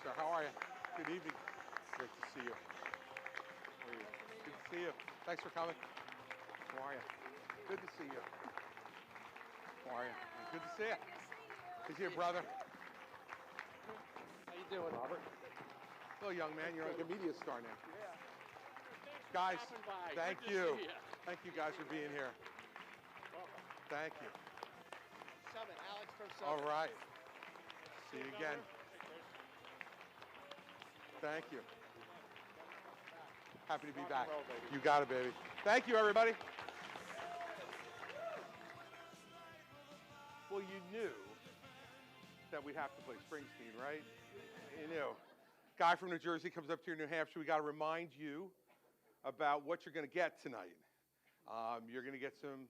sir. How are you? Good evening. Great to see you. How are you? Good to see you. Thanks for coming. How are you? Good to see you. How are you? Good to see you. Good to see you, brother. How you doing, Robert? Hello, young man. You're like a media star now. Yeah. Guys, By. thank Good to you. see you. Thank you guys for being here. Welcome. Thank you. Summit, Alex from Summit. All right. See you again. Thank you. Happy to be back. Roll, baby. You got it, baby. Thank you, everybody. Well, you knew that we'd have to play Springsteen, right? You knew. Guy from New Jersey comes up to New Hampshire. We got to remind you about what you're going to get tonight. You're going to get some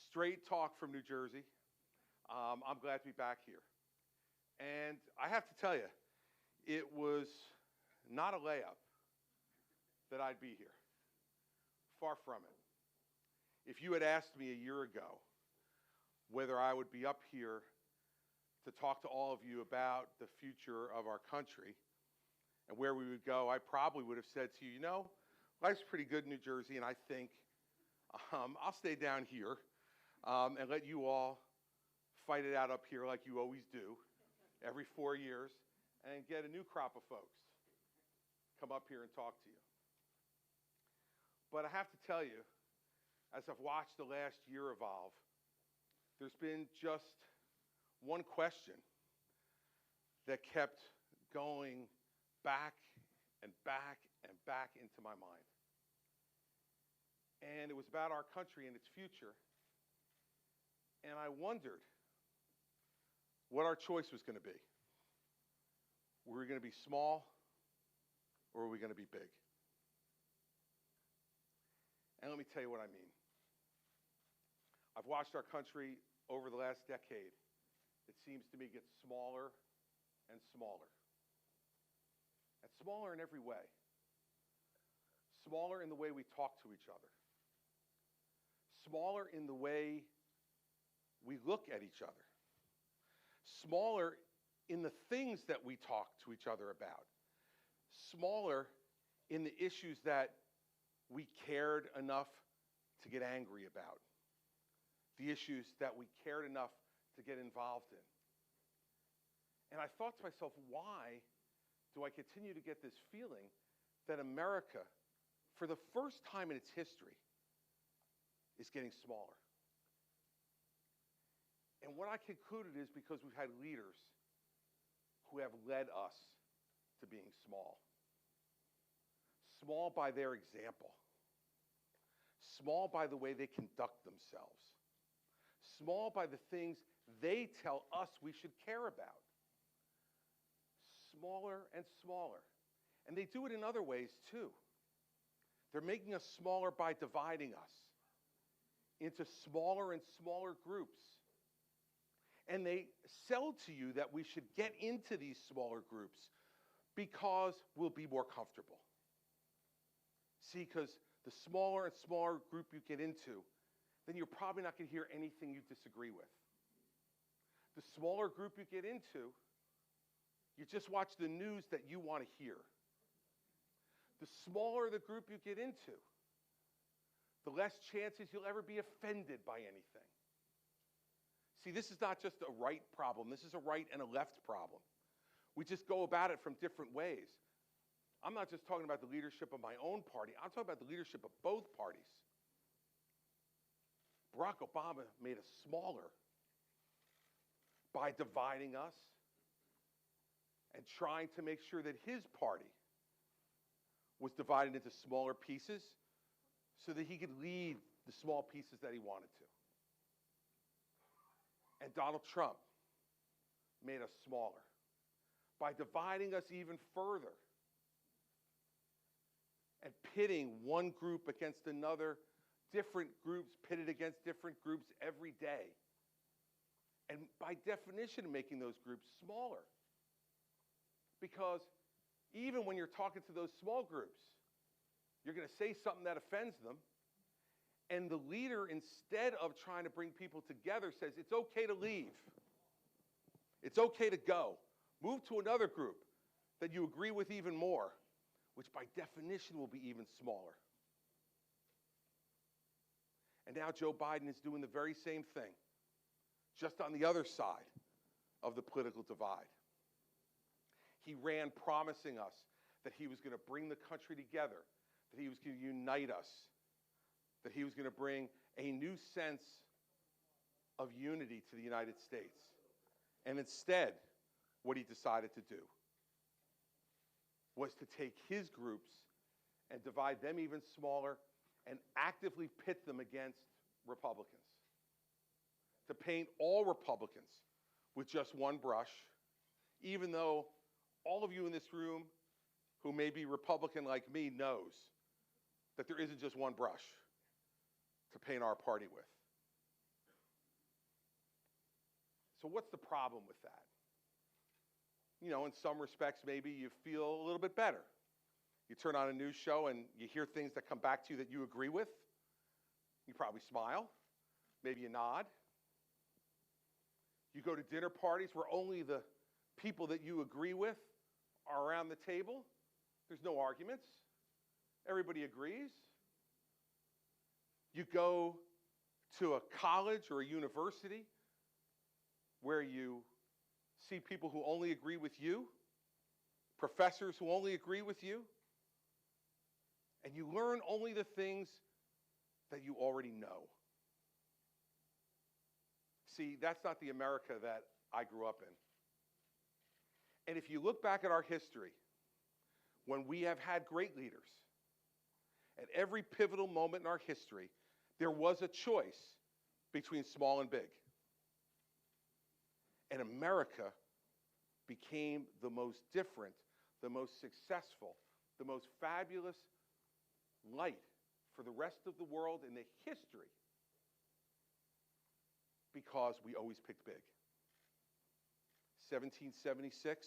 straight talk from New Jersey. I'm glad to be back here. And I have to tell you, it was not a layup that I'd be here. Far from it. If you had asked me a year ago whether I would be up here to talk to all of you about the future of our country and where we would go, I probably would have said to you, you know, life's pretty good in New Jersey, and I think I'll stay down here and let you all fight it out up here like you always do every 4 years and get a new crop of folks come up here and talk to you. But I have to tell you, as I've watched the last year evolve, there's been just one question that kept going back and back and back into my mind. And it was about our country and its future. And I wondered what our choice was going to be. Were we going to be small, or were we going to be big? And let me tell you what I mean. I've watched our country over the last decade. It seems to me get smaller and smaller. And smaller in every way. Smaller in the way we talk to each other. Smaller in the way we look at each other. Smaller in the things that we talk to each other about. Smaller in the issues that we cared enough to get angry about. The issues that we cared enough to get involved in. And I thought to myself, why do I continue to get this feeling that America, for the first time in its history, is getting smaller? And what I concluded is because we've had leaders who have led us to being small. Small by their example. Small by the way they conduct themselves. Small by the things they tell us we should care about. Smaller and smaller. And they do it in other ways too. They're making us smaller by dividing us into smaller and smaller groups. And they sell to you that we should get into these smaller groups because we'll be more comfortable. See, because the smaller and smaller group you get into, then you're probably not going to hear anything you disagree with. The smaller group you get into, you just watch the news that you want to hear. The smaller the group you get into, the less chances you'll ever be offended by anything. See, this is not just a right problem. This is a right and a left problem. We just go about it from different ways. I'm not just talking about the leadership of my own party. I'm talking about the leadership of both parties. Barack Obama made us smaller by dividing us and trying to make sure that his party was divided into smaller pieces so that he could lead the small pieces that he wanted to. And Donald Trump made us smaller by dividing us even further and pitting one group against another, different groups pitted against different groups every day. And by definition, making those groups smaller. Because even when you're talking to those small groups, you're going to say something that offends them. And the leader, instead of trying to bring people together, says, it's okay to leave. It's okay to go. Move to another group. that you agree with even more, which by definition will be even smaller. And now Joe Biden is doing the very same thing, just on the other side of the political divide. He ran promising us that he was going to bring the country together, that he was going to unite us, that he was going to bring a new sense of unity to the United States. And instead, what he decided to do was to take his groups and divide them even smaller and actively pit them against Republicans. To paint all Republicans with just one brush, even though all of you in this room who may be Republican like me knows that there isn't just one brush to paint our party with. So what's the problem with that? You know, in some respects, maybe you feel a little bit better. You turn on a news show and you hear things that come back to you that you agree with. You probably smile. Maybe you nod. You go to dinner parties where only the people that you agree with are around the table. There's no arguments. Everybody agrees. You go to a college or a university where you see people who only agree with you, professors who only agree with you, and you learn only the things that you already know. See, that's not the America that I grew up in. And if you look back at our history, when we have had great leaders, at every pivotal moment in our history, there was a choice between small and big. And America became the most different, the most successful, the most fabulous light for the rest of the world in the history because we always picked big. 1776,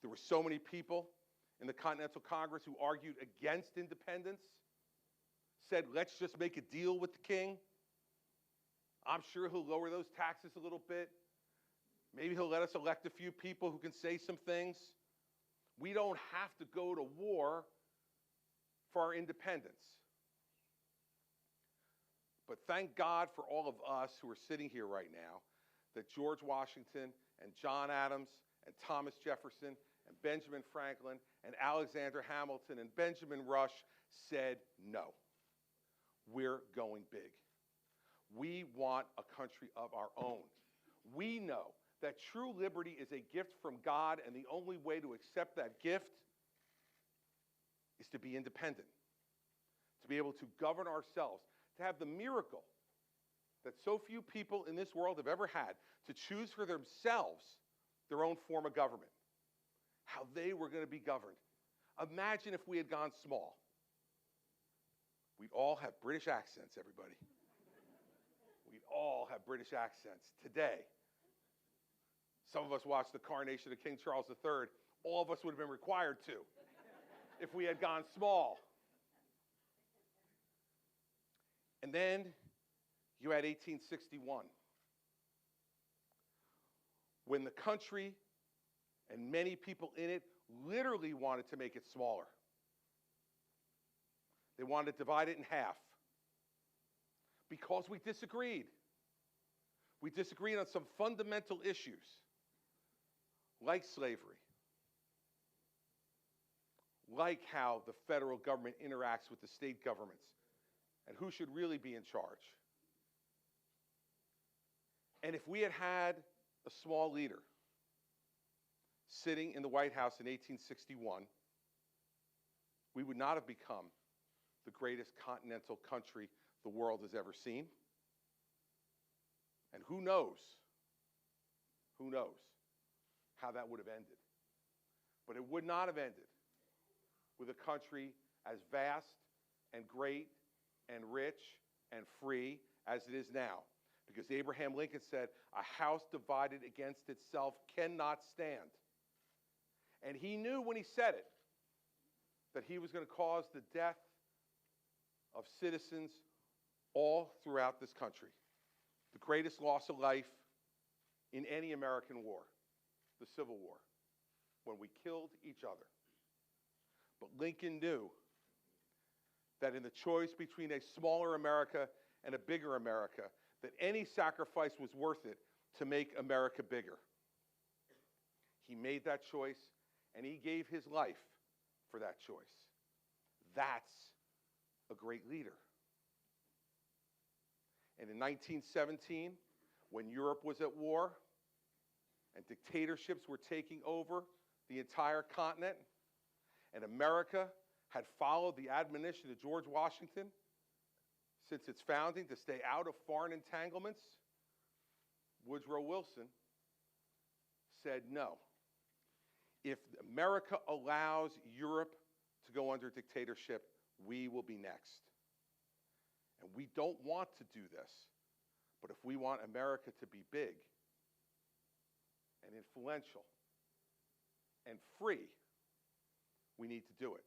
there were so many people in the Continental Congress who argued against independence, said, let's just make a deal with the king. I'm sure he'll lower those taxes a little bit. Maybe he'll let us elect a few people who can say some things. We don't have to go to war for our independence. But thank God for all of us who are sitting here right now that George Washington and John Adams and Thomas Jefferson and Benjamin Franklin and Alexander Hamilton and Benjamin Rush said no. We're going big. We want a country of our own. We know that true liberty is a gift from God, and the only way to accept that gift is to be independent, to be able to govern ourselves, to have the miracle that so few people in this world have ever had, to choose for themselves their own form of government, how they were going to be governed. Imagine if we had gone small. We'd all have British accents, everybody. We'd all have British accents today. Some of us watched the coronation of King Charles III. All of us would have been required to if we had gone small. And then you had 1861, when the country and many people in it literally wanted to make it smaller. They wanted to divide it in half because we disagreed. We disagreed on some fundamental issues like slavery, like how the federal government interacts with the state governments, and who should really be in charge. And if we had had a small leader sitting in the White House in 1861, we would not have become the greatest continental country the world has ever seen. And who knows how that would have ended. But it would not have ended with a country as vast and great and rich and free as it is now. Because Abraham Lincoln said, a house divided against itself cannot stand. And he knew when he said it that he was going to cause the death of citizens all throughout this country. The greatest loss of life in any American war, the Civil War. when we killed each other. But Lincoln knew that in the choice between a smaller America and a bigger America, that any sacrifice was worth it to make America bigger. He made that choice, and he gave his life for that choice. That's a great leader. And in 1917, when Europe was at war and dictatorships were taking over the entire continent, and America had followed the admonition of George Washington since its founding to stay out of foreign entanglements, Woodrow Wilson said no. If America allows Europe to go under dictatorship, we will be next. And we don't want to do this, but if we want America to be big and influential and free, we need to do it.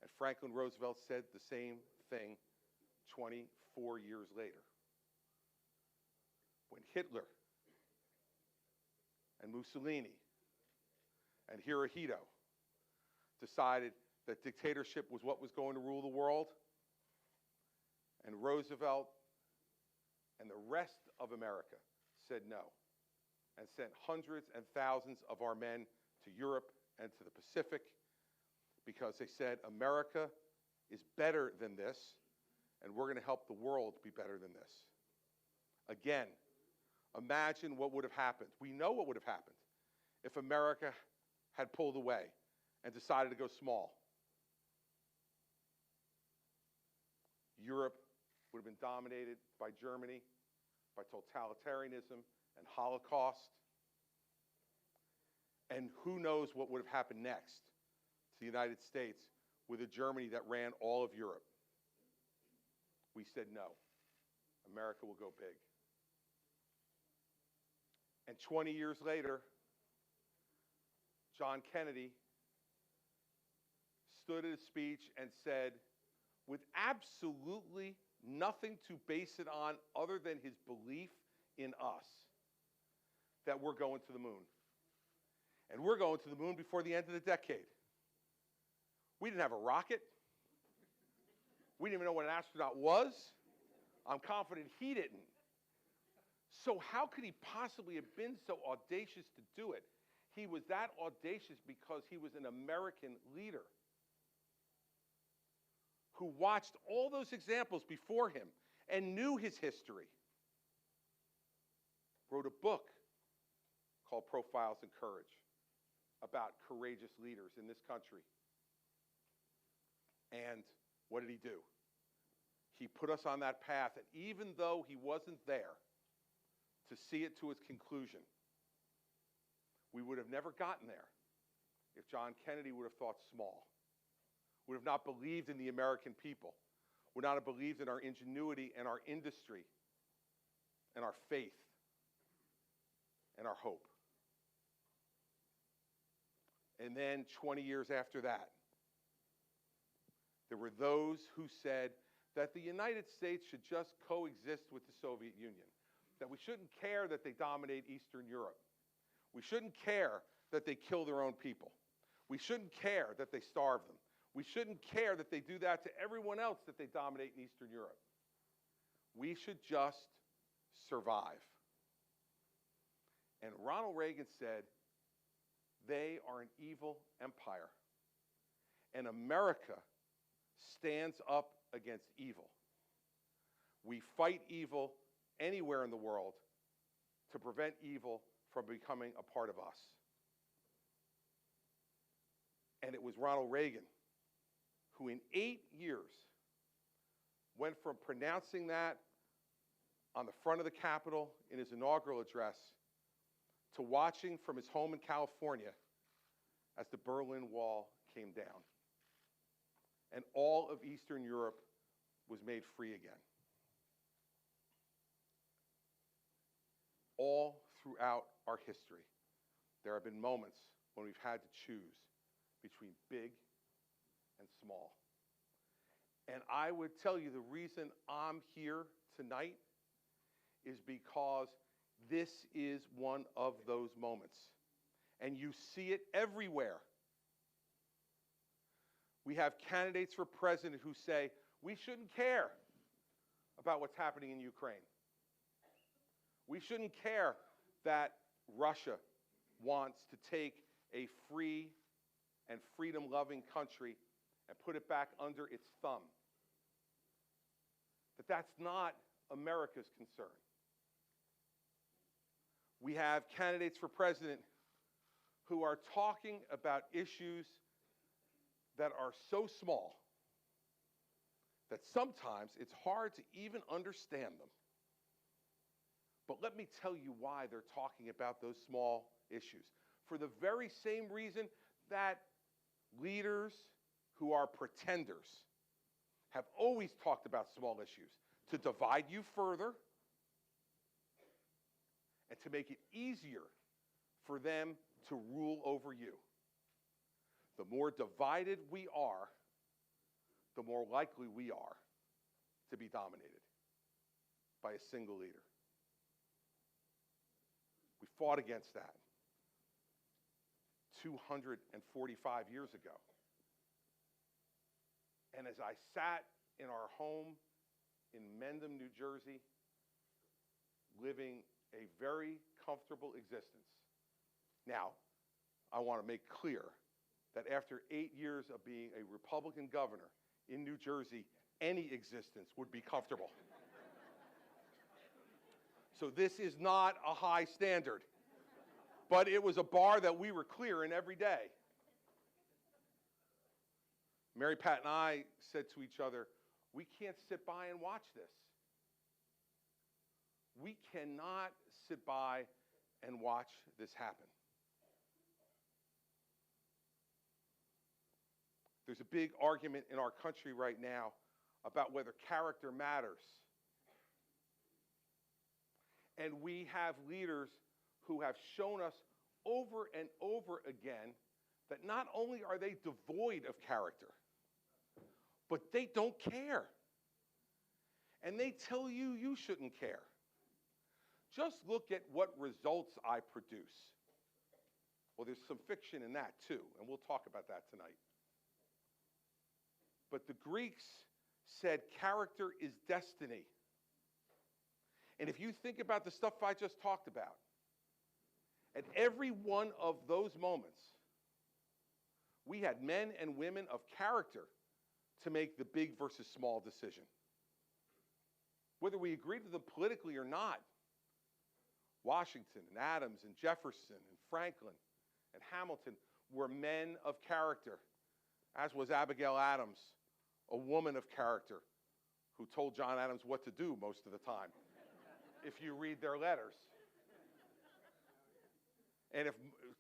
And Franklin Roosevelt said the same thing 24 years later. When Hitler and Mussolini and Hirohito decided that dictatorship was what was going to rule the world, and Roosevelt and the rest of America said no, and sent hundreds and thousands of our men to Europe and to the Pacific, because they said America is better than this, and we're going to help the world be better than this. Again, imagine what would have happened. We know what would have happened if America had pulled away and decided to go small. Europe would have been dominated by Germany, by totalitarianism and Holocaust. And who knows what would have happened next to the United States with a Germany that ran all of Europe. We said no. America will go big. And 20 years later, John Kennedy stood at a speech and said, with absolutely nothing to base it on other than his belief in us, that we're going to the moon. And we're going to the moon before the end of the decade. We didn't have a rocket. We didn't even know what an astronaut was. I'm confident he didn't. So how could he possibly have been so audacious to do it? He was that audacious because he was an American leader who watched all those examples before him and knew his history. Wrote a book called Profiles in Courage about courageous leaders in this country. And what did he do? He put us on that path, and even though he wasn't there to see it to its conclusion, we would have never gotten there if John Kennedy would have thought small, would have not believed in the American people, would not have believed in our ingenuity and our industry and our faith and our hope. And then 20 years after that, there were those who said that the United States should just coexist with the Soviet Union, that we shouldn't care that they dominate Eastern Europe. We shouldn't care that they kill their own people. We shouldn't care that they starve them. We shouldn't care that they do that to everyone else that they dominate in Eastern Europe. We should just survive. And Ronald Reagan said, they are an evil empire. And America stands up against evil. We fight evil anywhere in the world to prevent evil from becoming a part of us. And it was Ronald Reagan who in 8 years went from pronouncing that on the front of the Capitol in his inaugural address to watching from his home in California as the Berlin Wall came down. And all of Eastern Europe was made free again. All throughout our history, there have been moments when we've had to choose between big and small. And I would tell you the reason I'm here tonight is because this is one of those moments. and you see it everywhere. We have candidates for president who say, we shouldn't care about what's happening in Ukraine. We shouldn't care that Russia wants to take a free and freedom-loving country and put it back under its thumb. But that's not America's concern. We have candidates for president who are talking about issues that are so small that sometimes it's hard to even understand them. But let me tell you why they're talking about those small issues. For the very same reason that leaders who are pretenders have always talked about small issues, to divide you further and to make it easier for them to rule over you. The more divided we are, the more likely we are to be dominated by a single leader. We fought against that 245 years ago. And as I sat in our home in Mendham, New Jersey, living a very comfortable existence. Now, I want to make clear that after 8 years of being a Republican governor in New Jersey, any existence would be comfortable. So this is not a high standard, but it was a bar that we were clearing every day. Mary Pat and I said to each other, we can't sit by and watch this. We cannot sit by and watch this happen. There's a big argument in our country right now about whether character matters. And we have leaders who have shown us over and over again that not only are they devoid of character, but they don't care. And they tell you you shouldn't care. Just look at what results I produce. Well, there's some fiction in that too, and we'll talk about that tonight. But the Greeks said character is destiny. And if you think about the stuff I just talked about, at every one of those moments, we had men and women of character to make the big versus small decision. Whether we agreed with them politically or not, Washington and Adams and Jefferson and Franklin and Hamilton were men of character, as was Abigail Adams, a woman of character who told John Adams what to do most of the time, if you read their letters. And if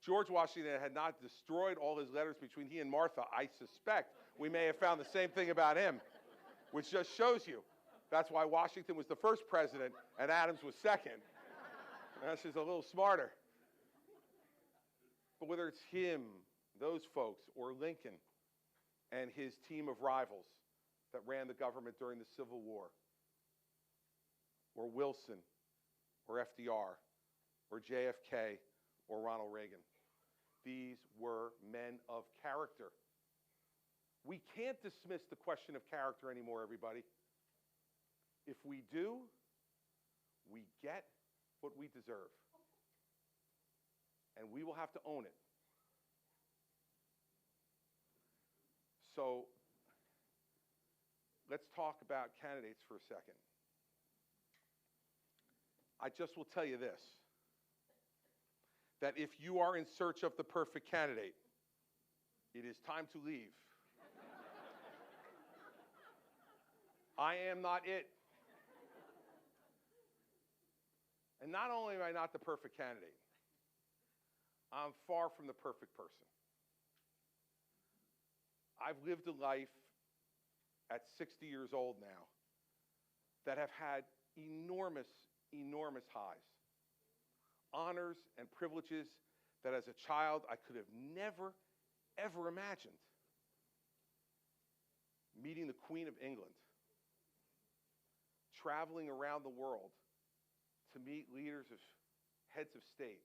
George Washington had not destroyed all his letters between he and Martha, I suspect we may have found the same thing about him, which just shows you that's why Washington was the first president and Adams was second. That's just a little smarter. But whether it's him, those folks, or Lincoln and his team of rivals that ran the government during the Civil War, or Wilson, or FDR, or JFK, or Ronald Reagan, these were men of character. We can't dismiss the question of character anymore, everybody. If we do, we get what we deserve. And we will have to own it. So let's talk about candidates for a second. I just will tell you this, that if you are in search of the perfect candidate, it is time to leave. I am not it. And not only am I not the perfect candidate, I'm far from the perfect person. I've lived a life at 60 years old now that have had enormous, enormous highs. Honors and privileges that as a child I could have never, ever imagined. Meeting the Queen of England, traveling around the world to meet leaders of heads of state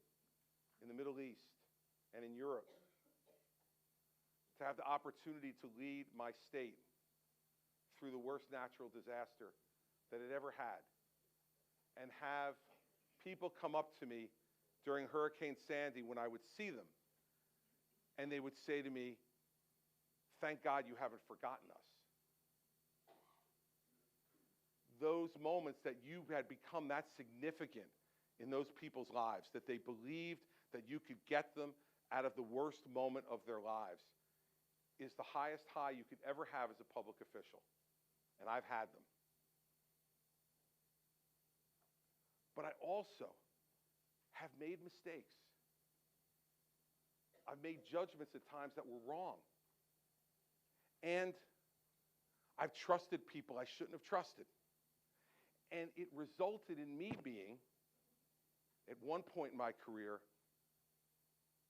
in the Middle East and in Europe, to have the opportunity to lead my state through the worst natural disaster that it ever had, and have people come up to me during Hurricane Sandy when I would see them, and they would say to me, "Thank God you haven't forgotten us." Those moments that you had become that significant in those people's lives, that they believed that you could get them out of the worst moment of their lives, is the highest high you could ever have as a public official. And I've had them. But I also have made mistakes. I've made judgments at times that were wrong. And I've trusted people I shouldn't have trusted. And it resulted in me being, at one point in my career,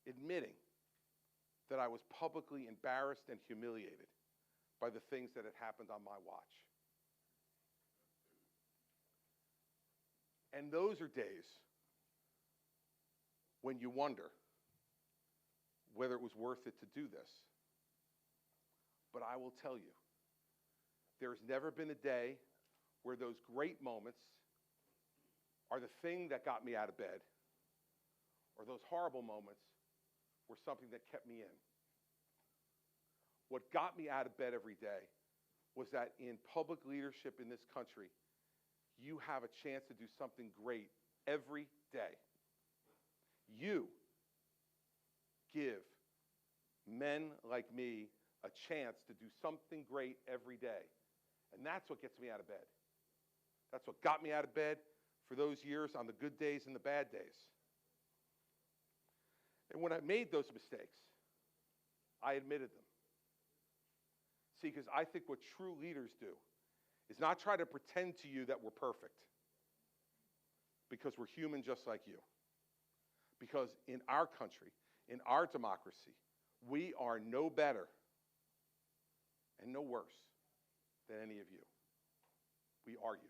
admitting that I was publicly embarrassed and humiliated by the things that had happened on my watch. And those are days when you wonder whether it was worth it to do this. But I will tell you, there's never been a day where those great moments are the thing that got me out of bed, or those horrible moments were something that kept me in. What got me out of bed every day was that in public leadership in this country, you have a chance to do something great every day. You give men like me a chance to do something great every day. And that's what gets me out of bed. That's what got me out of bed for those years on the good days and the bad days. And when I made those mistakes, I admitted them. See, because I think what true leaders do is not try to pretend to you that we're perfect, because we're human just like you. Because in our country, in our democracy, we are no better and no worse than any of you. We are you.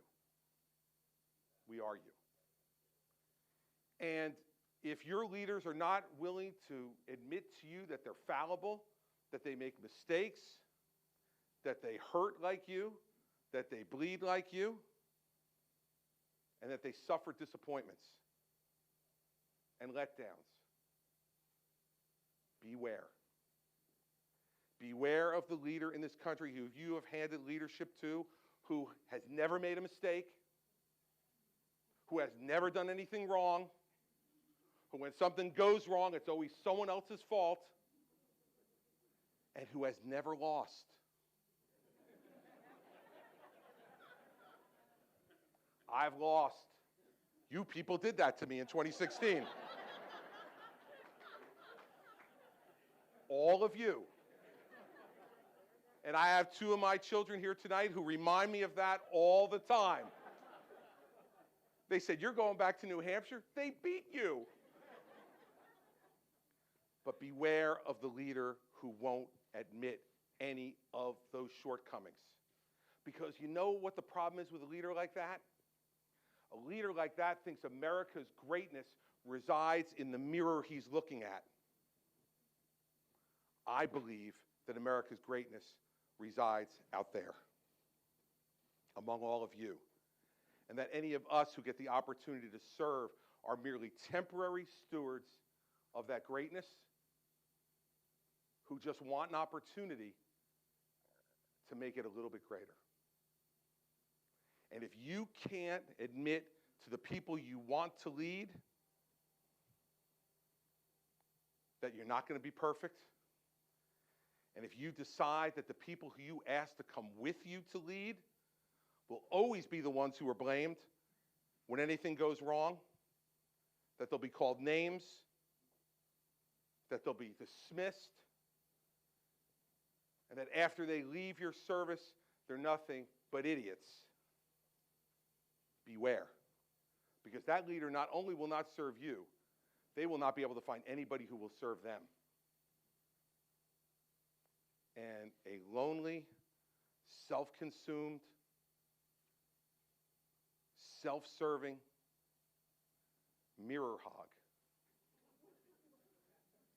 We are you. And if your leaders are not willing to admit to you that they're fallible, that they make mistakes, that they hurt like you, that they bleed like you, and that they suffer disappointments and letdowns, beware. Beware of the leader in this country who you have handed leadership to, who has never made a mistake, who has never done anything wrong, who when something goes wrong, it's always someone else's fault, and who has never lost. I've lost. You people did that to me in 2016. All of you. And I have two of my children here tonight who remind me of that all the time. They said, "You're going back to New Hampshire?" They beat you. But beware of the leader who won't admit any of those shortcomings. Because you know what the problem is with a leader like that? A leader like that thinks America's greatness resides in the mirror he's looking at. I believe that America's greatness resides out there, among all of you. And that any of us who get the opportunity to serve are merely temporary stewards of that greatness, who just want an opportunity to make it a little bit greater. And if you can't admit to the people you want to lead that you're not going to be perfect, and if you decide that the people who you ask to come with you to lead will always be the ones who are blamed when anything goes wrong, that they'll be called names, that they'll be dismissed, and that after they leave your service, they're nothing but idiots, beware. Because that leader not only will not serve you, they will not be able to find anybody who will serve them. And a lonely, self-consumed, self-serving mirror hog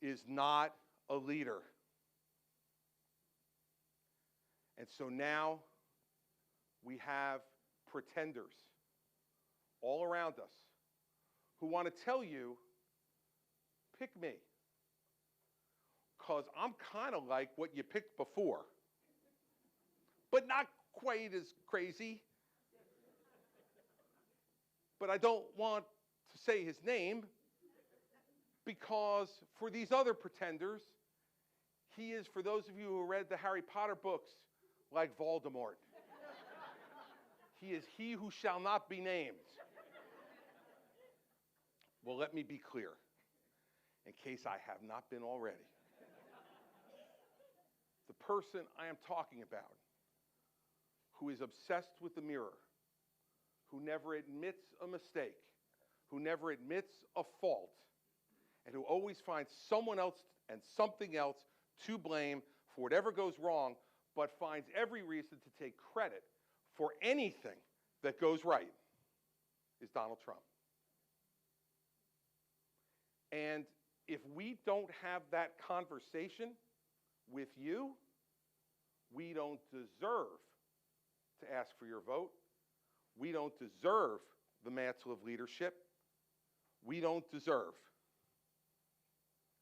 is not a leader. And so now we have pretenders all around us who want to tell you, pick me, because I'm kind of like what you picked before, but not quite as crazy. But I don't want to say his name because for these other pretenders, he is, for those of you who read the Harry Potter books, like Voldemort. He is he who shall not be named. Well, let me be clear, in case I have not been already. The person I am talking about, who is obsessed with the mirror, who never admits a mistake, who never admits a fault, and who always finds someone else and something else to blame for whatever goes wrong, but finds every reason to take credit for anything that goes right, is Donald Trump. And if we don't have that conversation with you, we don't deserve to ask for your vote. We don't deserve the mantle of leadership. We don't deserve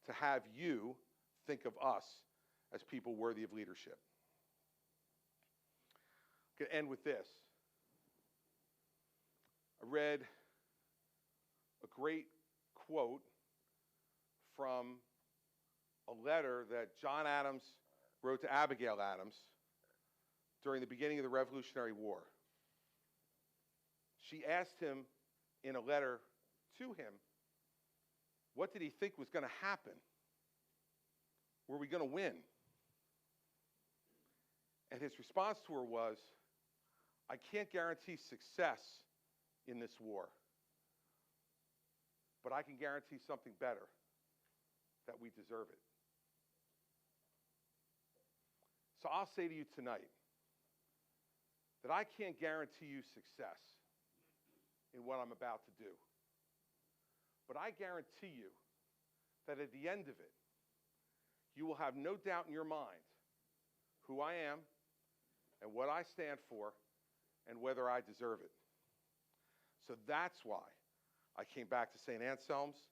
to have you think of us as people worthy of leadership. I'm going to end with this. I read a great quote from a letter that John Adams wrote to Abigail Adams during the beginning of the Revolutionary War. She asked him in a letter to him, what did he think was going to happen? Were we going to win? And his response to her was, I can't guarantee success in this war, but I can guarantee something better, that we deserve it. So I'll say to you tonight that I can't guarantee you success in what I'm about to do. But I guarantee you that at the end of it, you will have no doubt in your mind who I am and what I stand for and whether I deserve it. So that's why I came back to St. Anselm's,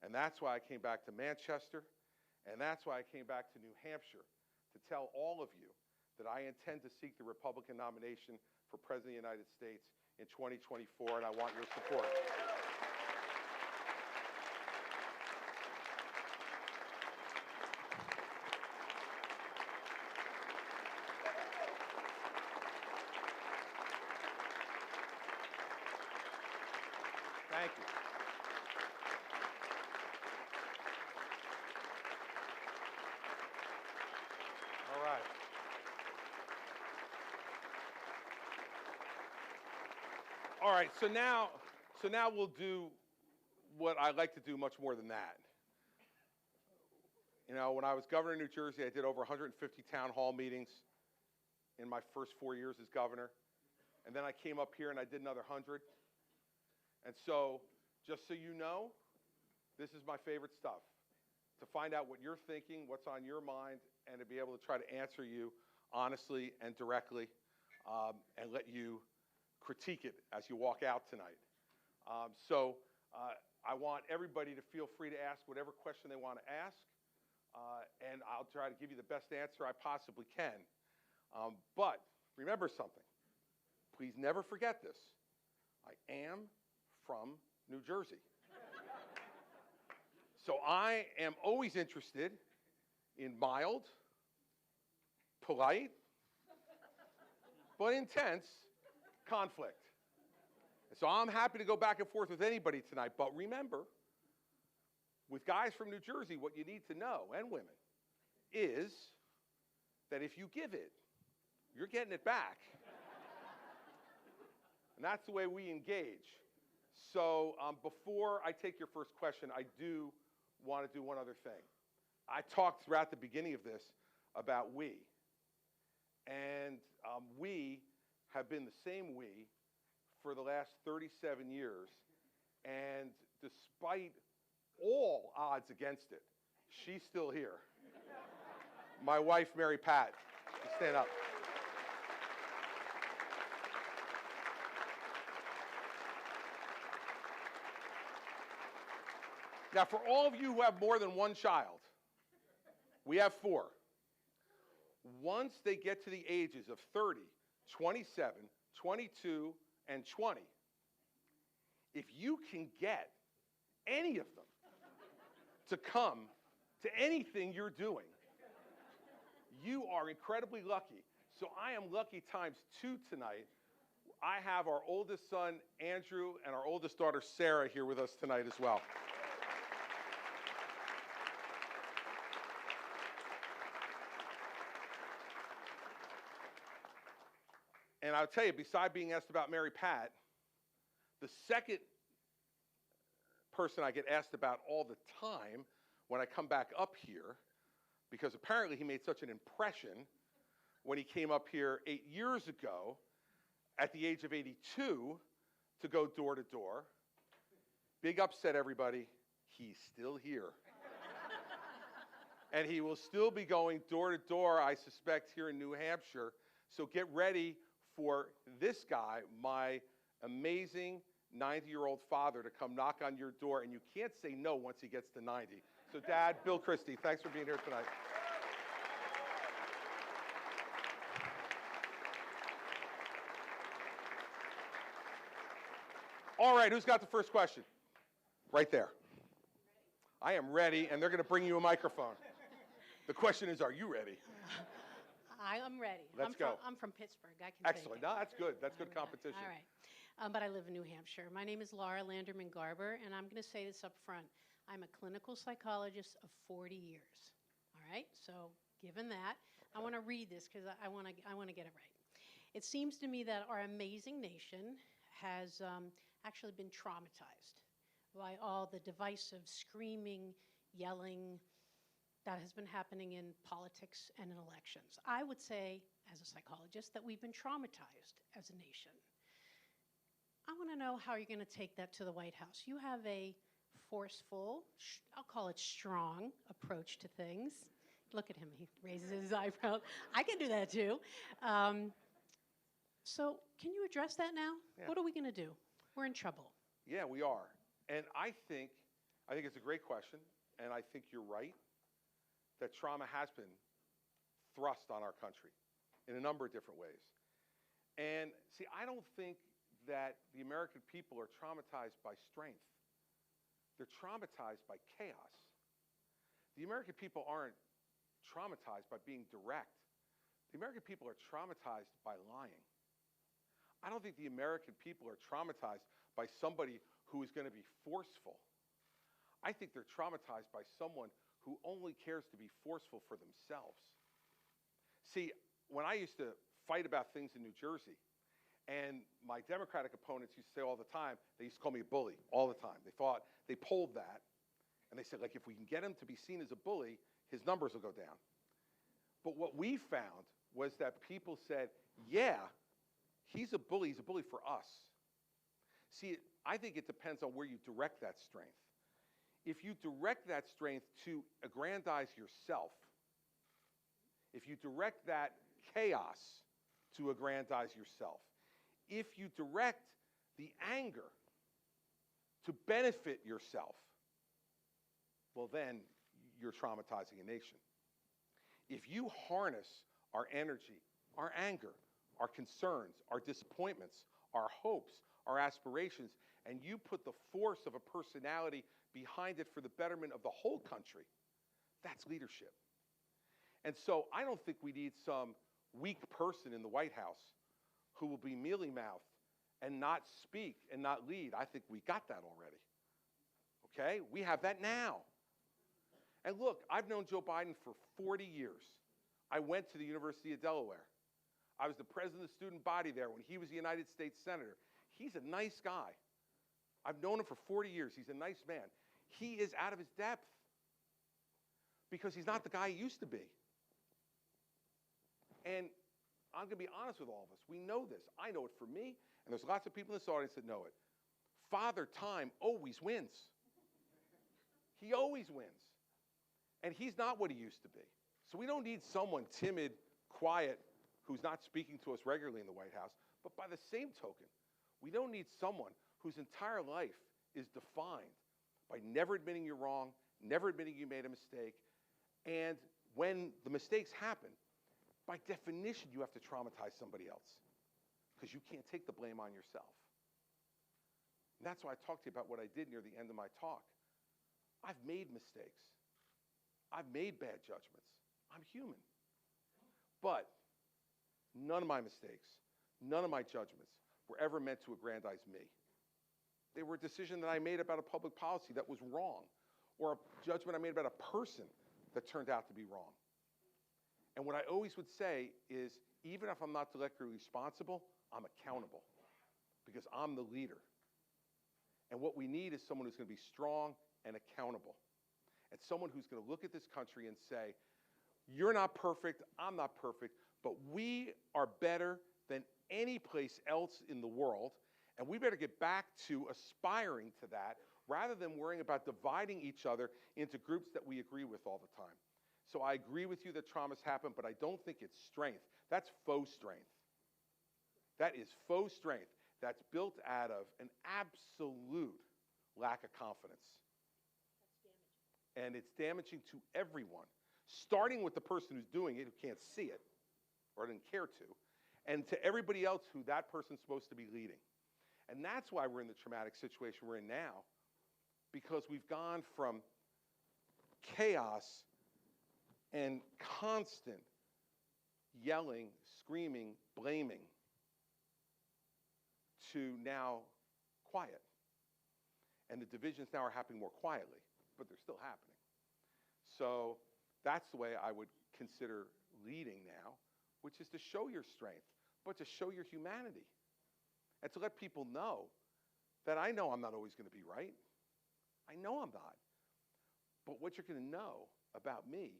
and that's why I came back to Manchester, and that's why I came back to New Hampshire to tell all of you that I intend to seek the Republican nomination for President of the United States in 2024, and I want your support. Thank you. All right. All right, so now we'll do what I like to do much more than that. You know, when I was governor of New Jersey, I did over 150 town hall meetings in my first 4 years as governor. And then I came up here and I did another 100. And so, just so you know, this is my favorite stuff. To find out what you're thinking, what's on your mind, and to be able to try to answer you honestly and directly, and let you critique it as you walk out tonight. I want everybody to feel free to ask whatever question they want to ask, and I'll try to give you the best answer I possibly can. But remember something. Please never forget this. I am from New Jersey. So I am always interested in mild, polite, but intense conflict. So I'm happy to go back and forth with anybody tonight. But remember, with guys from New Jersey, what you need to know, and women, is that if you give it, you're getting it back. And that's the way we engage. So before I take your first question, I do want to do one other thing. I talked throughout the beginning of this about we. And we have been the same we for the last 37 years. And despite all odds against it, She's still here. My wife, Mary Pat. Stand up. Now, for all of you who have more than one child, we have 4. Once they get to the ages of 30, 27, 22, and 20, if you can get any of them to come to anything you're doing, you are incredibly lucky. So I am lucky times 2 tonight. I have our oldest son, Andrew, and our oldest daughter, Sarah, here with us tonight as well. And I'll tell you, besides being asked about Mary Pat, the second person I get asked about all the time when I come back up here, because apparently he made such an impression when he came up here 8 years ago at the age of 82 to go door to door. Big upset, everybody. He's still here. And he will still be going door to door, I suspect, here in New Hampshire. So get ready for this guy, my amazing 90-year-old father, to come knock on your door, and you can't say no once he gets to 90. So, Dad, Bill Christie, thanks for being here tonight. All right, who's got the first question? Right there. I am ready, and they're going to bring you a microphone. The question is, are you ready? I'm ready. Let's go. I'm from Pittsburgh. I can Excellent. take it. No, that's good. That's good competition. All right. But I live in New Hampshire. My name is Laura Landerman-Garber, and I'm going to say this up front. I'm a clinical psychologist of 40 years. All right? So given that, I want to read this because I want to get it right. It seems to me that our amazing nation has actually been traumatized by all the divisive screaming, yelling, that has been happening in politics and in elections. I would say, as a psychologist, that we've been traumatized as a nation. I want to know how you're going to take that to the White House. You have a forceful, I'll call it strong, approach to things. Look at him, he raises his eyebrows. I can do that too. So can you address that now? Yeah. What are we going to do? We're in trouble. Yeah, we are. And I think it's a great question, and I think you're right that trauma has been thrust on our country in a number of different ways. And see, I don't think that the American people are traumatized by strength. They're traumatized by chaos. The American people aren't traumatized by being direct. The American people are traumatized by lying. I don't think the American people are traumatized by somebody who is going to be forceful. I think they're traumatized by someone who only cares to be forceful for themselves. See, when I used to fight about things in New Jersey, and my Democratic opponents used to say all the time, they used to call me a bully all the time. They thought, they polled that, and they said, like, if we can get him to be seen as a bully, his numbers will go down. But what we found was that people said, yeah, he's a bully for us. See, I think it depends on where you direct that strength. If you direct that strength to aggrandize yourself, if you direct that chaos to aggrandize yourself, if you direct the anger to benefit yourself, well, then you're traumatizing a nation. If you harness our energy, our anger, our concerns, our disappointments, our hopes, our aspirations, and you put the force of a personality behind it for the betterment of the whole country, that's leadership. And so I don't think we need some weak person in the White House who will be mealy-mouthed and not speak and not lead. I think we got that already. Okay? We have that now. And look, I've known Joe Biden for 40 years. I went to the University of Delaware. I was the president of the student body there when he was the United States Senator. He's a nice guy. I've known him for 40 years. He's a nice man. He is out of his depth because he's not the guy he used to be. And I'm going to be honest with all of us. We know this. I know it for me, and there's lots of people in this audience that know it. Father Time always wins. He always wins. And he's not what he used to be. So we don't need someone timid, quiet, who's not speaking to us regularly in the White House. But by the same token, we don't need someone whose entire life is defined by never admitting you're wrong, never admitting you made a mistake. And when the mistakes happen, by definition, you have to traumatize somebody else because you can't take the blame on yourself. And that's why I talked to you about what I did near the end of my talk. I've made mistakes. I've made bad judgments. I'm human. But none of my mistakes, none of my judgments were ever meant to aggrandize me. They were a decision that I made about a public policy that was wrong, or a judgment I made about a person that turned out to be wrong. And what I always would say is, even if I'm not directly responsible, I'm accountable because I'm the leader. And what we need is someone who's going to be strong and accountable, and someone who's going to look at this country and say, you're not perfect, I'm not perfect, but we are better than any place else in the world, and we better get back to aspiring to that rather than worrying about dividing each other into groups that we agree with all the time. So I agree with you that traumas happen, but I don't think it's strength. That's faux strength. That is faux strength that's built out of an absolute lack of confidence. And it's damaging to everyone, starting with the person who's doing it, who can't see it or didn't care to, and to everybody else who that person's supposed to be leading. And that's why we're in the traumatic situation we're in now, because we've gone from chaos and constant yelling, screaming, blaming, to now quiet. And the divisions now are happening more quietly, but they're still happening. So that's the way I would consider leading now, which is to show your strength, but to show your humanity. And to let people know that I know I'm not always going to be right. I know I'm not. But what you're going to know about me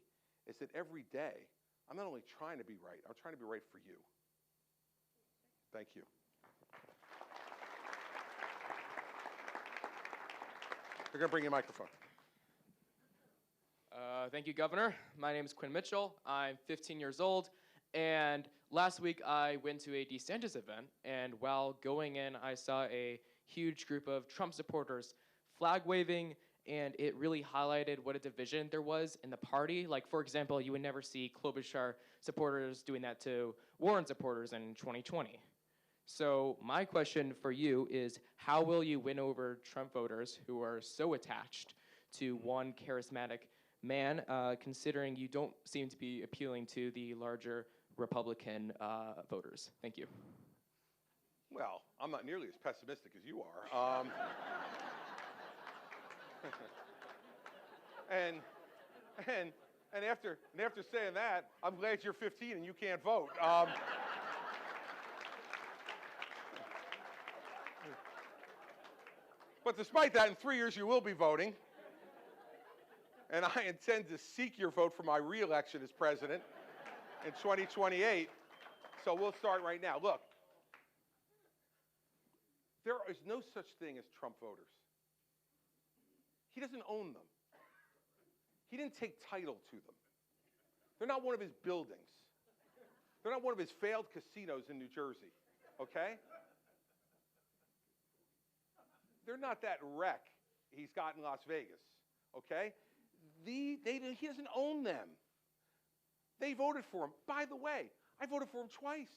is that every day, I'm not only trying to be right, I'm trying to be right for you. Thank you. They're going to bring you a microphone. Thank you, Governor. My name is Quinn Mitchell. I'm 15 years old. And last week, I went to a DeSantis event. And while going in, I saw a huge group of Trump supporters flag waving. And it really highlighted what a division there was in the party. Like, for example, you would never see Klobuchar supporters doing that to Warren supporters in 2020. So my question for you is, how will you win over Trump voters who are so attached to one charismatic man, considering you don't seem to be appealing to the larger Republican voters? Thank you. Well, I'm not nearly as pessimistic as you are. And after saying that, I'm glad you're 15 and you can't vote. But despite that, in 3 years you will be voting. And I intend to seek your vote for my re-election as president in 2028. So we'll start right now. Look, there is no such thing as Trump voters. He doesn't own them. He didn't take title to them. They're not one of his buildings. They're not one of his failed casinos in New Jersey, okay? They're not that wreck he's got in Las Vegas, okay? He doesn't own them. They voted for him. By the way, I voted for him twice,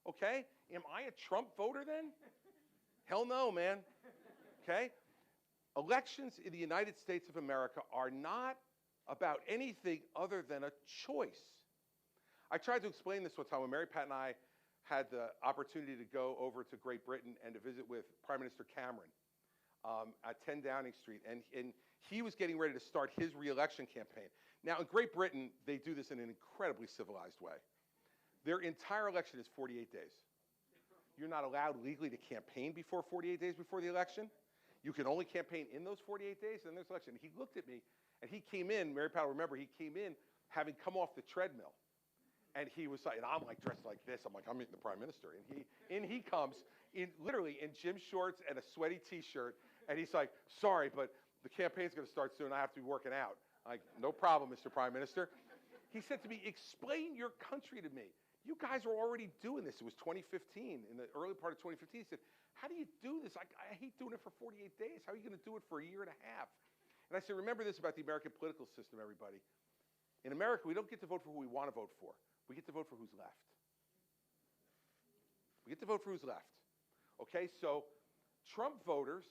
okay? Am I a Trump voter then? Hell no, man, okay? Elections in the United States of America are not about anything other than a choice. I tried to explain this one time when Mary Pat and I had the opportunity to go over to Great Britain and to visit with Prime Minister Cameron at 10 Downing Street. And he was getting ready to start his re-election campaign. Now, in Great Britain, they do this in an incredibly civilized way. Their entire election is 48 days. You're not allowed legally to campaign before 48 days before the election. You can only campaign in those 48 days, and there's election. He looked at me, and he came in, Mary Pat will remember, he came in having come off the treadmill. And he was like, and I'm like dressed like this. I'm like, I'm meeting the Prime Minister. And he comes literally in gym shorts and a sweaty T-shirt. And he's like, sorry, but the campaign's going to start soon. I have to be working out. No problem, Mr. Prime Minister. He said to me, explain your country to me. You guys are already doing this. It was 2015, in the early part of 2015. He said, how do you do this? I hate doing it for 48 days. How are you going to do it for a year and a half? And I said, remember this about the American political system, everybody. In America, we don't get to vote for who we want to vote for. We get to vote for who's left. We get to vote for who's left. Okay, so Trump voters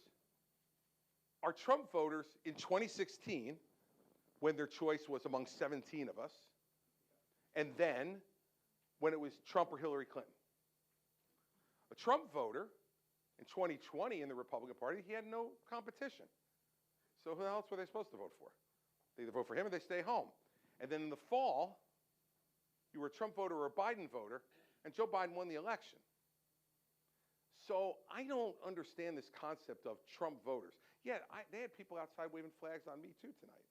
are Trump voters in 2016, when their choice was among 17 of us, and then when it was Trump or Hillary Clinton. A Trump voter in 2020 in the Republican Party, he had no competition. So who else were they supposed to vote for? They either vote for him or they stay home. And then in the fall, you were a Trump voter or a Biden voter, and Joe Biden won the election. So I don't understand this concept of Trump voters. Yeah, they had people outside waving flags on me too tonight.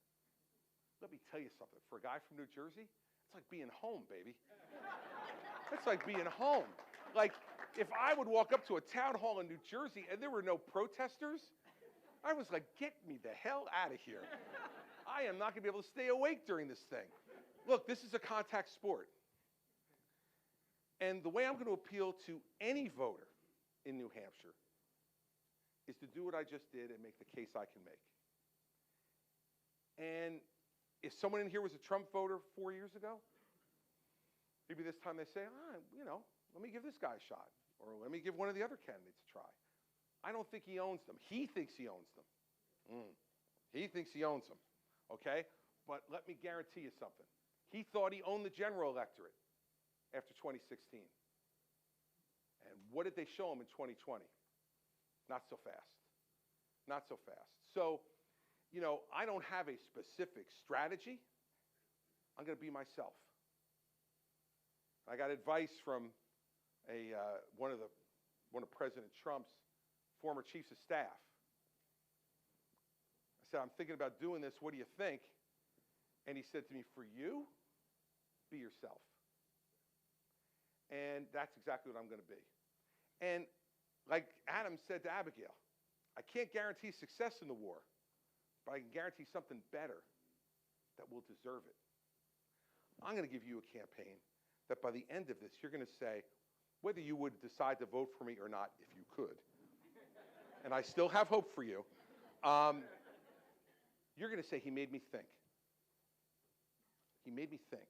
Let me tell you something. For a guy from New Jersey, it's like being home, baby. It's like being home. Like, if I would walk up to a town hall in New Jersey and there were no protesters, I was like, get me the hell out of here. I am not going to be able to stay awake during this thing. Look, this is a contact sport. And the way I'm going to appeal to any voter in New Hampshire is to do what I just did and make the case I can make. And if someone in here was a Trump voter 4 years ago, maybe this time they say, let me give this guy a shot, or let me give one of the other candidates a try. I don't think he owns them. He thinks he owns them. He thinks he owns them, okay? But let me guarantee you something. He thought he owned the general electorate after 2016. And what did they show him in 2020? Not so fast. Not so fast. So, I don't have a specific strategy. I'm going to be myself. I got advice from one of President Trump's former chiefs of staff. I said, I'm thinking about doing this. What do you think? And he said to me, for you, be yourself. And that's exactly what I'm going to be. And like Adam said to Abigail, I can't guarantee success in the war, but I can guarantee something better that will deserve it. I'm going to give you a campaign that by the end of this, you're going to say, whether you would decide to vote for me or not, if you could, and I still have hope for you, you're going to say, he made me think. He made me think.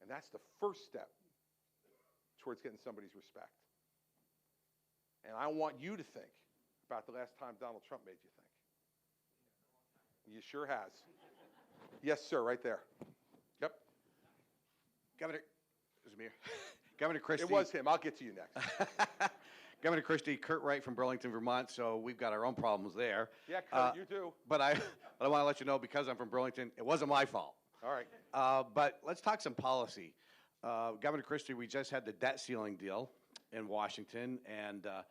And that's the first step towards getting somebody's respect. And I want you to think about the last time Donald Trump made you think. You sure has. Yes, sir, right there. Yep. Governor Christie. It was him. I'll get to you next. Governor Christie, Kurt Wright from Burlington, Vermont, so we've got our own problems there. Yeah, Kurt, you do. But I want to let you know, because I'm from Burlington, it wasn't my fault. All right. But let's talk some policy. Governor Christie, we just had the debt ceiling deal in Washington, and a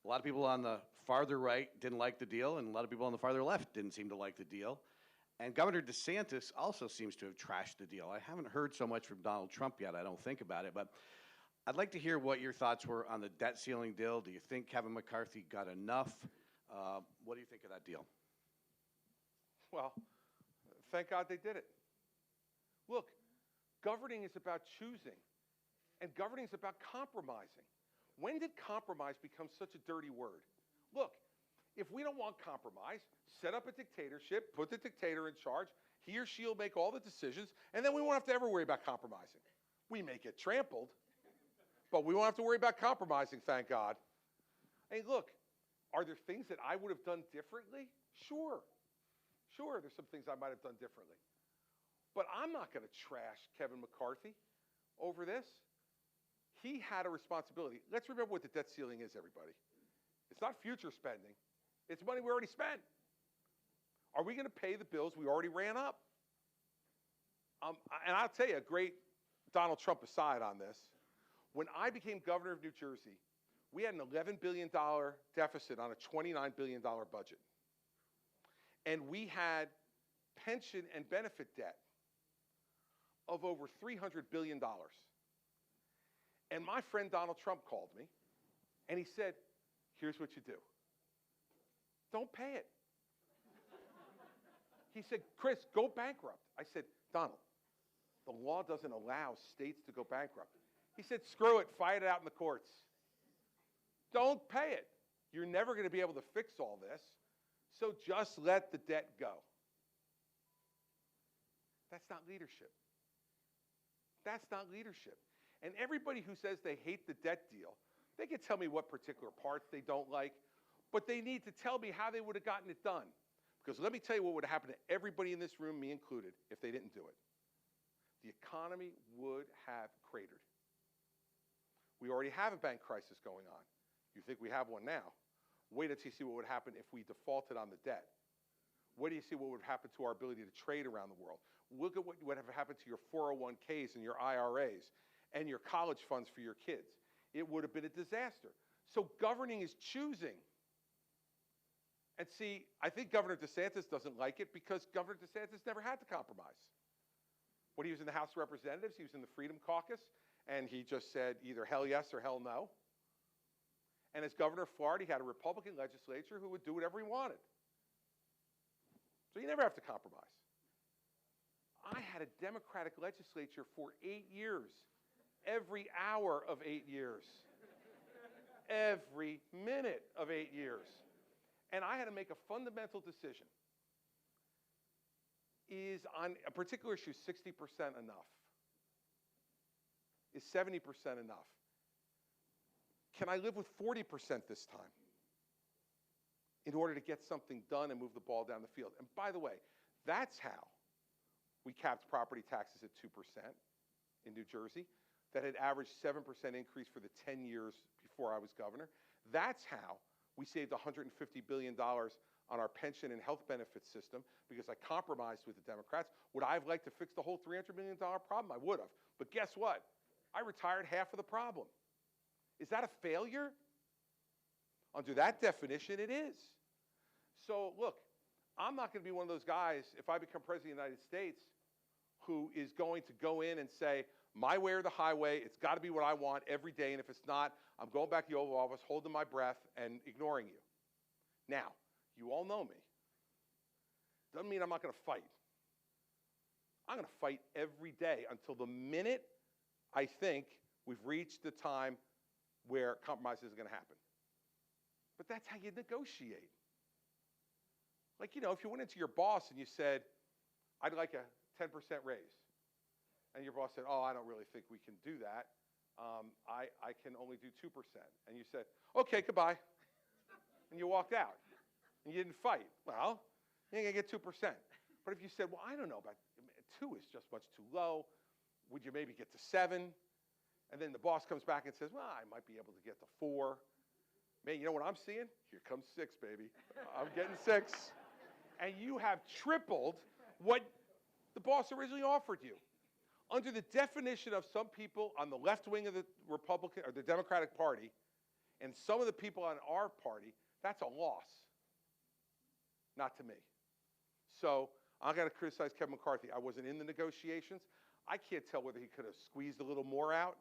lot of people on the farther right didn't like the deal, and a lot of people on the farther left didn't seem to like the deal. And Governor DeSantis also seems to have trashed the deal. I haven't heard so much from Donald Trump yet, I don't think about it, but I'd like to hear what your thoughts were on the debt ceiling deal. Do you think Kevin McCarthy got enough? What do you think of that deal? Well, thank God they did it. Look, governing is about choosing, and governing is about compromising. When did compromise become such a dirty word? Look, if we don't want compromise, set up a dictatorship, put the dictator in charge, he or she will make all the decisions, and then we won't have to ever worry about compromising. We may get trampled, but we won't have to worry about compromising, thank God. Hey, look, are there things that I would have done differently? Sure. Sure, there's some things I might have done differently. But I'm not going to trash Kevin McCarthy over this. He had a responsibility. Let's remember what the debt ceiling is, everybody. It's not future spending. It's money we already spent. Are we going to pay the bills we already ran up? And I'll tell you a great Donald Trump aside on this. When I became governor of New Jersey, we had an $11 billion deficit on a $29 billion budget. And we had pension and benefit debt of over $300 billion. And my friend Donald Trump called me, and he said, here's what you do. Don't pay it. He said, Chris, go bankrupt. I said, Donald, the law doesn't allow states to go bankrupt. He said, screw it, fight it out in the courts. Don't pay it. You're never going to be able to fix all this, so just let the debt go. That's not leadership. That's not leadership. And everybody who says they hate the debt deal, they can tell me what particular parts they don't like, but they need to tell me how they would have gotten it done. Because let me tell you what would happen to everybody in this room, me included, if they didn't do it. The economy would have cratered. We already have a bank crisis going on. You think we have one now. Wait until you see what would happen if we defaulted on the debt. Wait till you see what would happen to our ability to trade around the world. Look at what would have happened to your 401ks and your IRAs and your college funds for your kids. It would have been a disaster. So governing is choosing. And see, I think Governor DeSantis doesn't like it because Governor DeSantis never had to compromise. When he was in the House of Representatives, he was in the Freedom Caucus, and he just said either hell yes or hell no. And as governor of Florida, he had a Republican legislature who would do whatever he wanted. So you never have to compromise. I had a Democratic legislature for 8 years, every hour of 8 years, every minute of 8 years. And I had to make a fundamental decision. Is on a particular issue 60% enough? Is 70% enough? Can I live with 40% this time in order to get something done and move the ball down the field? And by the way, that's how we capped property taxes at 2% in New Jersey. That had averaged 7% increase for the 10 years before I was governor. That's how we saved $150 billion on our pension and health benefits system because I compromised with the Democrats. Would I have liked to fix the whole $300 million problem? I would have. But guess what? I retired half of the problem. Is that a failure? Under that definition, it is. So look, I'm not going to be one of those guys, if I become president of the United States, who is going to go in and say, my way or the highway, it's got to be what I want every day, and if it's not, I'm going back to the Oval Office, holding my breath, and ignoring you. Now, you all know me. Doesn't mean I'm not going to fight. I'm going to fight every day until the minute I think we've reached the time where compromise isn't going to happen. But that's how you negotiate. Like, you know, if you went into your boss and you said, I'd like a 10% raise. And your boss said, oh, I don't really think we can do that. I can only do 2%. And you said, okay, goodbye. And you walked out. And you didn't fight. Well, you ain't going to get 2%. But if you said, well, I don't know, about 2 is just much too low. Would you maybe get to 7? And then the boss comes back and says, well, I might be able to get to 4. Man, you know what I'm seeing? Here comes 6, baby. I'm getting 6. And you have tripled what the boss originally offered you. Under the definition of some people on the left wing of the Republican or the Democratic Party and some of the people on our party, that's a loss. Not to me. So I'm going to criticize Kevin McCarthy. I wasn't in the negotiations. I can't tell whether he could have squeezed a little more out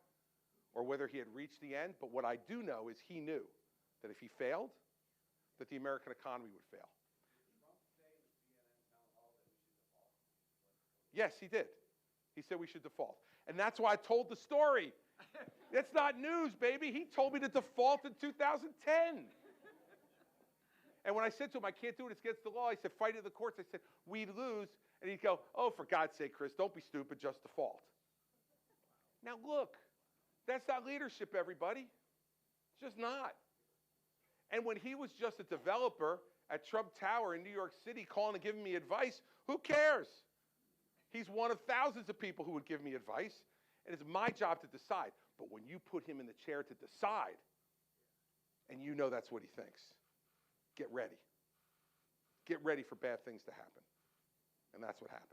or whether he had reached the end. But what I do know is he knew that if he failed, that the American economy would fail. Yes, he did. He said we should default. And that's why I told the story. It's not news, baby. He told me to default in 2010. And when I said to him, I can't do it, it's against the law, he said, fight it in the courts. I said, we'd lose. And he'd go, oh, for God's sake, Chris, don't be stupid, just default. Now, look, that's not leadership, everybody. It's just not. And when he was just a developer at Trump Tower in New York City calling and giving me advice, who cares? He's one of thousands of people who would give me advice, and it's my job to decide. But when you put him in the chair to decide, and you know that's what he thinks, get ready. Get ready for bad things to happen. And that's what happened.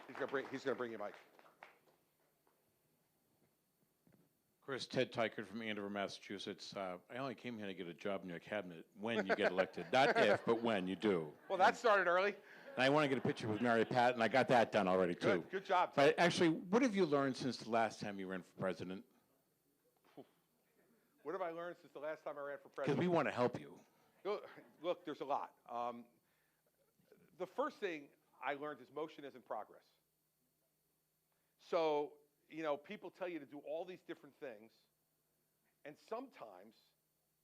He's going to bring you Mike. Chris, Ted Tykert from Andover, Massachusetts. I only came here to get a job in your cabinet when you get elected. Not if, but when you do. Well, that started early. And I want to get a picture with Mary Pat, and I got that done already, too. Good job, But actually, what have you learned since the last time you ran for president? What have I learned since the last time I ran for Because president? we want to help you. Look, there's a lot. The first thing I learned is motion isn't progress. So, people tell you to do all these different things, and sometimes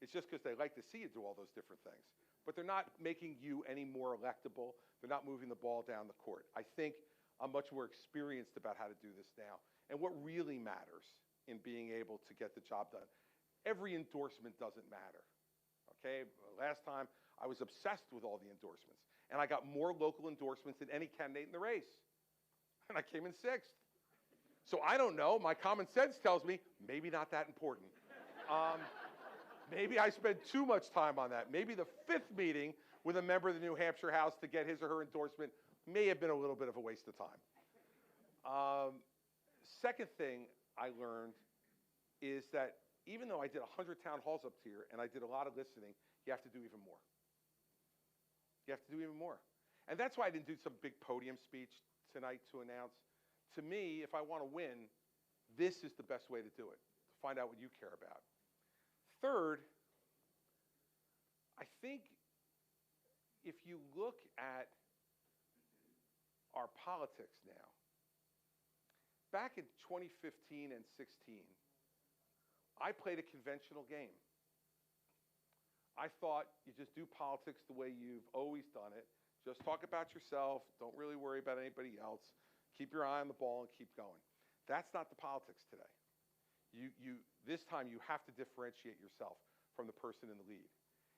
it's just because they like to see you do all those different things. But they're not making you any more electable. They're not moving the ball down the court. I think I'm much more experienced about how to do this now. And what really matters in being able to get the job done, every endorsement doesn't matter. Okay? Last time, I was obsessed with all the endorsements. And I got more local endorsements than any candidate in the race. And I came in 6th. So I don't know. My common sense tells me maybe not that important. Maybe I spent too much time on that. Maybe the 5th meeting with a member of the New Hampshire House to get his or her endorsement may have been a little bit of a waste of time. Second thing I learned is that even though I did 100 town halls up here and I did a lot of listening, you have to do even more. You have to do even more. And that's why I didn't do some big podium speech tonight to announce. To me, if I want to win, this is the best way to do it, to find out what you care about. Third, I think if you look at our politics now, back in 2015 and 16, I played a conventional game. I thought you just do politics the way you've always done it. Just talk about yourself. Don't really worry about anybody else. Keep your eye on the ball and keep going. That's not the politics today. This time you have to differentiate yourself from the person in the lead.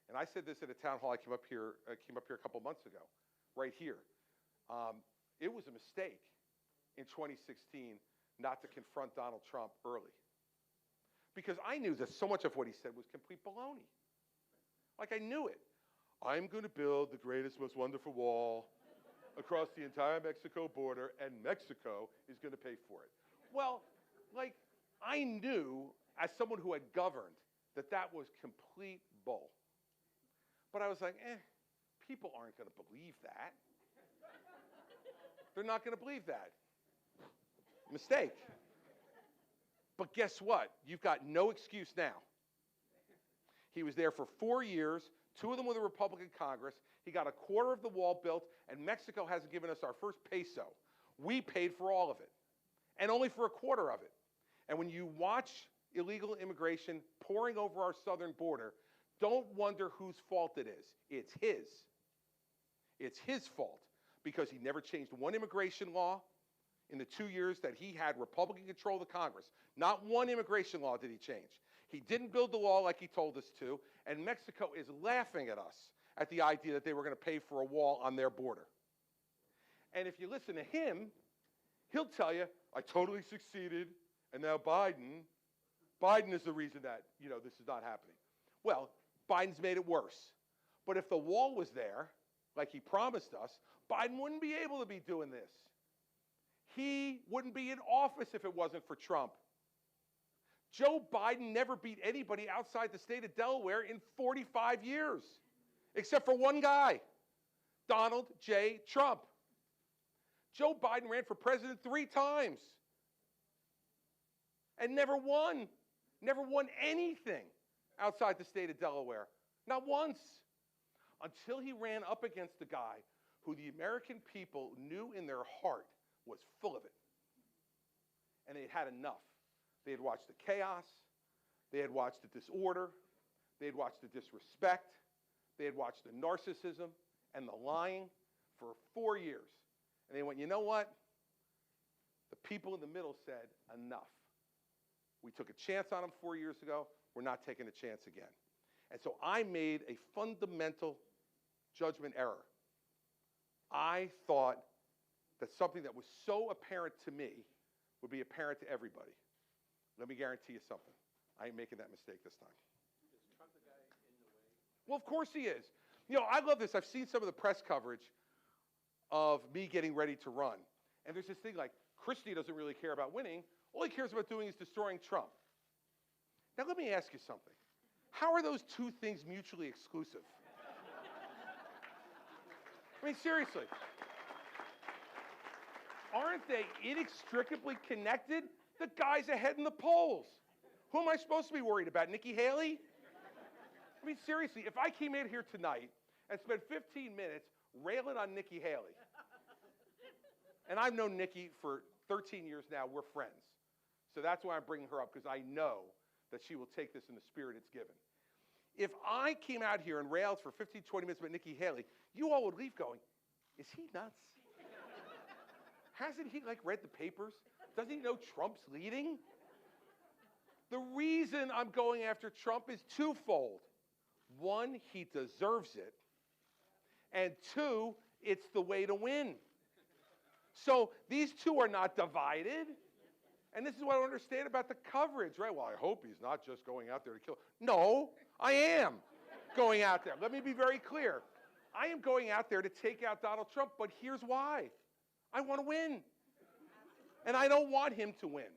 And I said this at a town hall I came up here a couple months ago, right here. It was a mistake in 2016 not to confront Donald Trump early. Because I knew that so much of what he said was complete baloney. Like, I knew it. I'm going to build the greatest, most wonderful wall across the entire Mexico border, and Mexico is going to pay for it. Well, like, I knew, as someone who had governed, that that was complete bull. But I was like, people aren't going to believe that. They're not going to believe that. Mistake. But guess what? You've got no excuse now. He was there for 4 years, 2 of them with a Republican Congress. He got a quarter of the wall built, and Mexico hasn't given us our first peso. We paid for all of it, and only for a quarter of it. And when you watch illegal immigration pouring over our southern border, don't wonder whose fault it is. It's his. It's his fault, because he never changed one immigration law in the 2 years that he had Republican control of the Congress. Not one immigration law did he change. He didn't build the wall like he told us to, and Mexico is laughing at us at the idea that they were going to pay for a wall on their border. And if you listen to him, he'll tell you, I totally succeeded, and now Biden is the reason that, this is not happening. Well, Biden's made it worse. But if the wall was there, like he promised us, Biden wouldn't be able to be doing this. He wouldn't be in office if it wasn't for Trump. Joe Biden never beat anybody outside the state of Delaware in 45 years, except for one guy, Donald J. Trump. Joe Biden ran for president 3 times and never won anything outside the state of Delaware, not once, until he ran up against a guy who the American people knew in their heart was full of it. And they had enough. They had watched the chaos. They had watched the disorder. They had watched the disrespect. They had watched the narcissism and the lying for 4 years. And they went, you know what? The people in the middle said, enough. We took a chance on him 4 years ago. We're not taking a chance again. And so I made a fundamental judgment error. I thought that something that was so apparent to me would be apparent to everybody. Let me guarantee you something. I ain't making that mistake this time. Is Trump the guy in the way? Well, of course he is. I love this. I've seen some of the press coverage of me getting ready to run. And there's this thing like, Christie doesn't really care about winning. All he cares about doing is destroying Trump. Now, let me ask you something. How are those 2 things mutually exclusive? I mean, seriously. Aren't they inextricably connected? The guy's ahead in the polls. Who am I supposed to be worried about? Nikki Haley? I mean, seriously, if I came in here tonight and spent 15 minutes railing on Nikki Haley, and I've known Nikki for 13 years now, we're friends. So that's why I'm bringing her up, because I know that she will take this in the spirit it's given. If I came out here and railed for 15, 20 minutes about Nikki Haley, you all would leave going, is he nuts? Hasn't he, read the papers? Doesn't he know Trump's leading? The reason I'm going after Trump is twofold. One, he deserves it. And two, it's the way to win. So these two are not divided. And this is what I don't understand about the coverage, right? Well, I hope he's not just going out there to kill. No, I am going out there. Let me be very clear. I am going out there to take out Donald Trump, but here's why. I want to win. And I don't want him to win.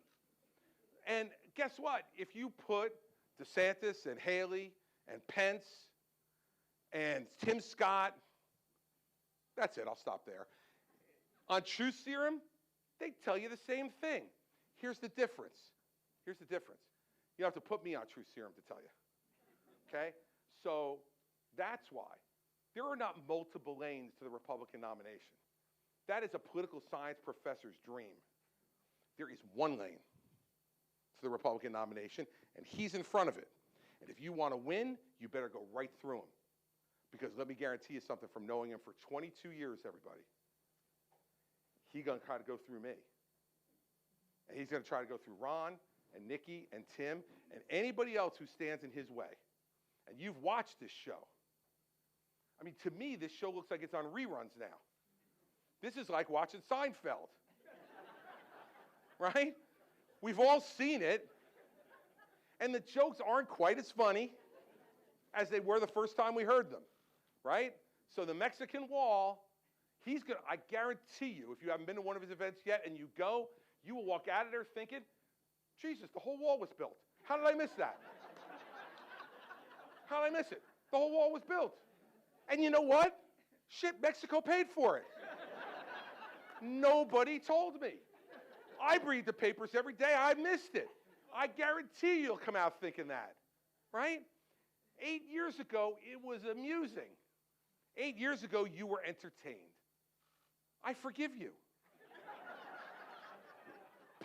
And guess what? If you put DeSantis and Haley and Pence and Tim Scott, that's it, I'll stop there. On truth serum, they tell you the same thing. Here's the difference. Here's the difference. You don't have to put me on truth serum to tell you. Okay? So that's why. There are not multiple lanes to the Republican nomination. That is a political science professor's dream. There is one lane to the Republican nomination, and he's in front of it. And if you want to win, you better go right through him. Because let me guarantee you something from knowing him for 22 years, everybody. He's going to try to go through me. And he's going to try to go through Ron and Nikki and Tim and anybody else who stands in his way. And you've watched this show. I mean, to me, this show looks like it's on reruns now. This is like watching Seinfeld. Right? We've all seen it. And the jokes aren't quite as funny as they were the first time we heard them. Right? So the Mexican Wall, he's going to, I guarantee you, if you haven't been to one of his events yet and you go, you will walk out of there thinking, Jesus, the whole wall was built. How did I miss that? How did I miss it? The whole wall was built. And you know what? Shit, Mexico paid for it. Nobody told me. I read the papers every day. I missed it. I guarantee you'll come out thinking that. Right? 8 years ago, it was amusing. 8 years ago, you were entertained. I forgive you.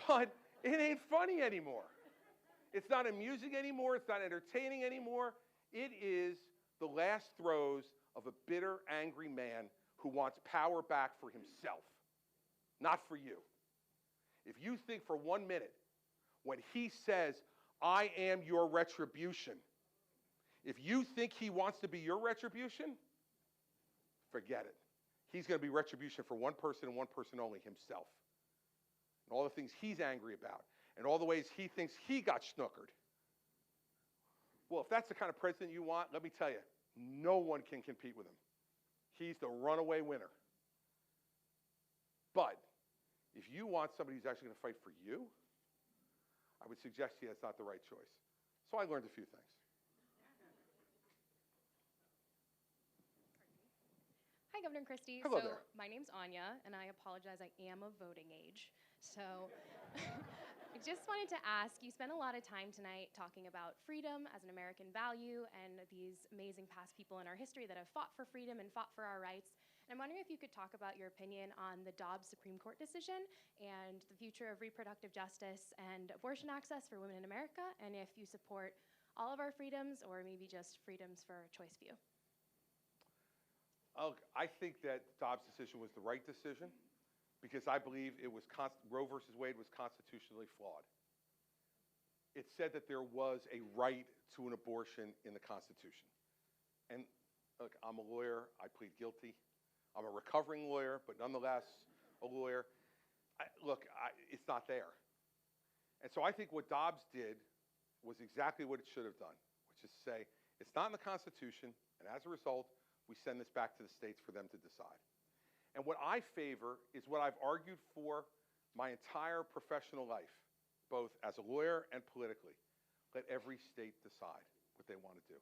But it ain't funny anymore. It's not amusing anymore. It's not entertaining anymore. It is the last throes of a bitter, angry man who wants power back for himself, not for you. If you think for 1 minute, when he says, I am your retribution, if you think he wants to be your retribution, forget it. He's going to be retribution for one person and one person only, himself. And all the things he's angry about, and all the ways he thinks he got snookered. Well, if that's the kind of president you want, let me tell you, no one can compete with him. He's the runaway winner. But if you want somebody who's actually going to fight for you, I would suggest to you that's not the right choice. So I learned a few things. Hi, Governor Christie. Hello so there. My name's Anya, and I apologize, I am of voting age. So I just wanted to ask, you spent a lot of time tonight talking about freedom as an American value and these amazing past people in our history that have fought for freedom and fought for our rights. And I'm wondering if you could talk about your opinion on the Dobbs Supreme Court decision and the future of reproductive justice and abortion access for women in America, and if you support all of our freedoms or maybe just freedoms for a choice few. I think that Dobbs' decision was the right decision because I believe it was Roe versus Wade was constitutionally flawed. It said that there was a right to an abortion in the Constitution. And look, I'm a lawyer. I plead guilty. I'm a recovering lawyer, but nonetheless a lawyer. It's not there. And so I think what Dobbs did was exactly what it should have done, which is to say it's not in the Constitution, and as a result, we send this back to the states for them to decide. And what I favor is what I've argued for my entire professional life, both as a lawyer and politically. Let every state decide what they want to do.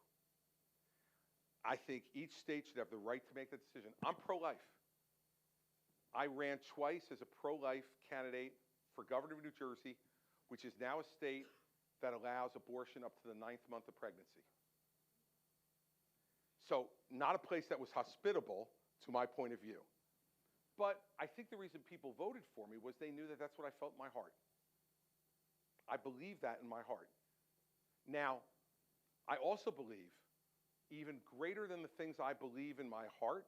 I think each state should have the right to make that decision. I'm pro-life. I ran twice as a pro-life candidate for governor of New Jersey, which is now a state that allows abortion up to the 9th month of pregnancy. So not a place that was hospitable to my point of view. But I think the reason people voted for me was they knew that that's what I felt in my heart. I believe that in my heart. Now, I also believe, even greater than the things I believe in my heart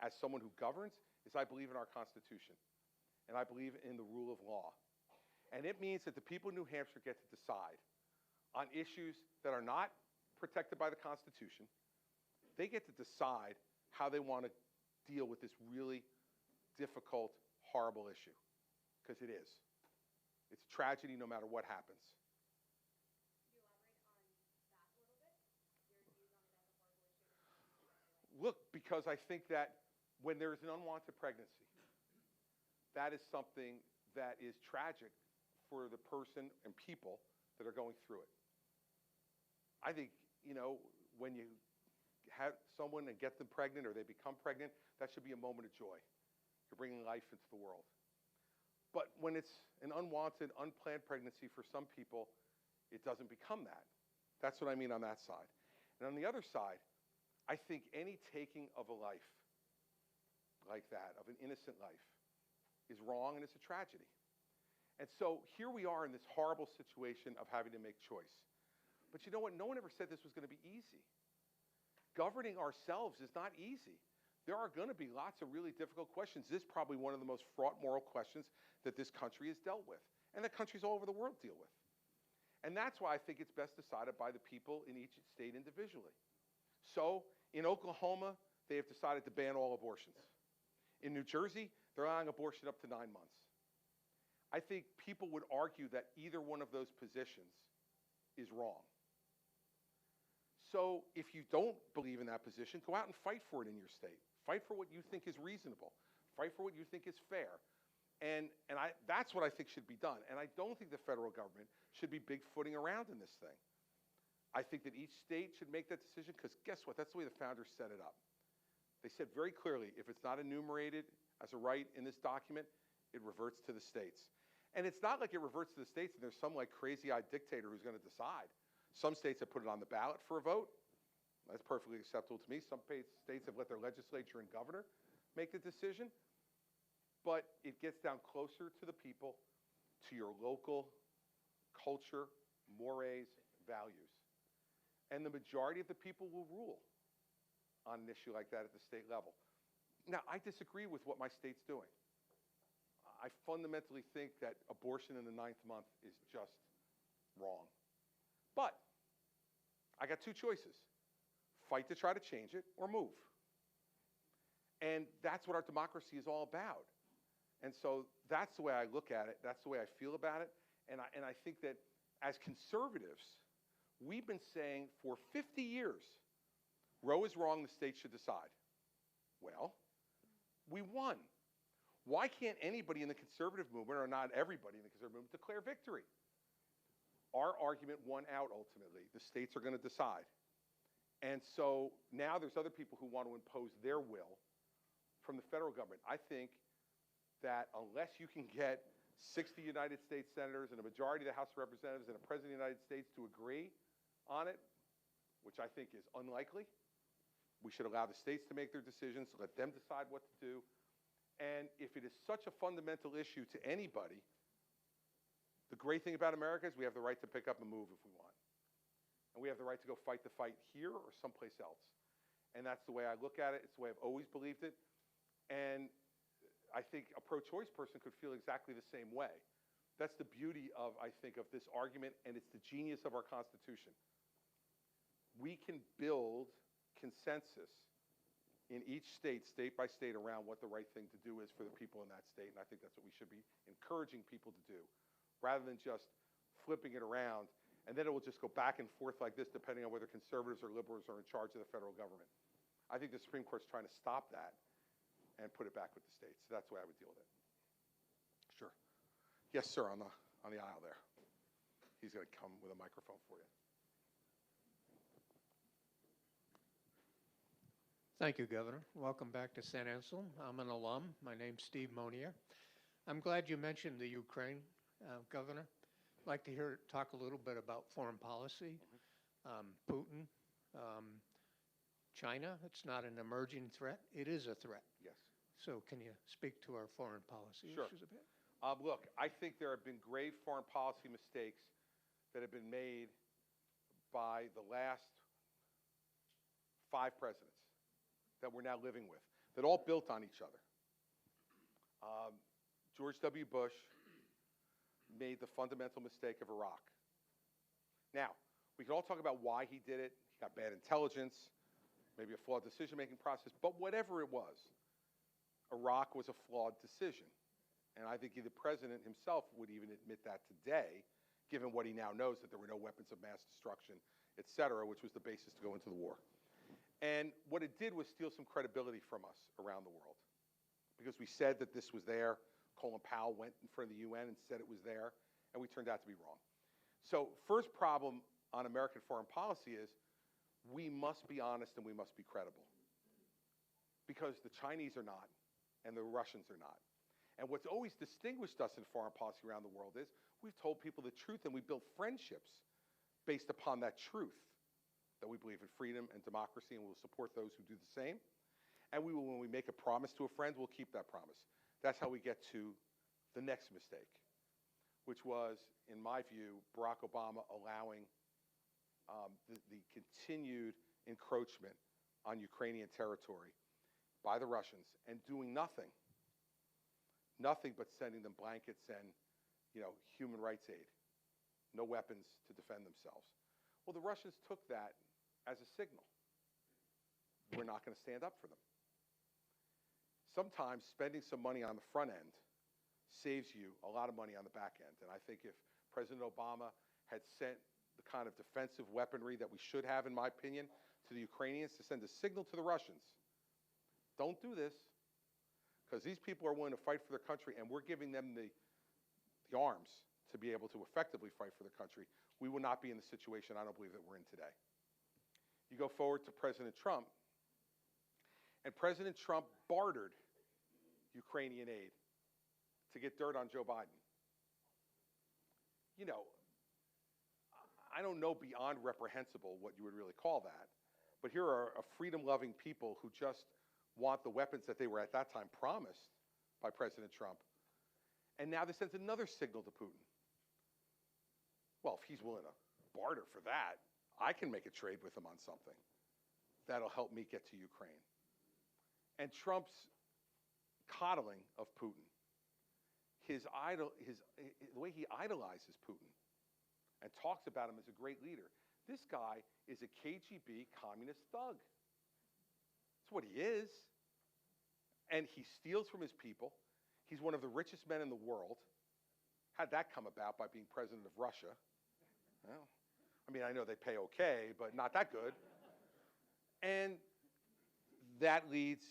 as someone who governs, is I believe in our Constitution. And I believe in the rule of law. And it means that the people in New Hampshire get to decide on issues that are not protected by the Constitution. They get to decide how they want to deal with this really difficult, horrible issue. Because it is. It's a tragedy no matter what happens. Look, because I think that when there is an unwanted pregnancy, that is something that is tragic for the person and people that are going through it. I think, when you have someone and get them pregnant or they become pregnant, that should be a moment of joy. You're bringing life into the world. But when it's an unwanted, unplanned pregnancy for some people, it doesn't become that. That's what I mean on that side. And on the other side, I think any taking of a life like that, of an innocent life, is wrong and it's a tragedy. And so here we are in this horrible situation of having to make choice. But you know what? No one ever said this was going to be easy. Governing ourselves is not easy. There are going to be lots of really difficult questions. This is probably one of the most fraught moral questions that this country has dealt with, and that countries all over the world deal with. And that's why I think it's best decided by the people in each state individually. So in Oklahoma, they have decided to ban all abortions. In New Jersey, they're allowing abortion up to 9 months. I think people would argue that either one of those positions is wrong. So if you don't believe in that position, go out and fight for it in your state. Fight for what you think is reasonable. Fight for what you think is fair. And that's what I think should be done. And I don't think the federal government should be bigfooting around in this thing. I think that each state should make that decision because guess what? That's the way the founders set it up. They said very clearly, if it's not enumerated as a right in this document, it reverts to the states. And it's not like it reverts to the states and there's some like crazy-eyed dictator who's going to decide. Some states have put it on the ballot for a vote. That's perfectly acceptable to me. Some states have let their legislature and governor make the decision. But it gets down closer to the people, to your local culture, mores, values. And the majority of the people will rule on an issue like that at the state level. Now, I disagree with what my state's doing. I fundamentally think that abortion in the 9th month is just wrong. But I got two choices. Fight to try to change it or move. And that's what our democracy is all about. And so that's the way I look at it. That's the way I feel about it. And I think that as conservatives, we've been saying for 50 years, Roe is wrong, the state should decide. Well, we won. Why can't anybody in the conservative movement, or not everybody in the conservative movement, declare victory? Our argument won out ultimately. The states are going to decide. And so now there's other people who want to impose their will from the federal government. I think that unless you can get 60 United States senators and a majority of the House of Representatives and a president of the United States to agree on it, which I think is unlikely, we should allow the states to make their decisions, let them decide what to do. And if it is such a fundamental issue to anybody, the great thing about America is we have the right to pick up and move if we want. And we have the right to go fight the fight here or someplace else. And that's the way I look at it. It's the way I've always believed it. And I think a pro-choice person could feel exactly the same way. That's the beauty of, I think, of this argument, and it's the genius of our Constitution. We can build consensus in each state, state by state, around what the right thing to do is for the people in that state. And I think that's what we should be encouraging people to do, rather than just flipping it around. And then it will just go back and forth like this, depending on whether conservatives or liberals are in charge of the federal government. I think the Supreme Court's trying to stop that and put it back with the states. So that's the way I would deal with it. Sure. Yes, sir, on the aisle there. He's going to come with a microphone for you. Thank you, Governor. Welcome back to St. Anselm. I'm an alum. My name's Steve Monier. I'm glad you mentioned the Ukraine, Governor. I'd like to talk a little bit about foreign policy, Putin. China. It's not an emerging threat. It is a threat. Yes. So can you speak to our foreign policy Sure. issues a bit? Look, I think there have been grave foreign policy mistakes that have been made by the last 5 presidents that we're now living with, that all built on each other. George W. Bush made the fundamental mistake of Iraq. Now, we can all talk about why he did it. He got bad intelligence, maybe a flawed decision-making process, but whatever it was, Iraq was a flawed decision. And I think the president himself would even admit that today, given what he now knows, that there were no weapons of mass destruction, et cetera, which was the basis to go into the war. And what it did was steal some credibility from us around the world, because we said that this was there. Colin Powell went in front of the UN and said it was there, and we turned out to be wrong. So first problem on American foreign policy is we must be honest and we must be credible, because the Chinese are not and the Russians are not. And what's always distinguished us in foreign policy around the world is we've told people the truth, and we build friendships based upon that truth, that we believe in freedom and democracy, and we'll support those who do the same. And we will, when we make a promise to a friend, we'll keep that promise. That's how we get to the next mistake, which was, in my view, Barack Obama allowing the continued encroachment on Ukrainian territory by the Russians and doing nothing but sending them blankets and, human rights aid, no weapons to defend themselves. Well, the Russians took that as a signal. We're not going to stand up for them. Sometimes spending some money on the front end saves you a lot of money on the back end. And I think if President Obama had sent the kind of defensive weaponry that we should have, in my opinion, to the Ukrainians to send a signal to the Russians, don't do this, because these people are willing to fight for their country, and we're giving them the arms to be able to effectively fight for their country, we will not be in the situation I don't believe that we're in today. You go forward to President Trump, and President Trump bartered Ukrainian aid to get dirt on Joe Biden. I don't know beyond reprehensible what you would really call that, but here are a freedom-loving people who just want the weapons that they were at that time promised by President Trump. And now this sends another signal to Putin. Well, if he's willing to barter for that, I can make a trade with him on something that'll help me get to Ukraine. And Trump's coddling of Putin, the way he idolizes Putin and talks about him as a great leader. This guy is a KGB communist thug. That's what he is. And he steals from his people. He's one of the richest men in the world. How'd that come about? By being president of Russia? Well, I know they pay okay, but not that good. And that leads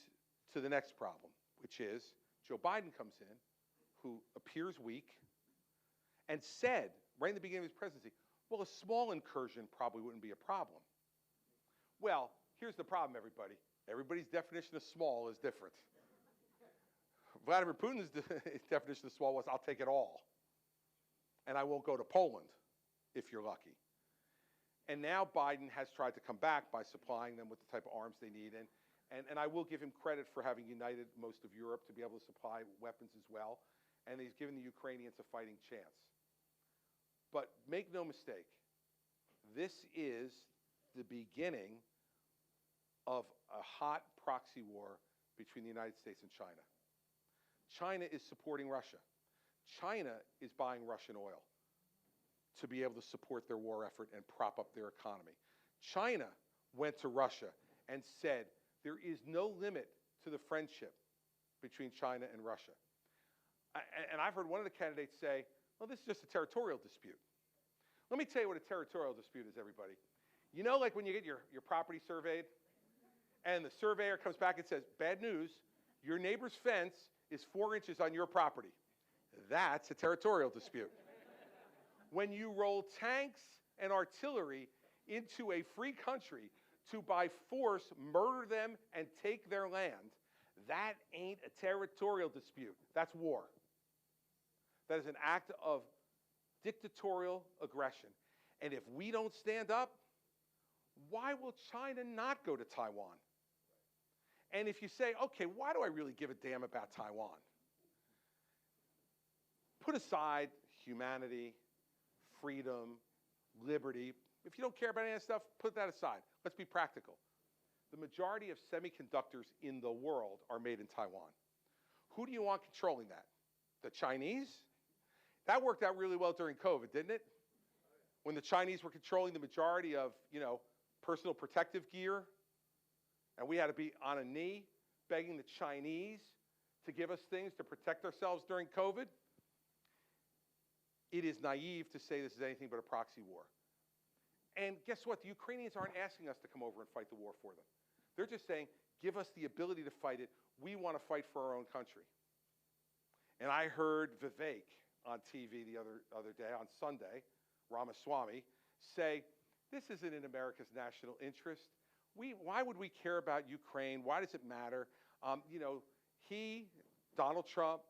to the next problem, which is Joe Biden comes in, who appears weak, and said, right in the beginning of his presidency, well, a small incursion probably wouldn't be a problem. Well, here's the problem, everybody. Everybody's definition of small is different. Vladimir Putin's definition of small was, I'll take it all. And I won't go to Poland, if you're lucky. And now Biden has tried to come back by supplying them with the type of arms they need. And I will give him credit for having united most of Europe to be able to supply weapons as well. And he's given the Ukrainians a fighting chance. But make no mistake, this is the beginning of a hot proxy war between the United States and China. China is supporting Russia. China is buying Russian oil to be able to support their war effort and prop up their economy. China went to Russia and said, there is no limit to the friendship between China and Russia. And I've heard one of the candidates say, well, this is just a territorial dispute. Let me tell you what a territorial dispute is, everybody. Like when you get your property surveyed, and the surveyor comes back and says, bad news, your neighbor's fence is 4 inches on your property. That's a territorial dispute. When you roll tanks and artillery into a free country to, by force, murder them and take their land, that ain't a territorial dispute. That's war. That is an act of dictatorial aggression. And if we don't stand up, why will China not go to Taiwan? And if you say, okay, why do I really give a damn about Taiwan? Put aside humanity, freedom, liberty. If you don't care about any of that stuff, put that aside. Let's be practical. The majority of semiconductors in the world are made in Taiwan. Who do you want controlling that? The Chinese? That worked out really well during COVID, didn't it? When the Chinese were controlling the majority of, personal protective gear, and we had to be on a knee begging the Chinese to give us things to protect ourselves during COVID. It is naive to say this is anything but a proxy war. And guess what? The Ukrainians aren't asking us to come over and fight the war for them. They're just saying, give us the ability to fight it. We want to fight for our own country. And I heard Vivek on TV the other day, on Sunday, Ramaswamy, say, this isn't in America's national interest. Why would we care about Ukraine? Why does it matter? He, Donald Trump,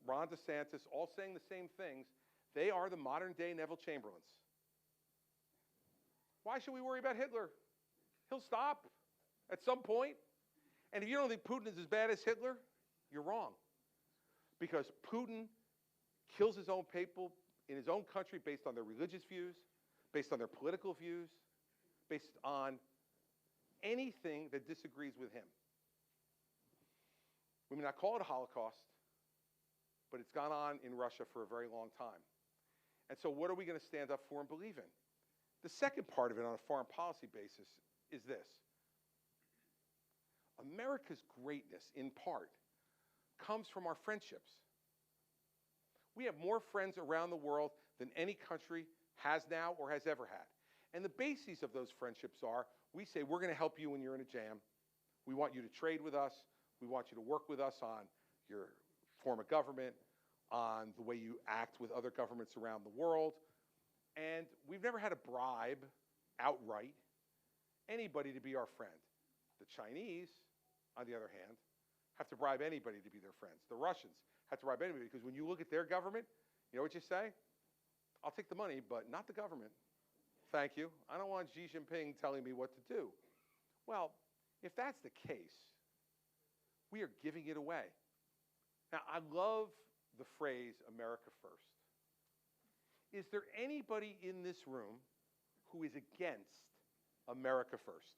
Ron DeSantis, all saying the same things. They are the modern-day Neville Chamberlains. Why should we worry about Hitler? He'll stop at some point. And if you don't think Putin is as bad as Hitler, you're wrong. Because Putin kills his own people in his own country based on their religious views, based on their political views, based on anything that disagrees with him. We may not call it a Holocaust, but it's gone on in Russia for a very long time. And so what are we going to stand up for and believe in? The second part of it on a foreign policy basis is this. America's greatness, in part, comes from our friendships. We have more friends around the world than any country has now or has ever had. And the bases of those friendships are, we say, we're going to help you when you're in a jam. We want you to trade with us. We want you to work with us on your form of government, on the way you act with other governments around the world. And we've never had to bribe outright anybody to be our friend. The Chinese, on the other hand, have to bribe anybody to be their friends. The Russians have to bribe anybody because when you look at their government, you know what you say? I'll take the money, but not the government. Thank you. I don't want Xi Jinping telling me what to do. Well, if that's the case, we are giving it away. Now, I love the phrase America first. Is there anybody in this room who is against America first?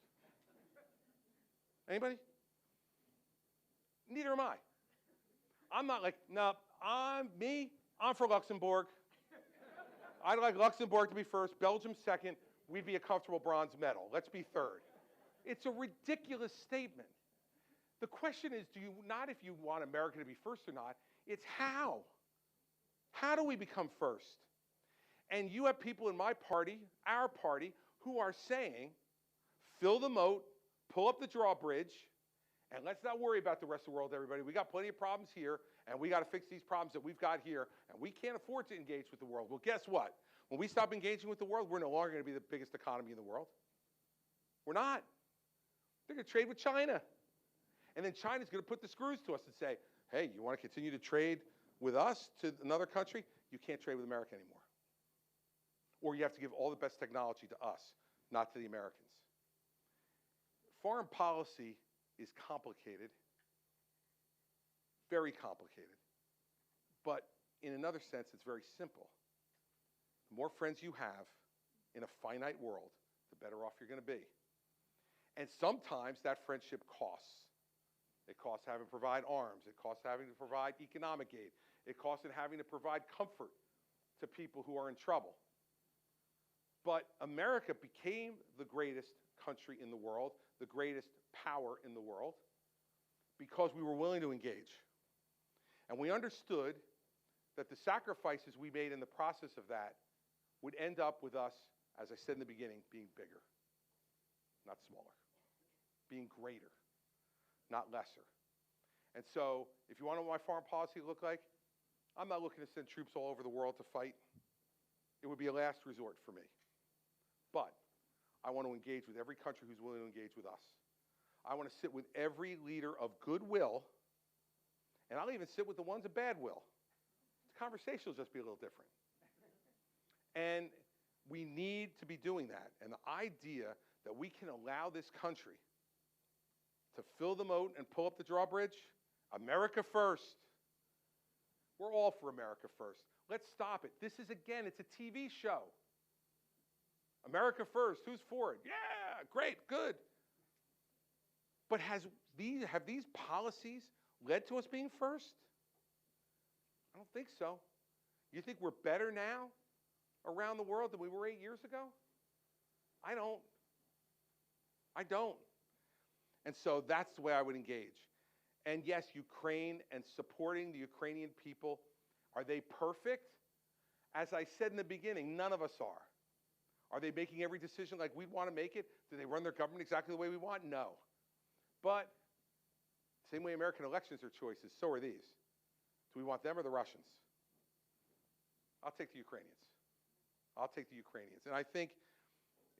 Anybody? Neither am I. I'm not like, no, I'm for Luxembourg. I'd like Luxembourg to be first, Belgium second, we'd be a comfortable bronze medal. Let's be third. It's a ridiculous statement. The question is, not if you want America to be first or not, it's how. How do we become first? And you have people in my party, our party, who are saying, fill the moat, pull up the drawbridge, and let's not worry about the rest of the world, everybody. We got plenty of problems here, and we got to fix these problems that we've got here, and we can't afford to engage with the world. Well, guess what? When we stop engaging with the world, we're no longer going to be the biggest economy in the world. We're not. They're going to trade with China. And then China's going to put the screws to us and say, hey, you want to continue to trade with us to another country? You can't trade with America anymore. Or you have to give all the best technology to us, not to the Americans. Foreign policy is complicated, very complicated. But in another sense, it's very simple. The more friends you have in a finite world, the better off you're going to be. And sometimes that friendship costs. It costs having to provide arms. It costs having to provide economic aid. It costs having to provide comfort to people who are in trouble. But America became the greatest country in the world, the greatest power in the world, because we were willing to engage. And we understood that the sacrifices we made in the process of that would end up with us, as I said in the beginning, being bigger, not smaller, being greater, not lesser. And so if you want to know what my foreign policy look like, I'm not looking to send troops all over the world to fight. It would be a last resort for me. But I want to engage with every country who's willing to engage with us. I want to sit with every leader of goodwill, and I'll even sit with the ones of bad will. The conversation will just be a little different. And we need to be doing that. And the idea that we can allow this country to fill the moat and pull up the drawbridge, America first. We're all for America first. Let's stop it. This is, again, it's a TV show. America first, who's for it? Yeah, great, good. But have these policies led to us being first? I don't think so. You think we're better now around the world than we were 8 years ago? I don't. And so that's the way I would engage. And yes, Ukraine and supporting the Ukrainian people, are they perfect? As I said in the beginning, none of us are. Are they making every decision like we want to make it? Do they run their government exactly the way we want? No. But same way American elections are choices, so are these. Do we want them or the Russians? I'll take the Ukrainians. I'll take the Ukrainians. And I think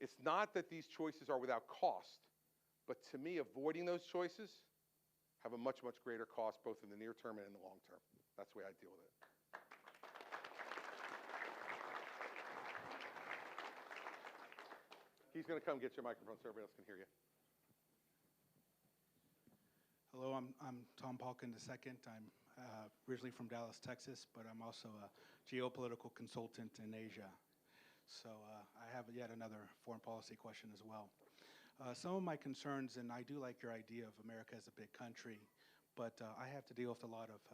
it's not that these choices are without cost, but to me, avoiding those choices have a much, much greater cost, both in the near term and in the long term. That's the way I deal with it. He's going to come get your microphone so everybody else can hear you. Hello, I'm Tom Palkin II. I'm originally from Dallas, Texas, but I'm also a geopolitical consultant in Asia. So I have yet another foreign policy question as well. Some of my concerns, and I do like your idea of America as a big country, but I have to deal with a lot of,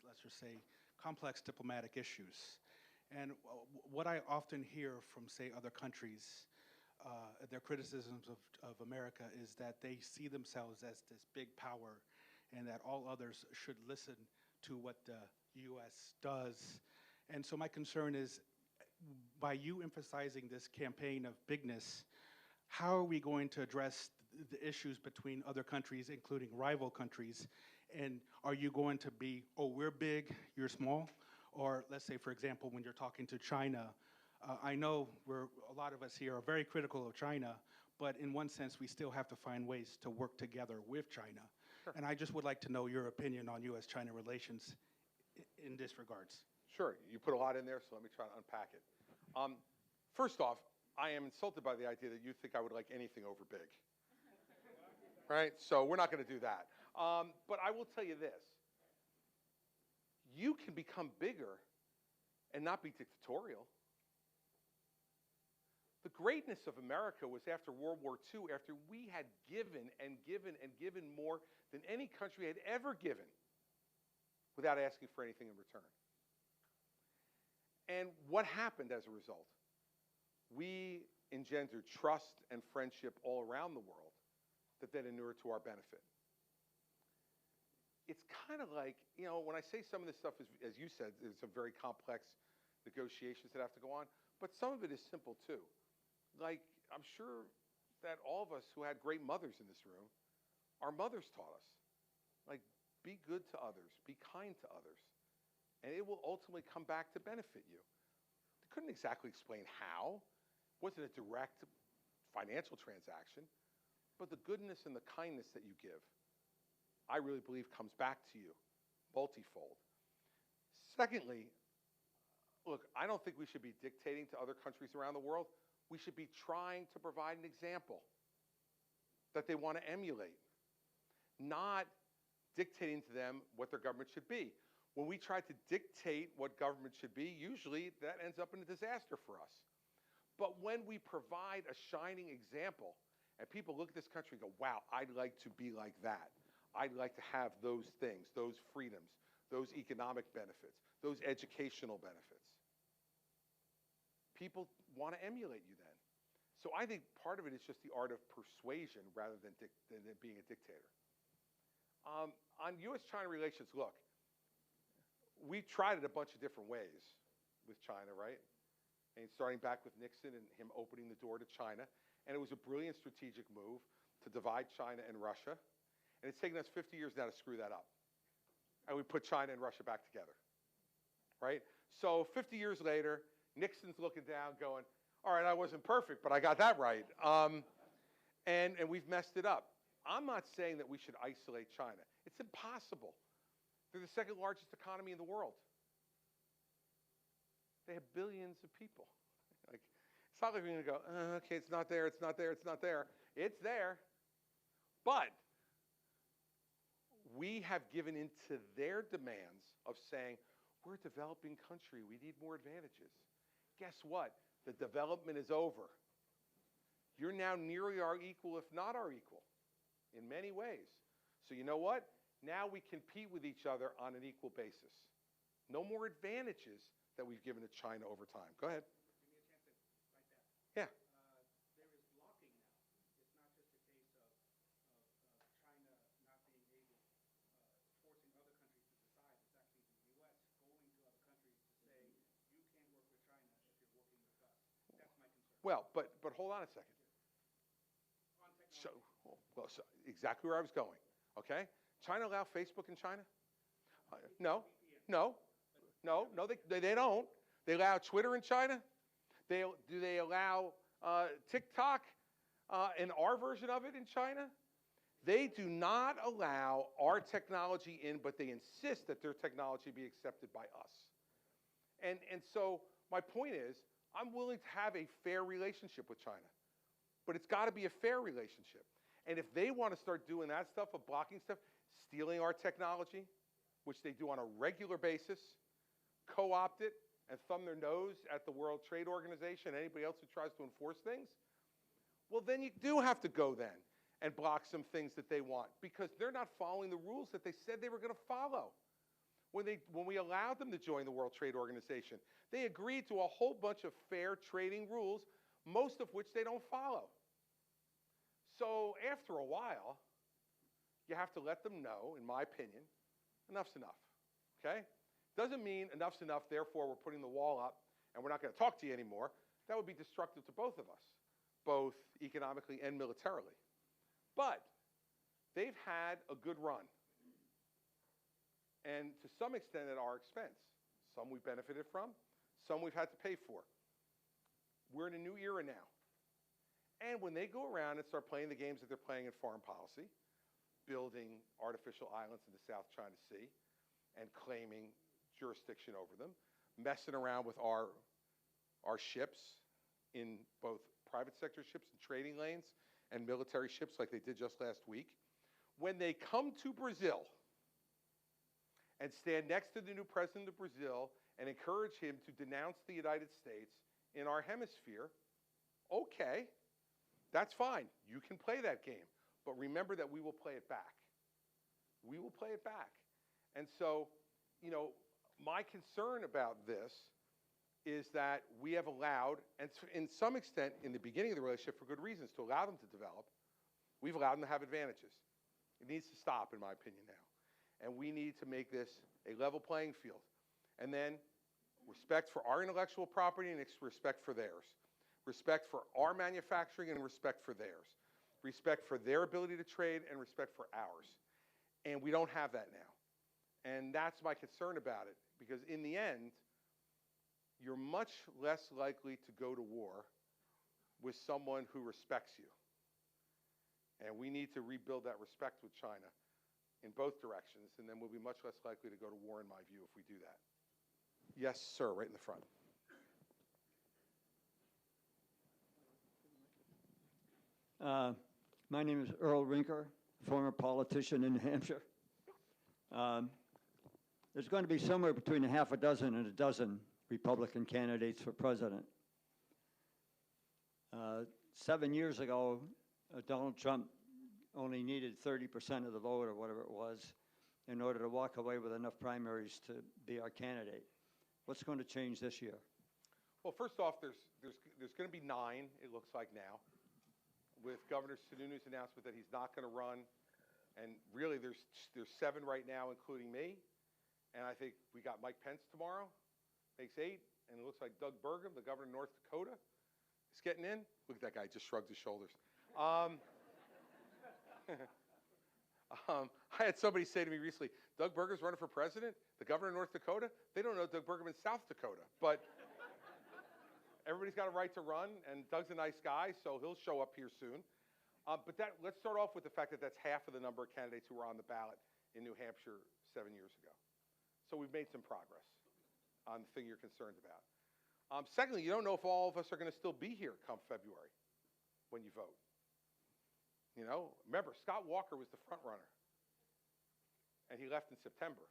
let's just say, complex diplomatic issues. And what I often hear from, say, other countries, their criticisms of America is that they see themselves as this big power and that all others should listen to what the U.S. does. And so my concern is, by you emphasizing this campaign of bigness, how are we going to address the issues between other countries, including rival countries? And are you going to be, oh, we're big, you're small? Or let's say, for example, when you're talking to China, I know a lot of us here are very critical of China, but in one sense, we still have to find ways to work together with China. Sure. And I just would like to know your opinion on U.S.-China relations in this regards. Sure. You put a lot in there, so let me try to unpack it. First off, I am insulted by the idea that you think I would like anything over big. Right? So we're not going to do that. But I will tell you this. You can become bigger and not be dictatorial. The greatness of America was after World War II, after we had given and given and given more than any country had ever given without asking for anything in return. And what happened as a result? We engendered trust and friendship all around the world that then inured to our benefit. It's kind of like, you know, when I say some of this stuff is, as you said, there's some very complex negotiations that have to go on, but some of it is simple too. Like, I'm sure that all of us who had great mothers in this room, our mothers taught us, like, be good to others, be kind to others, and it will ultimately come back to benefit you. They couldn't exactly explain how. It wasn't a direct financial transaction, but the goodness and the kindness that you give, I really believe comes back to you multifold. Secondly, look, I don't think we should be dictating to other countries around the world. We should be trying to provide an example that they want to emulate, not dictating to them what their government should be. When we try to dictate what government should be, usually that ends up in a disaster for us. But when we provide a shining example, and people look at this country and go, wow, I'd like to be like that. I'd like to have those things, those freedoms, those economic benefits, those educational benefits. People want to emulate you then. So I think part of it is just the art of persuasion rather than being a dictator. On U.S.-China relations, look, we've tried it a bunch of different ways with China, right? And starting back with Nixon and him opening the door to China. And it was a brilliant strategic move to divide China and Russia. And it's taken us 50 years now to screw that up. And we put China and Russia back together, right? So 50 years later, Nixon's looking down going, all right, I wasn't perfect, but I got that right. And we've messed it up. I'm not saying that we should isolate China. It's impossible. They're the second largest economy in the world. They have billions of people. Like, it's not like we're going to go, okay, it's not there, it's not there, it's not there. It's there. But we have given into their demands of saying, we're a developing country, we need more advantages. Guess what? The development is over. You're now nearly our equal, if not our equal, in many ways. So you know what? Now we compete with each other on an equal basis. No more advantages that we've given to China over time. Go ahead. Yeah. There is blocking now. It's not just a case of China not being able, forcing other countries to decide. It's actually the U.S. going to other countries to say, you can't work with China if you're working with us. That's my concern. Well, but hold on a second. So exactly where I was going, okay? China allow Facebook in China? No, they don't. They allow Twitter in China? Do they allow TikTok and our version of it in China? They do not allow our technology in, but they insist that their technology be accepted by us. And so my point is, I'm willing to have a fair relationship with China, but it's got to be a fair relationship. And if they want to start doing that stuff of blocking stuff, stealing our technology, which they do on a regular basis, co-opt it, and thumb their nose at the World Trade Organization and anybody else who tries to enforce things, well, then you do have to go then and block some things that they want because they're not following the rules that they said they were going to follow. When we allowed them to join the World Trade Organization, they agreed to a whole bunch of fair trading rules, most of which they don't follow. So after a while, you have to let them know, in my opinion, enough's enough, okay? Doesn't mean enough's enough, therefore we're putting the wall up and we're not going to talk to you anymore. That would be destructive to both of us, both economically and militarily. But they've had a good run, and to some extent at our expense. Some we benefited from, some we've had to pay for. We're in a new era now. And when they go around and start playing the games that they're playing in foreign policy, building artificial islands in the South China Sea and claiming jurisdiction over them, messing around with our ships in both private sector ships and trading lanes and military ships like they did just last week. When they come to Brazil and stand next to the new president of Brazil and encourage him to denounce the United States in our hemisphere, okay, that's fine. You can play that game. But remember that we will play it back. We will play it back. And so, you know, my concern about this is that we have allowed, and in some extent in the beginning of the relationship for good reasons, to allow them to develop, we've allowed them to have advantages. It needs to stop, in my opinion, now. And we need to make this a level playing field. And then respect for our intellectual property and respect for theirs. Respect for our manufacturing and respect for theirs. Respect for their ability to trade and respect for ours. And we don't have that now. And that's my concern about it, because in the end, you're much less likely to go to war with someone who respects you. And we need to rebuild that respect with China in both directions, and then we'll be much less likely to go to war, in my view, if we do that. Yes, sir, right in the front. My name is Earl Rinker, former politician in New Hampshire. There's going to be somewhere between a half a dozen and a dozen Republican candidates for president. 7 years ago, Donald Trump only needed 30% of the vote or whatever it was in order to walk away with enough primaries to be our candidate. What's going to change this year? Well, first off, there's going to be 9, it looks like now, with Governor Sununu's announcement that he's not going to run. And really, there's 7 right now, including me. And I think we got Mike Pence tomorrow, makes 8. And it looks like Doug Burgum, the governor of North Dakota, is getting in. Look at that guy, just shrugged his shoulders. I had somebody say to me recently, Doug Burgum's running for president, the governor of North Dakota. They don't know Doug Burgum in South Dakota. But everybody's got a right to run, and Doug's a nice guy, so he'll show up here soon. But let's start off with the fact that that's half of the number of candidates who were on the ballot in New Hampshire 7 years ago. So we've made some progress on the thing you're concerned about. Secondly, you don't know if all of us are going to still be here come February when you vote. You know, remember, Scott Walker was the front runner, and he left in September,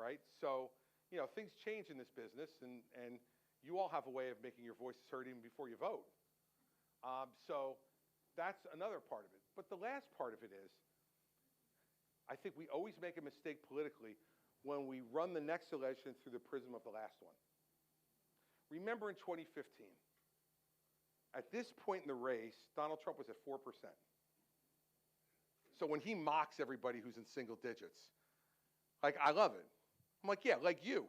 right? So, you know, things change in this business, and you all have a way of making your voices heard even before you vote. So that's another part of it. But the last part of it is, I think we always make a mistake politically when we run the next election through the prism of the last one. Remember in 2015, at this point in the race, Donald Trump was at 4%. So when he mocks everybody who's in single digits, like, I love it. I'm like, yeah, like you.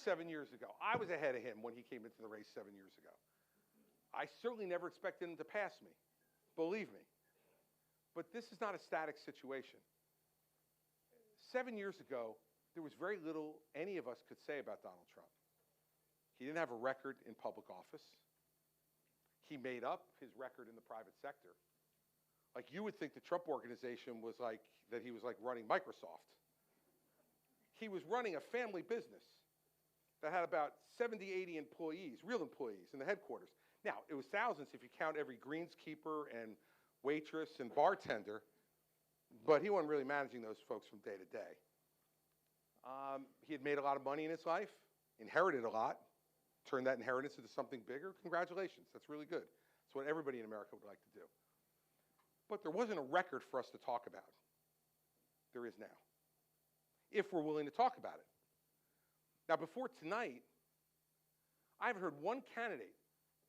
7 years ago. I was ahead of him when he came into the race 7 years ago. I certainly never expected him to pass me, believe me. But this is not a static situation. 7 years ago, there was very little any of us could say about Donald Trump. He didn't have a record in public office. He made up his record in the private sector. Like, you would think the Trump organization was like, that he was like running Microsoft. He was running a family business that had about 70, 80 employees, real employees in the headquarters. Now, it was thousands if you count every greenskeeper and waitress and bartender, but he wasn't really managing those folks from day to day. He had made a lot of money in his life, inherited a lot, turned that inheritance into something bigger. Congratulations, that's really good. That's what everybody in America would like to do. But there wasn't a record for us to talk about. There is now, if we're willing to talk about it. Now, before tonight, I haven't heard one candidate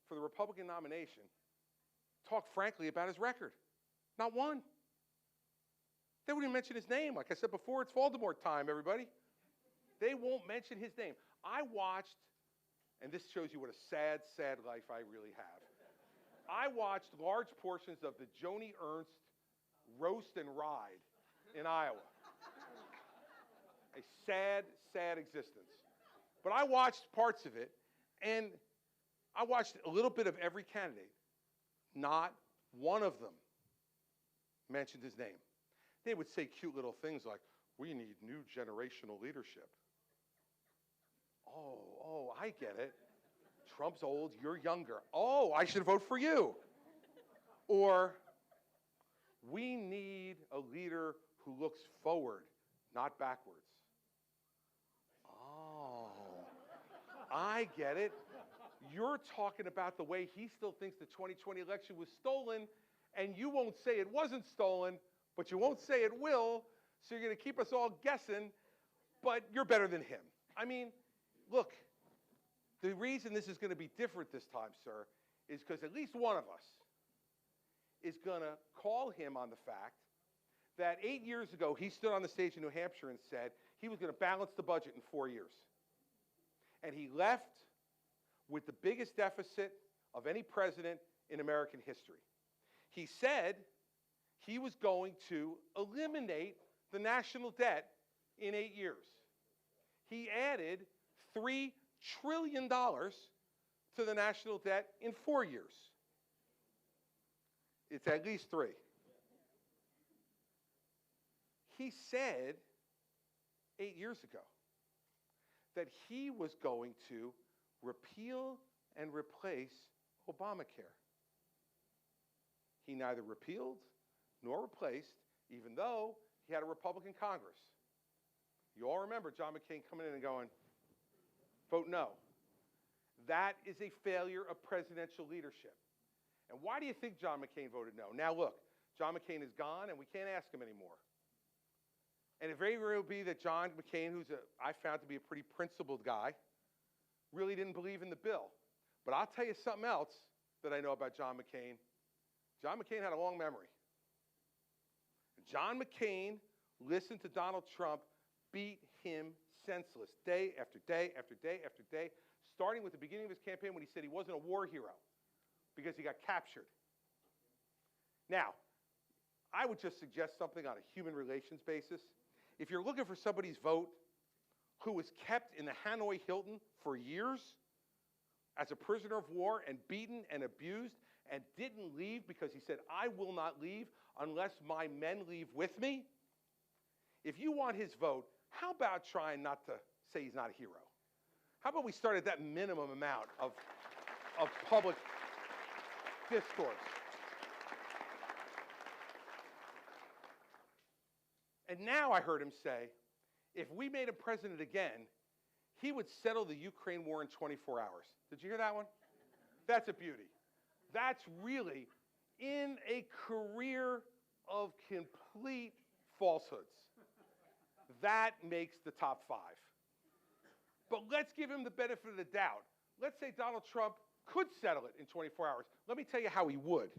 for the Republican nomination talk frankly about his record. Not one. They wouldn't even mention his name. Like I said before, it's Voldemort time, everybody. They won't mention his name. I watched, and this shows you what a sad, sad life I really have. I watched large portions of the Joni Ernst roast and ride in Iowa. A sad, sad existence. But I watched parts of it, and I watched a little bit of every candidate. Not one of them mentioned his name. They would say cute little things like, we need new generational leadership. Oh, I get it. Trump's old, you're younger. Oh, I should vote for you. Or, we need a leader who looks forward, not backwards. Oh, I get it. You're talking about the way he still thinks the 2020 election was stolen, and you won't say it wasn't stolen, but you won't say it will, so you're going to keep us all guessing, but you're better than him. I mean, look, the reason this is going to be different this time, sir, is because at least one of us is going to call him on the fact that 8 years ago he stood on the stage in New Hampshire and said he was going to balance the budget in 4 years. And he left with the biggest deficit of any president in American history. He said he was going to eliminate the national debt in 8 years. He added $3 trillion to the national debt in 4 years. It's at least 3. He said 8 years ago that he was going to repeal and replace Obamacare. He neither repealed nor replaced, even though he had a Republican Congress. You all remember John McCain coming in and going, vote no. That is a failure of presidential leadership. And why do you think John McCain voted no? Now look, John McCain is gone and we can't ask him anymore. And it very well be that John McCain, I found to be a pretty principled guy, really didn't believe in the bill. But I'll tell you something else that I know about John McCain. John McCain had a long memory. John McCain listened to Donald Trump beat him senseless day after day after day after day, starting with the beginning of his campaign when he said he wasn't a war hero because he got captured. Now, I would just suggest something on a human relations basis. If you're looking for somebody's vote who was kept in the Hanoi Hilton for years as a prisoner of war and beaten and abused and didn't leave because he said, I will not leave unless my men leave with me, if you want his vote, how about trying not to say he's not a hero? How about we start at that minimum amount of public discourse? And now I heard him say, if we made him president again, he would settle the Ukraine war in 24 hours. Did you hear that one? That's a beauty. That's really in a career of complete falsehoods. That makes the top 5. But let's give him the benefit of the doubt. Let's say Donald Trump could settle it in 24 hours. Let me tell you how he would.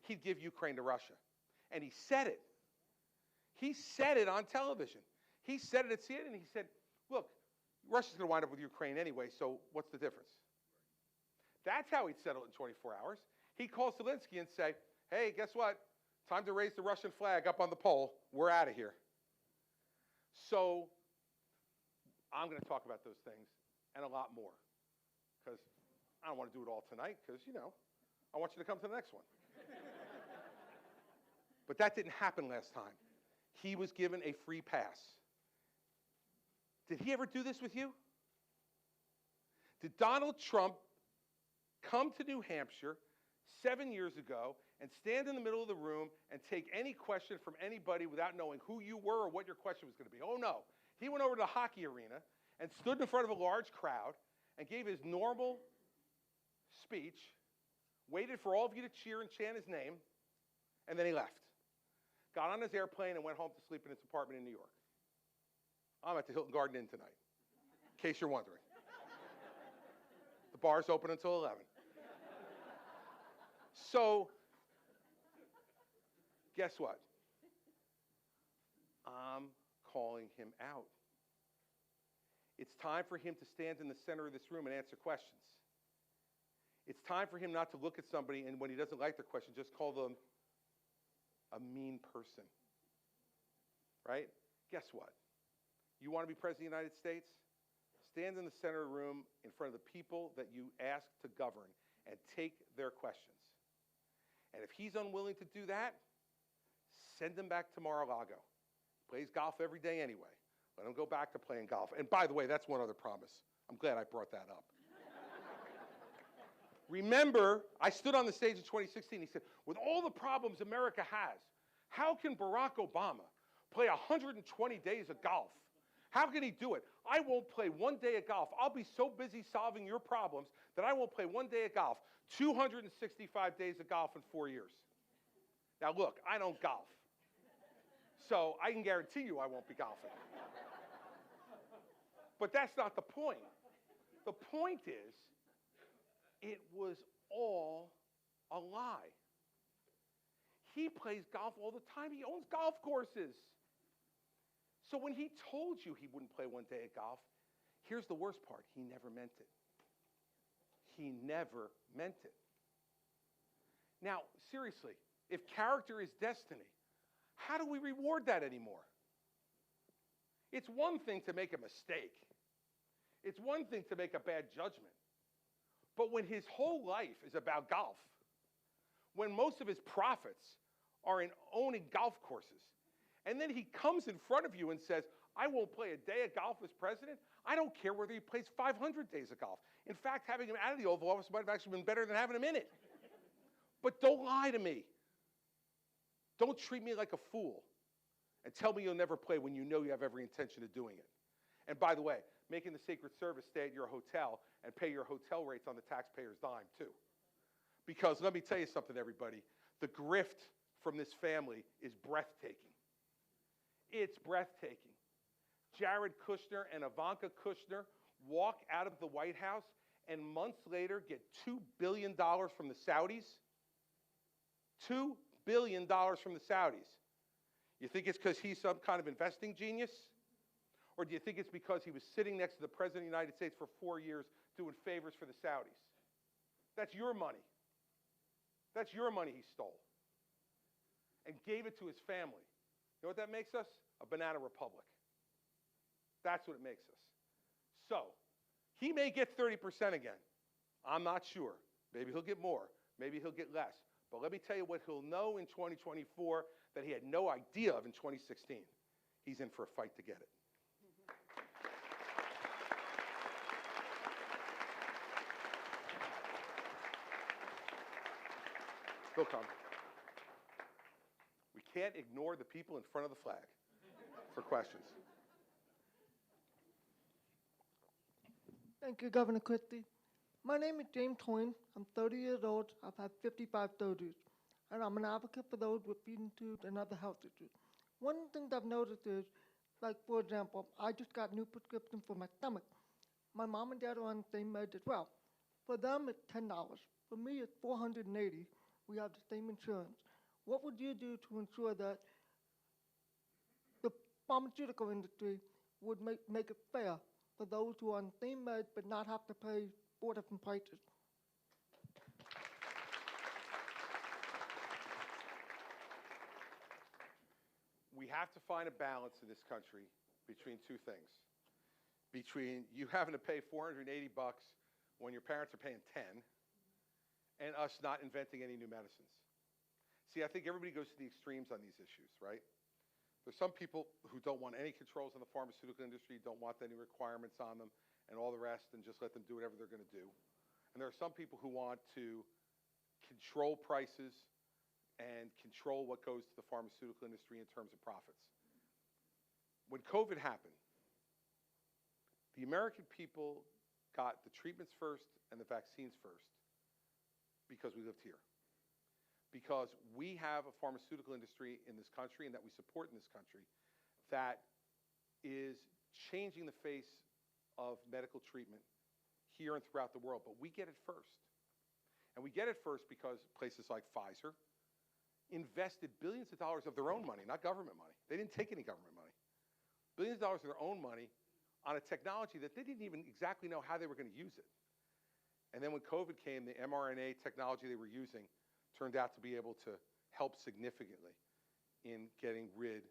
He'd give Ukraine to Russia. And he said it. He said it on television. He said it at CNN, and he said, look, Russia's going to wind up with Ukraine anyway, so what's the difference? That's how he'd settle it in 24 hours. He'd call Zelensky and say, hey, guess what? Time to raise the Russian flag up on the pole. We're out of here. So I'm going to talk about those things and a lot more, because I don't want to do it all tonight, because, you know, I want you to come to the next one. But that didn't happen last time. He was given a free pass. Did he ever do this with you? Did Donald Trump come to New Hampshire 7 years ago and stand in the middle of the room and take any question from anybody without knowing who you were or what your question was going to be? Oh, no. He went over to the hockey arena and stood in front of a large crowd and gave his normal speech, waited for all of you to cheer and chant his name, and then he left. Got on his airplane and went home to sleep in his apartment in New York. I'm at the Hilton Garden Inn tonight, in case you're wondering. The bar's open until 11. So, guess what? I'm calling him out. It's time for him to stand in the center of this room and answer questions. It's time for him not to look at somebody and when he doesn't like their question, just call them a mean person. Right? Guess what? You want to be president of the United States? Stand in the center of the room in front of the people that you ask to govern and take their questions. And if he's unwilling to do that, send him back to Mar-a-Lago. Plays golf every day anyway. Let him go back to playing golf. And by the way, that's one other promise. I'm glad I brought that up. Remember, I stood on the stage in 2016. He said, with all the problems America has, how can Barack Obama play 120 days of golf? How can he do it? I won't play one day of golf. I'll be so busy solving your problems that I won't play one day of golf. 265 days of golf in 4 years. Now look, I don't golf. So I can guarantee you I won't be golfing. But that's not the point. The point is, it was all a lie. He plays golf all the time. He owns golf courses. So when he told you he wouldn't play one day of golf, here's the worst part. He never meant it. He never meant it. Now, seriously, if character is destiny, how do we reward that anymore? It's one thing to make a mistake. It's one thing to make a bad judgment. But when his whole life is about golf, when most of his profits are in owning golf courses, and then he comes in front of you and says, I won't play a day of golf as president, I don't care whether he plays 500 days of golf. In fact, having him out of the Oval Office might have actually been better than having him in it. But don't lie to me. Don't treat me like a fool and tell me you'll never play when you know you have every intention of doing it. And by the way, making the Secret Service stay at your hotel and pay your hotel rates on the taxpayer's dime, too. Because let me tell you something, everybody. The grift from this family is breathtaking. It's breathtaking. Jared Kushner and Ivanka Kushner walk out of the White House and months later get $2 billion from the Saudis. $2 billion from the Saudis. You think it's because he's some kind of investing genius? Or do you think it's because he was sitting next to the President of the United States for 4 years doing favors for the Saudis? That's your money. That's your money he stole and gave it to his family. You know what that makes us? A banana republic. That's what it makes us. So, he may get 30% again. I'm not sure. Maybe he'll get more. Maybe he'll get less. But let me tell you what he'll know in 2024 that he had no idea of in 2016. He's in for a fight to get it. He'll come. We can't ignore the people in front of the flag for questions. Thank you, Governor Christie. My name is James Twin. I'm 30 years old. I've had 55 surgeries, and I'm an advocate for those with feeding tubes and other health issues. One of the things I've noticed is, like, for example, I just got new prescription for my stomach. My mom and dad are on the same meds as well. For them, it's $10. For me, it's $480. We have the same insurance. What would you do to ensure that the pharmaceutical industry would make it fair for those who are on the same meds but not have to pay 4 different prices? We have to find a balance in this country between two things. Between you having to pay $480 when your parents are paying 10, and us not inventing any new medicines. See, I think everybody goes to the extremes on these issues, right? There's some people who don't want any controls on the pharmaceutical industry, don't want any requirements on them, and all the rest, and just let them do whatever they're going to do. And there are some people who want to control prices and control what goes to the pharmaceutical industry in terms of profits. When COVID happened, the American people got the treatments first and the vaccines first because we lived here. Because we have a pharmaceutical industry in this country and that we support in this country that is changing the face of medical treatment here and throughout the world. But we get it first. And we get it first because places like Pfizer invested billions of dollars of their own money, not government money. They didn't take any government money. Billions of dollars of their own money on a technology that they didn't even exactly know how they were going to use it. And then when COVID came, the mRNA technology they were using turned out to be able to help significantly in getting rid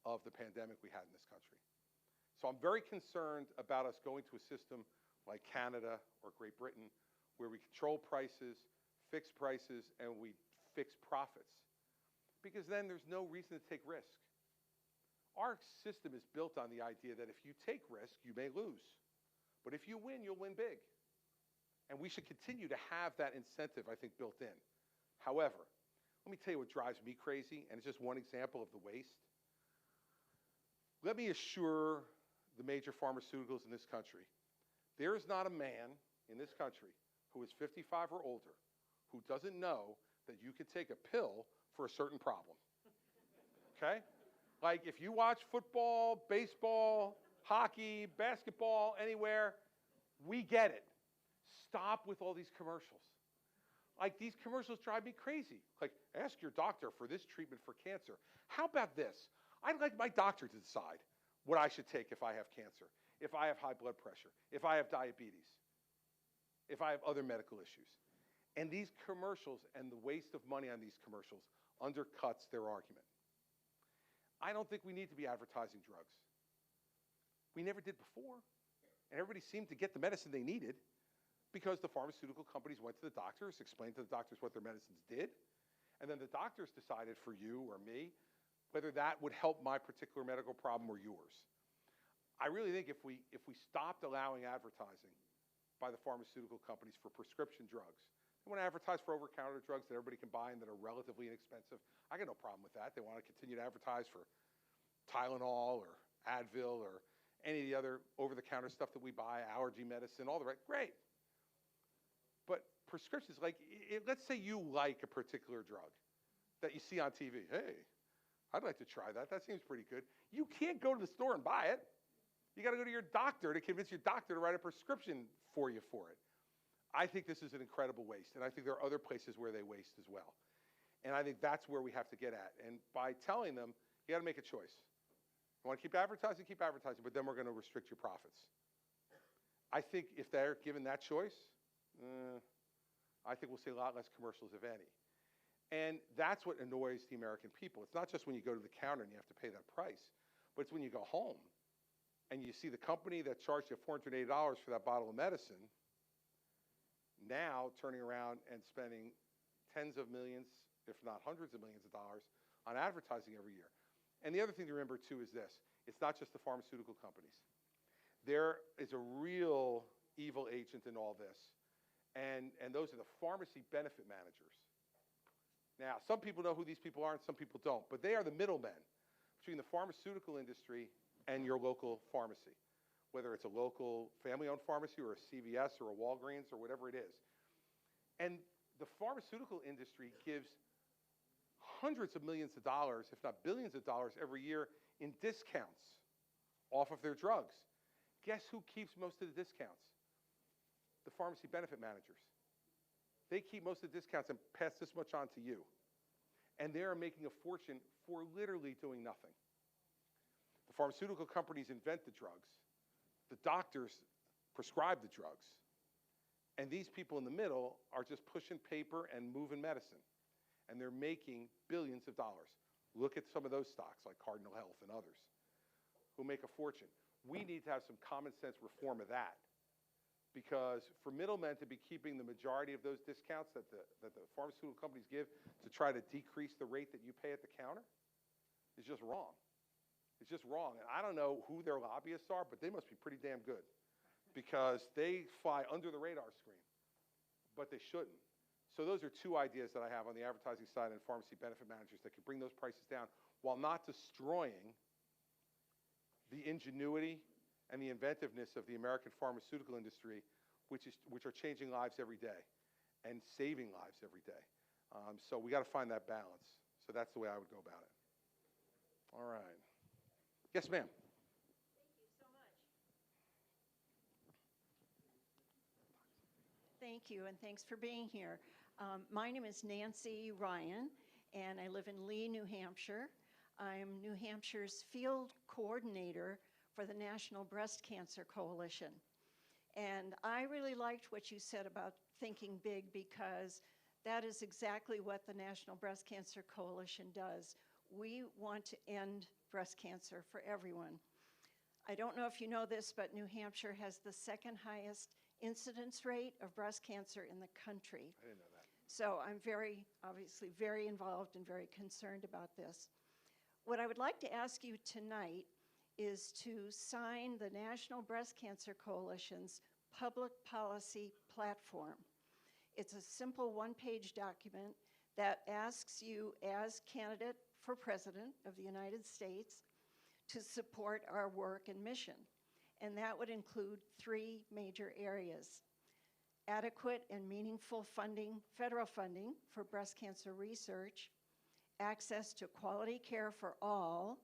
of the pandemic we had in this country. So I'm very concerned about us going to a system like Canada or Great Britain where we control prices, fix prices, and we fix profits. Because then there's no reason to take risk. Our system is built on the idea that if you take risk, you may lose. But if you win, you'll win big. And we should continue to have that incentive, I think, built in. However, let me tell you what drives me crazy, and it's just one example of the waste. Let me assure the major pharmaceuticals in this country, there is not a man in this country who is 55 or older who doesn't know that you can take a pill for a certain problem. Okay? Like if you watch football, baseball, hockey, basketball, anywhere, we get it. Stop with all these commercials. Like these commercials drive me crazy. Like, ask your doctor for this treatment for cancer. How about this? I'd like my doctor to decide what I should take if I have cancer, if I have high blood pressure, if I have diabetes, if I have other medical issues. And these commercials and the waste of money on these commercials undercuts their argument. I don't think we need to be advertising drugs. We never did before. And everybody seemed to get the medicine they needed because the pharmaceutical companies went to the doctors, explained to the doctors what their medicines did, and then the doctors decided for you or me whether that would help my particular medical problem or yours. I really think if we stopped allowing advertising by the pharmaceutical companies for prescription drugs, they want to advertise for over-the-counter drugs that everybody can buy and that are relatively inexpensive. I got no problem with that. They want to continue to advertise for Tylenol or Advil or any of the other over-the-counter stuff that we buy, allergy medicine, all the right, great. But prescriptions, like, let's say you like a particular drug that you see on TV. Hey, I'd like to try that. That seems pretty good. You can't go to the store and buy it. You got to go to your doctor to convince your doctor to write a prescription for you for it. I think this is an incredible waste, and I think there are other places where they waste as well. And I think that's where we have to get at. And by telling them, you got to make a choice. You want to keep advertising, but then we're going to restrict your profits. I think if they're given that choice, I think we'll see a lot less commercials, if any. And that's what annoys the American people. It's not just when you go to the counter and you have to pay that price, but it's when you go home and you see the company that charged you $480 for that bottle of medicine now turning around and spending tens of millions, if not hundreds of millions of dollars on advertising every year. And the other thing to remember, too, is this. It's not just the pharmaceutical companies. There is a real evil agent in all this, and those are the pharmacy benefit managers. Now, some people know who these people are and some people don't, but they are the middlemen between the pharmaceutical industry and your local pharmacy, whether it's a local family-owned pharmacy or a CVS or a Walgreens or whatever it is. And the pharmaceutical industry gives hundreds of millions of dollars, if not billions of dollars every year in discounts off of their drugs. Guess who keeps most of the discounts? The pharmacy benefit managers. They keep most of the discounts and pass this much on to you. And they are making a fortune for literally doing nothing. The pharmaceutical companies invent the drugs. The doctors prescribe the drugs. And these people in the middle are just pushing paper and moving medicine. And they're making billions of dollars. Look at some of those stocks like Cardinal Health and others who make a fortune. We need to have some common sense reform of that. Because for middlemen to be keeping the majority of those discounts that the pharmaceutical companies give to try to decrease the rate that you pay at the counter is just wrong. It's just wrong. And I don't know who their lobbyists are, but they must be pretty damn good because they fly under the radar screen, but they shouldn't. So those are two ideas that I have on the advertising side and pharmacy benefit managers that can bring those prices down while not destroying the ingenuity and the inventiveness of the American pharmaceutical industry, which are changing lives every day and saving lives every day. So we got to find that balance. So that's the way I would go about it. All right. Yes, ma'am. Thank you, and thanks for being here. My name is Nancy Ryan, and I live in Lee, New Hampshire. I'm New Hampshire's field coordinator for the National Breast Cancer Coalition. And I really liked what you said about thinking big because that is exactly what the National Breast Cancer Coalition does. We want to end breast cancer for everyone. I don't know if you know this, but New Hampshire has the second highest incidence rate of breast cancer in the country. I didn't know that. So I'm obviously very involved and very concerned about this. What I would like to ask you tonight is to sign the National Breast Cancer Coalition's public policy platform. It's a simple one-page document that asks you as candidate for President of the United States to support our work and mission. And that would include three major areas: adequate and meaningful funding, federal funding for breast cancer research, access to quality care for all,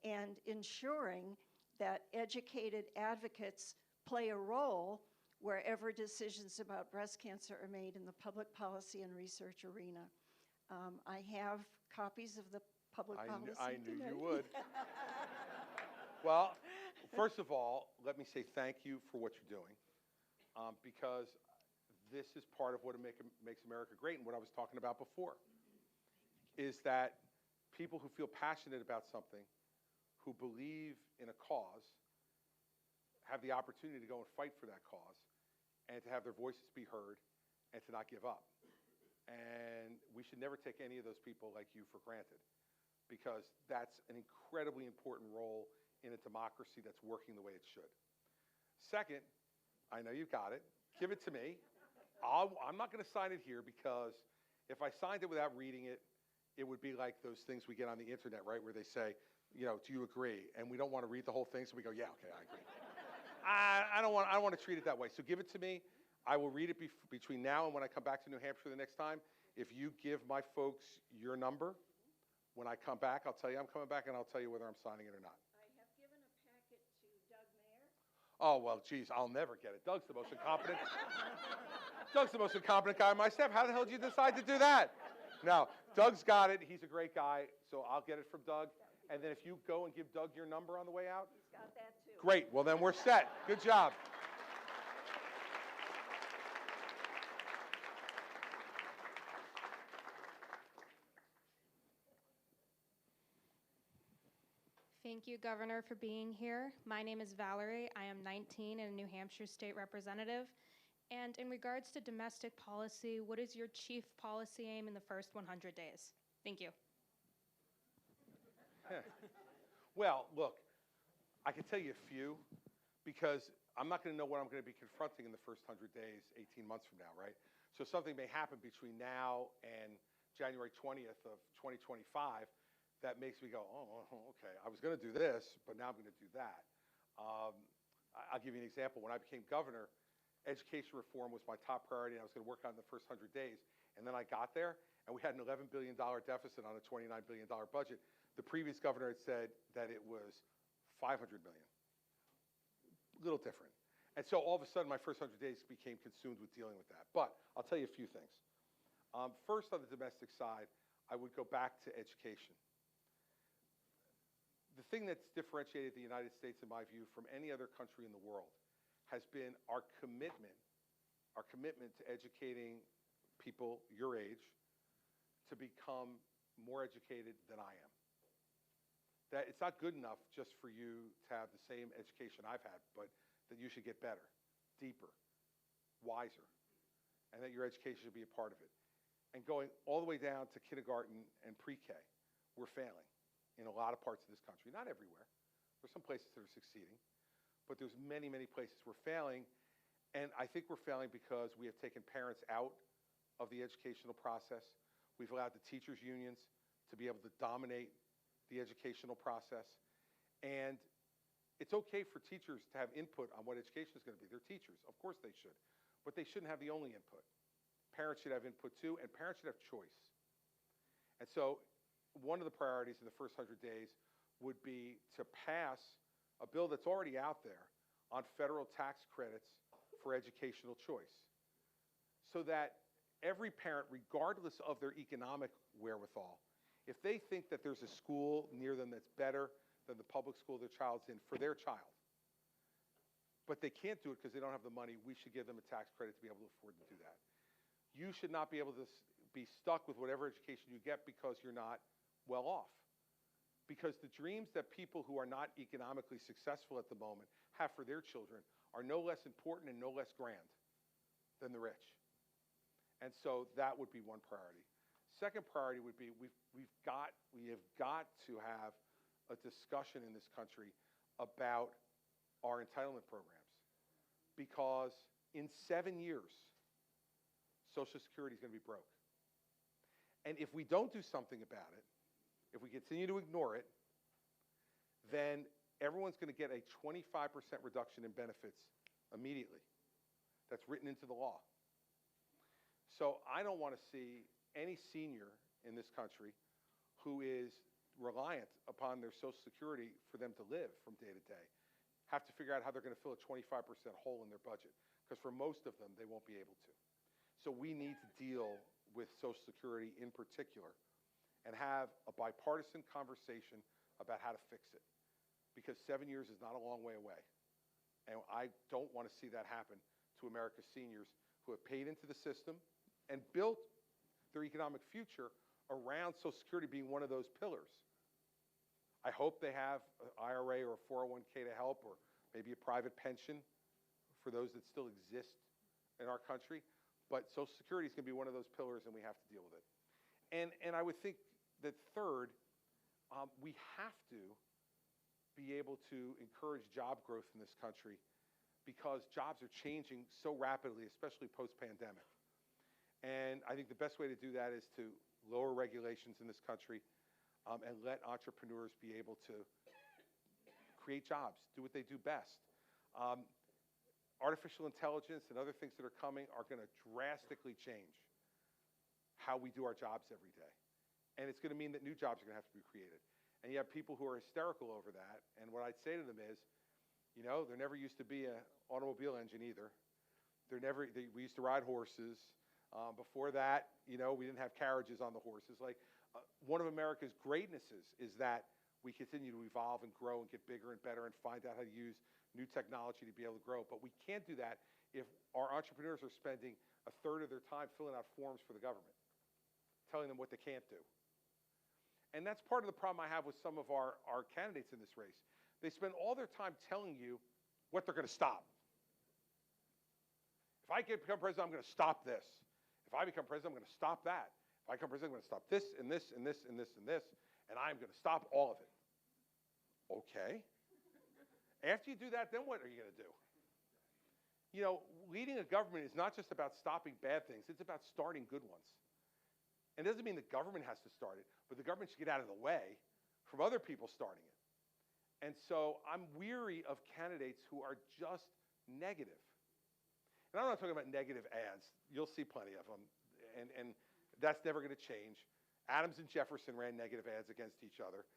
and ensuring that educated advocates play a role wherever decisions about breast cancer are made in the public policy and research arena. I have copies of the public policy. I knew you would. Well, first of all, let me say thank you for what you're doing, because this is part of what makes America great, and what I was talking about before, is that people who feel passionate about something, who believe in a cause, have the opportunity to go and fight for that cause, and to have their voices be heard, and to not give up. And we should never take any of those people like you for granted, because that's an incredibly important role in a democracy that's working the way it should. Second, I know you've got it. Give it to me. I'm not going to sign it here, because if I signed it without reading it, it would be like those things we get on the internet, right, where they say, you know, do you agree? And we don't want to read the whole thing, so we go, yeah, okay, I agree. I don't want to treat it that way. So give it to me. I will read it between now and when I come back to New Hampshire the next time. If you give my folks your number, when I come back, I'll tell you I'm coming back, and I'll tell you whether I'm signing it or not. I have given a packet to Doug Mayer. Oh, well, geez, I'll never get it. Doug's the most incompetent. Doug's the most incompetent guy on my staff. How the hell did you decide to do that? No, Doug's got it. He's a great guy, so I'll get it from Doug. And then if you go and give Doug your number on the way out. He's got that too. Great. Well, then we're set. Good job. Thank you, Governor, for being here. My name is Valerie. I am 19 and a New Hampshire state representative. And in regards to domestic policy, what is your chief policy aim in the first 100 days? Thank you. Well, look, I can tell you a few, because I'm not going to know what I'm going to be confronting in the first 100 days, 18 months from now, right? So something may happen between now and January 20th of 2025 that makes me go, okay, I was going to do this, but now I'm going to do that. I'll give you an example. When I became governor, education reform was my top priority, and I was going to work on it in the first 100 days. And then I got there, and we had an $11 billion deficit on a $29 billion budget. The previous governor had said that it was $500 million. A little different. And so all of a sudden, my first 100 days became consumed with dealing with that. But I'll tell you a few things. First, on the domestic side, I would go back to education. The thing that's differentiated the United States, in my view, from any other country in the world has been our commitment to educating people your age to become more educated than I am. That it's not good enough just for you to have the same education I've had, but that you should get better, deeper, wiser, and that your education should be a part of it. And going all the way down to kindergarten and pre-K, we're failing in a lot of parts of this country. Not everywhere. There's some places that are succeeding, but there's many, many places we're failing. And I think we're failing because we have taken parents out of the educational process. We've allowed the teachers' unions to be able to dominate the educational process. And it's okay for teachers to have input on what education is going to be. They're teachers. Of course they should. But they shouldn't have the only input. Parents should have input too, and parents should have choice. And so one of the priorities in the first 100 days would be to pass a bill that's already out there on federal tax credits for educational choice, so that every parent, regardless of their economic wherewithal, if they think that there's a school near them that's better than the public school their child's in for their child, but they can't do it because they don't have the money, we should give them a tax credit to be able to afford to do that. You should not be able to be stuck with whatever education you get because you're not well off. Because the dreams that people who are not economically successful at the moment have for their children are no less important and no less grand than the rich. And so that would be one priority. Second priority would be we have got to have a discussion in this country about our entitlement programs. Because in 7 years, Social Security is going to be broke. And if we don't do something about it, if we continue to ignore it, then everyone's going to get a 25% reduction in benefits immediately. That's written into the law. So I don't want to see any senior in this country who is reliant upon their Social Security for them to live from day to day have to figure out how they're going to fill a 25% hole in their budget, because for most of them, they won't be able to. So we need to deal with Social Security in particular and have a bipartisan conversation about how to fix it, because 7 years is not a long way away. And I don't want to see that happen to America's seniors who have paid into the system and built their economic future around Social Security being one of those pillars. I hope they have an IRA or a 401k to help, or maybe a private pension for those that still exist in our country. But Social Security is going to be one of those pillars, and we have to deal with it. And I would think that third, we have to be able to encourage job growth in this country, because jobs are changing so rapidly, especially post-pandemic. And I think the best way to do that is to lower regulations in this country and let entrepreneurs be able to create jobs, do what they do best. Artificial intelligence and other things that are coming are going to drastically change how we do our jobs every day. And it's going to mean that new jobs are going to have to be created. And you have people who are hysterical over that. And what I'd say to them is, you know, there never used to be an automobile engine either. We used to ride horses. Before that, you know, we didn't have carriages on the horses. Like, one of America's greatnesses is that we continue to evolve and grow and get bigger and better and find out how to use new technology to be able to grow. But we can't do that if our entrepreneurs are spending a third of their time filling out forms for the government, telling them what they can't do. And that's part of the problem I have with some of our candidates in this race. They spend all their time telling you what they're going to stop. If I become president, I'm going to stop this. If I become president, I'm going to stop that. If I become president, I'm going to stop this and this and this and this and this, and I'm going to stop all of it. Okay. After you do that, then what are you going to do? You know, leading a government is not just about stopping bad things. It's about starting good ones. And it doesn't mean the government has to start it, but the government should get out of the way from other people starting it. And so I'm weary of candidates who are just negative. And I'm not talking about negative ads. You'll see plenty of them. And that's never going to change. Adams and Jefferson ran negative ads against each other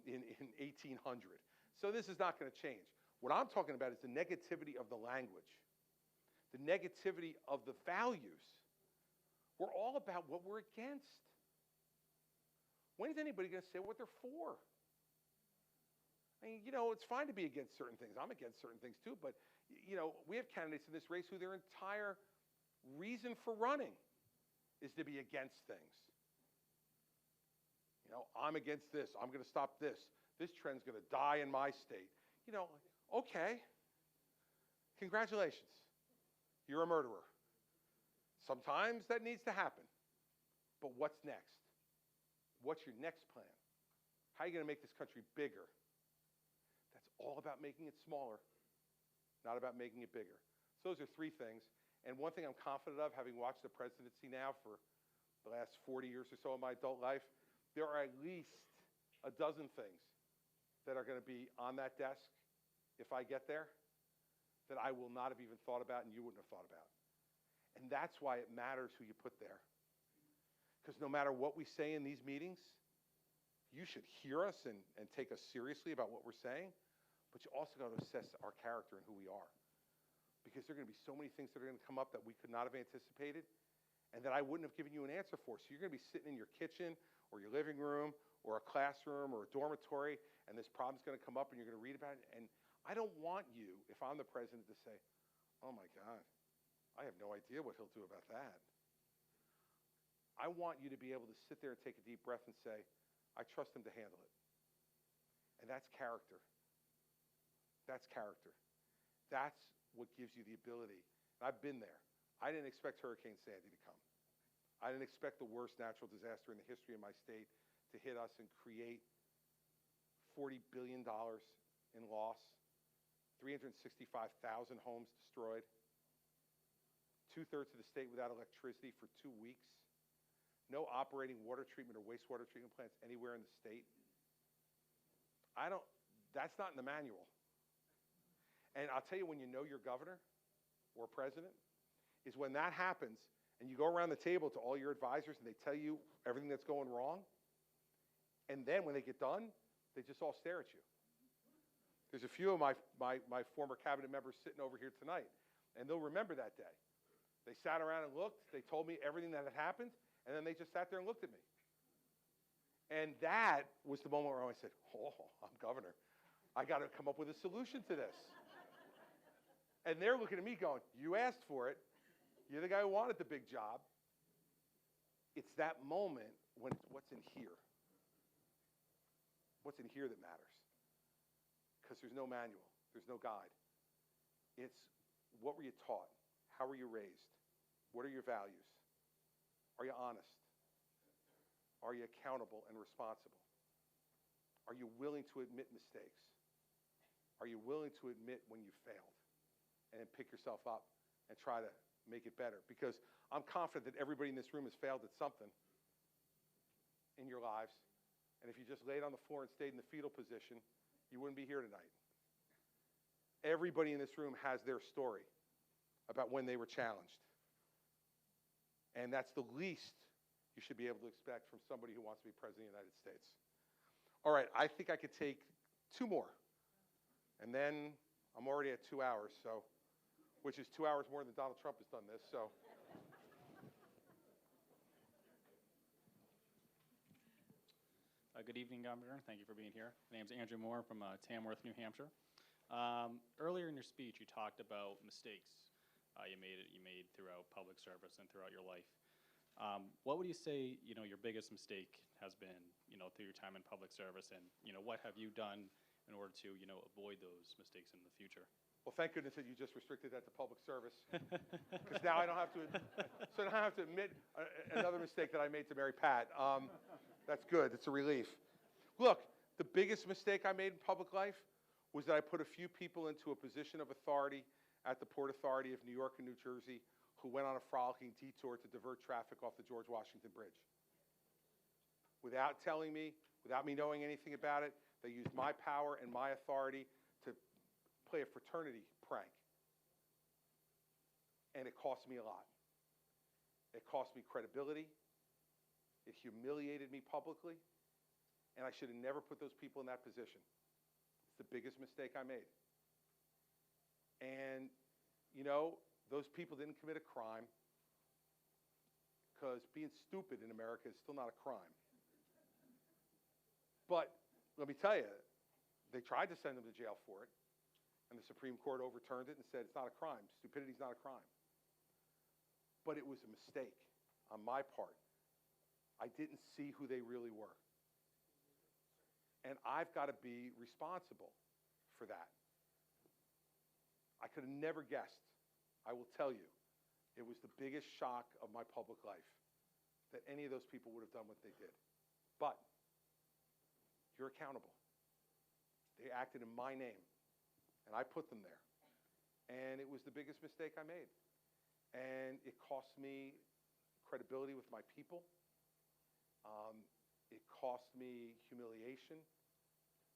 in 1800. So this is not going to change. What I'm talking about is the negativity of the language, the negativity of the values. We're all about what we're against. When is anybody going to say what they're for? I mean, you know, it's fine to be against certain things. I'm against certain things too, but, you know, we have candidates in this race who their entire reason for running is to be against things. You know, I'm against this. I'm going to stop this. This trend's going to die in my state. You know, okay. Congratulations. You're a murderer. Sometimes that needs to happen. But what's next? What's your next plan? How are you going to make this country bigger? That's all about making it smaller, not about making it bigger. So those are three things. And one thing I'm confident of, having watched the presidency now for the last 40 years or so of my adult life, there are at least a dozen things that are going to be on that desk if I get there that I will not have even thought about and you wouldn't have thought about. And that's why it matters who you put there. Because no matter what we say in these meetings, you should hear us and take us seriously about what we're saying, but you also got to assess our character and who we are. Because there are going to be so many things that are going to come up that we could not have anticipated and that I wouldn't have given you an answer for. So you're going to be sitting in your kitchen or your living room or a classroom or a dormitory, and this problem's going to come up and you're going to read about it. And I don't want you, if I'm the president, to say, oh my God, I have no idea what he'll do about that. I want you to be able to sit there and take a deep breath and say, I trust him to handle it. And that's character. That's character. That's what gives you the ability. And I've been there. I didn't expect Hurricane Sandy to come. I didn't expect the worst natural disaster in the history of my state to hit us and create $40 billion in loss, 365,000 homes destroyed, 2/3 of the state without electricity for 2 weeks, no operating water treatment or wastewater treatment plants anywhere in the state. That's not in the manual. And I'll tell you when you know your governor or president is when that happens and you go around the table to all your advisors and they tell you everything that's going wrong. And then when they get done, they just all stare at you. There's a few of my former cabinet members sitting over here tonight, and they'll remember that day. They sat around and looked. They told me everything that had happened, and then they just sat there and looked at me. And that was the moment where I said, oh, I'm governor. I got to come up with a solution to this. And they're looking at me going, you asked for it. You're the guy who wanted the big job. It's that moment when it's what's in here. What's in here that matters. Because there's no manual. There's no guide. It's what were you taught? How were you raised? What are your values? Are you honest? Are you accountable and responsible? Are you willing to admit mistakes? Are you willing to admit when you failed? And then pick yourself up and try to make it better. Because I'm confident that everybody in this room has failed at something in your lives. And if you just laid on the floor and stayed in the fetal position, you wouldn't be here tonight. Everybody in this room has their story about when they were challenged. And that's the least you should be able to expect from somebody who wants to be president of the United States. All right, I think I could take 2 more. And then I'm already at 2 hours, so, which is 2 hours more than Donald Trump has done this, so. Good evening, Governor. Thank you for being here. My name is Andrew Moore from Tamworth, New Hampshire. Earlier in your speech, you talked about mistakes you made throughout public service and throughout your life. What would you say, your biggest mistake has been, through your time in public service, and what have you done in order to, avoid those mistakes in the future? Well, thank goodness that you just restricted that to public service, because now I don't have to. So now I have to admit another mistake that I made to Mary Pat. That's good. It's a relief. Look, the biggest mistake I made in public life was that I put a few people into a position of authority at the Port Authority of New York and New Jersey who went on a frolicking detour to divert traffic off the George Washington Bridge. without telling me, without me knowing anything about it. They used my power and my authority to play a fraternity prank. And it cost me a lot. It cost me credibility. It humiliated me publicly. And I should have never put those people in that position. It's the biggest mistake I made. And, you know, those people didn't commit a crime, because being stupid in America is still not a crime. But let me tell you, they tried to send them to jail for it, and the Supreme Court overturned it and said it's not a crime. Stupidity is not a crime. But it was a mistake on my part. I didn't see who they really were. And I've got to be responsible for that. I could have never guessed, I will tell you, it was the biggest shock of my public life that any of those people would have done what they did. But you're accountable. They acted in my name, and I put them there. And it was the biggest mistake I made. And it cost me credibility with my people. It cost me humiliation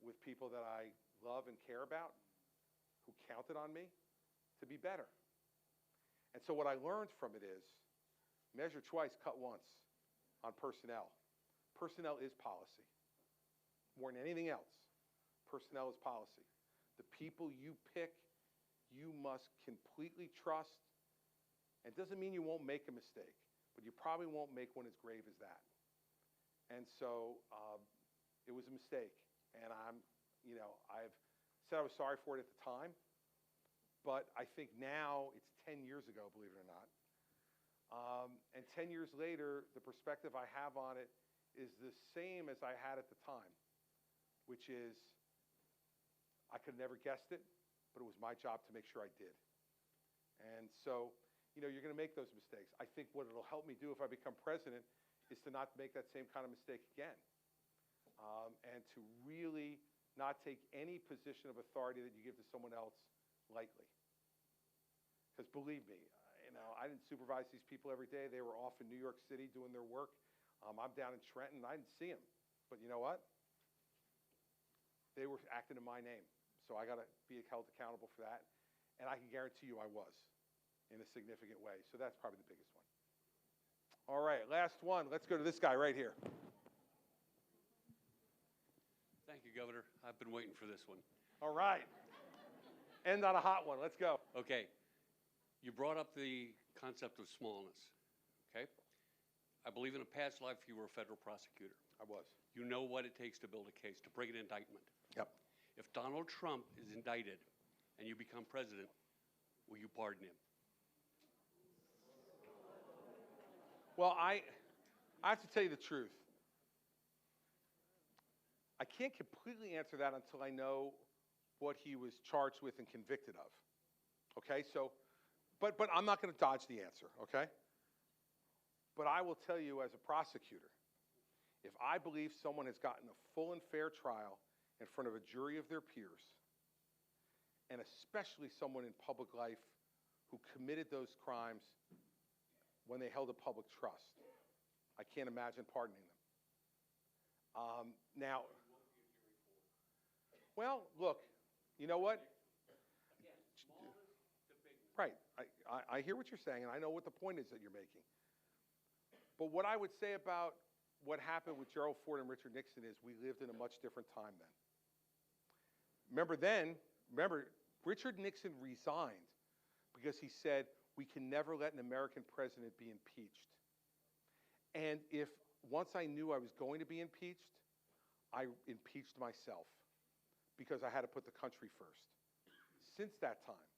with people that I love and care about, who counted on me to be better. And so what I learned from it is, measure twice, cut once on personnel. Personnel is policy. More than anything else, personnel is policy. The people you pick, you must completely trust. It doesn't mean you won't make a mistake, but you probably won't make one as grave as that. And so it was a mistake. And I've said I was sorry for it at the time, but I think now it's 10 years ago, believe it or not. And 10 years later, the perspective I have on it is the same as I had at the time, which is I could have never guessed it, but it was my job to make sure I did. And so, you're going to make those mistakes. I think what it'll help me do if I become president is to not make that same kind of mistake again. And to really not take any position of authority that you give to someone else lightly. Because believe me, I didn't supervise these people every day. They were off in New York City doing their work. I'm down in Trenton. I didn't see them. But you know what? They were acting in my name. So I got to be held accountable for that. And I can guarantee you I was in a significant way. So that's probably the biggest one. All right, last one. Let's go to this guy right here. Thank you, Governor. I've been waiting for this one. All right. End on a hot one. Let's go. Okay. You brought up the concept of smallness, okay? I believe in a past life you were a federal prosecutor. I was. You know what it takes to build a case, to bring an indictment. Yep. If Donald Trump is indicted and you become president, will you pardon him? Well, I have to tell you the truth. I can't completely answer that until I know what he was charged with and convicted of. Okay, so, but I'm not going to dodge the answer, okay? But I will tell you as a prosecutor, if I believe someone has gotten a full and fair trial in front of a jury of their peers, and especially someone in public life who committed those crimes when they held a public trust, I can't imagine pardoning them. Now, well, look, you know what? Right. I hear what you're saying, and I know what the point is that you're making. But what I would say about what happened with Gerald Ford and Richard Nixon is we lived in a much different time then. Remember, Richard Nixon resigned because he said, we can never let an American president be impeached. And if once I knew I was going to be impeached, I impeached myself because I had to put the country first. Since that time,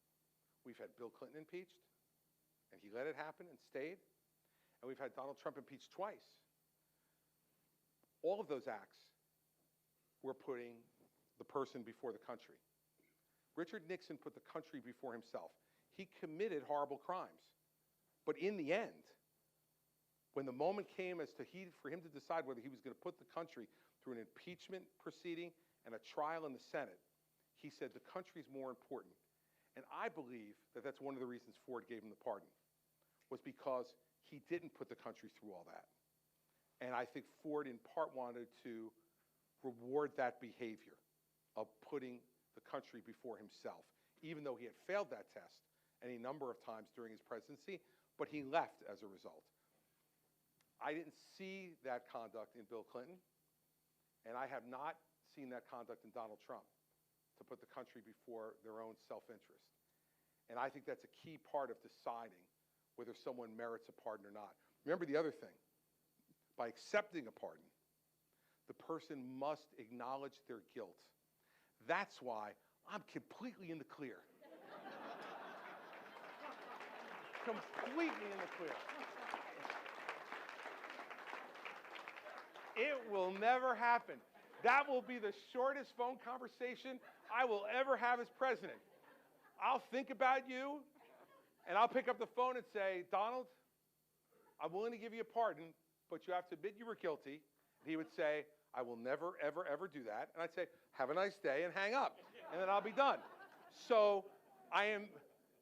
we've had Bill Clinton impeached, and he let it happen and stayed. And we've had Donald Trump impeached twice. All of those acts were putting the person before the country. Richard Nixon put the country before himself. He committed horrible crimes. But in the end, when the moment came for him to decide whether he was going to put the country through an impeachment proceeding and a trial in the Senate, he said the country is more important. And I believe that that's one of the reasons Ford gave him the pardon, was because he didn't put the country through all that. And I think Ford, in part, wanted to reward that behavior of putting the country before himself, even though he had failed that test any number of times during his presidency, but he left as a result. I didn't see that conduct in Bill Clinton, and I have not seen that conduct in Donald Trump, to put the country before their own self-interest. And I think that's a key part of deciding whether someone merits a pardon or not. Remember the other thing. By accepting a pardon, the person must acknowledge their guilt. That's why I'm completely in the clear. Completely in the clear. It will never happen. That will be the shortest phone conversation I will ever have as president. I'll think about you, and I'll pick up the phone and say, Donald, I'm willing to give you a pardon, but you have to admit you were guilty. He would say, I will never, ever, ever do that. And I'd say, have a nice day, and hang up. And then I'll be done. So I am,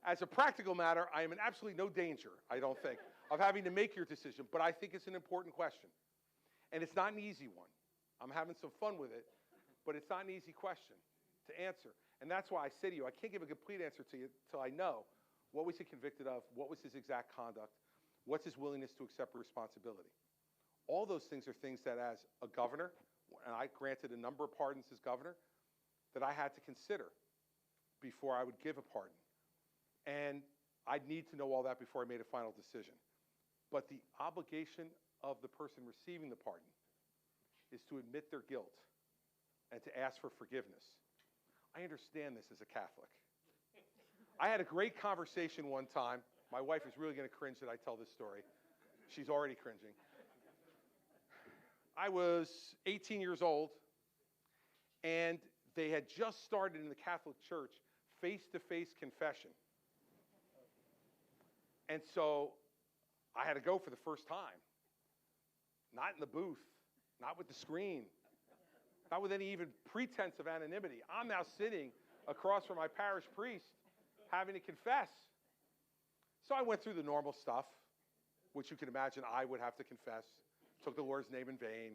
as a practical matter, I am in absolutely no danger, I don't think, of having to make your decision. But I think it's an important question. And it's not an easy one. I'm having some fun with it, but it's not an easy question to answer. And that's why I say to you, I can't give a complete answer to you until I know what was he convicted of, what was his exact conduct, what's his willingness to accept responsibility. All those things are things that, as a governor, and I granted a number of pardons as governor, that I had to consider before I would give a pardon. And I'd need to know all that before I made a final decision. But the obligation of the person receiving the pardon is to admit their guilt and to ask for forgiveness. I understand this as a Catholic. I had a great conversation one time. My wife is really going to cringe that I tell this story. She's already cringing. I was 18 years old, and they had just started in the Catholic Church face-to-face confession. And so I had to go for the first time. Not in the booth, not with the screen, not with any even pretense of anonymity. I'm now sitting across from my parish priest having to confess. So I went through the normal stuff, which you can imagine I would have to confess. Took the Lord's name in vain,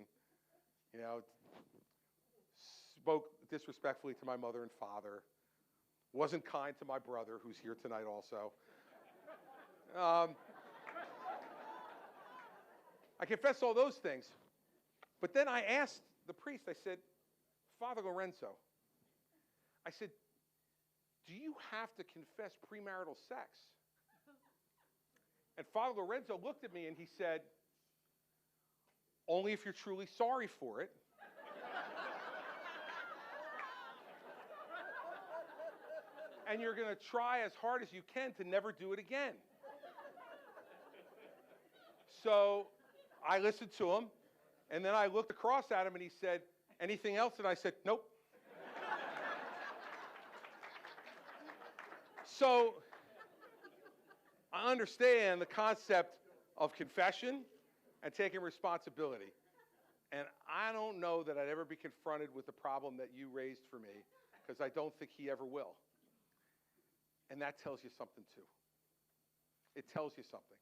spoke disrespectfully to my mother and father, wasn't kind to my brother, who's here tonight also. I confessed all those things. But then I asked the priest, I said, Father Lorenzo, I said, do you have to confess premarital sex? And Father Lorenzo looked at me and he said, only if you're truly sorry for it. And you're going to try as hard as you can to never do it again. So I listened to him, and then I looked across at him and he said, anything else? And I said, nope. So I understand the concept of confession and taking responsibility. And I don't know that I'd ever be confronted with the problem that you raised for me, because I don't think he ever will. And that tells you something, too. It tells you something.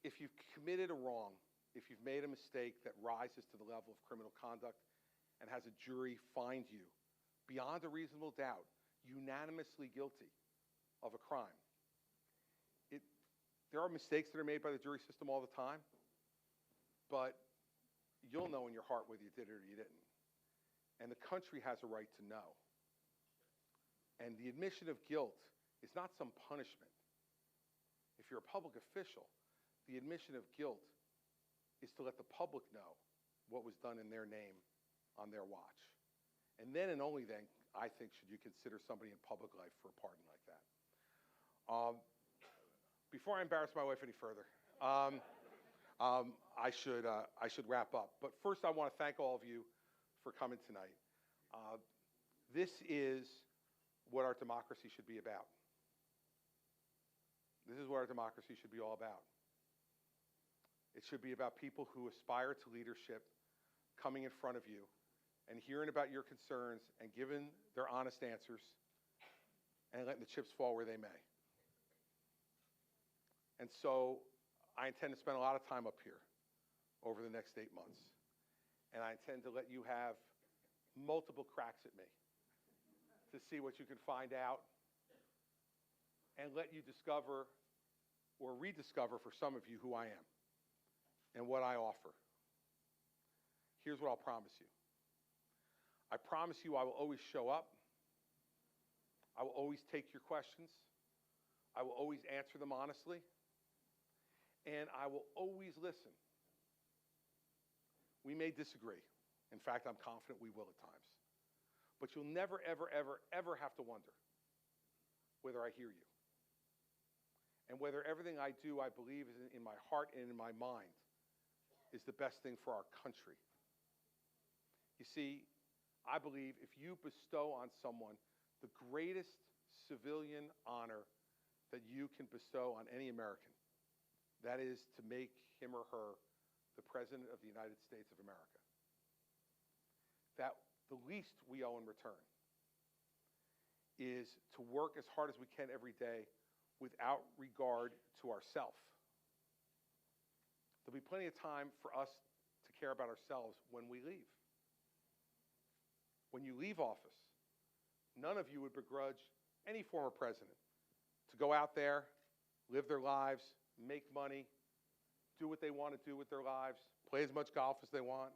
If you've committed a wrong, if you've made a mistake that rises to the level of criminal conduct and has a jury find you, beyond a reasonable doubt, unanimously guilty of a crime, there are mistakes that are made by the jury system all the time, but you'll know in your heart whether you did it or you didn't. And the country has a right to know. And the admission of guilt is not some punishment. If you're a public official, the admission of guilt is to let the public know what was done in their name on their watch. And then and only then, I think, should you consider somebody in public life for a pardon like that. Before I embarrass my wife any further, I should wrap up. But first, I want to thank all of you for coming tonight. This is what our democracy should be about. This is what our democracy should be all about. It should be about people who aspire to leadership coming in front of you and hearing about your concerns and giving their honest answers and letting the chips fall where they may. And so I intend to spend a lot of time up here over the next 8 months. And I intend to let you have multiple cracks at me to see what you can find out and let you discover or rediscover for some of you who I am and what I offer. Here's what I'll promise you. I promise you I will always show up. I will always take your questions. I will always answer them honestly. And I will always listen. We may disagree. In fact, I'm confident we will at times. But you'll never, ever, ever, ever have to wonder whether I hear you. And whether everything I do, I believe, is in my heart and in my mind, is the best thing for our country. You see, I believe if you bestow on someone the greatest civilian honor that you can bestow on any American, that is to make him or her the President of the United States of America, that the least we owe in return is to work as hard as we can every day without regard to ourselves. There'll be plenty of time for us to care about ourselves when we leave. When you leave office, none of you would begrudge any former president to go out there, live their lives, make money, do what they want to do with their lives, play as much golf as they want,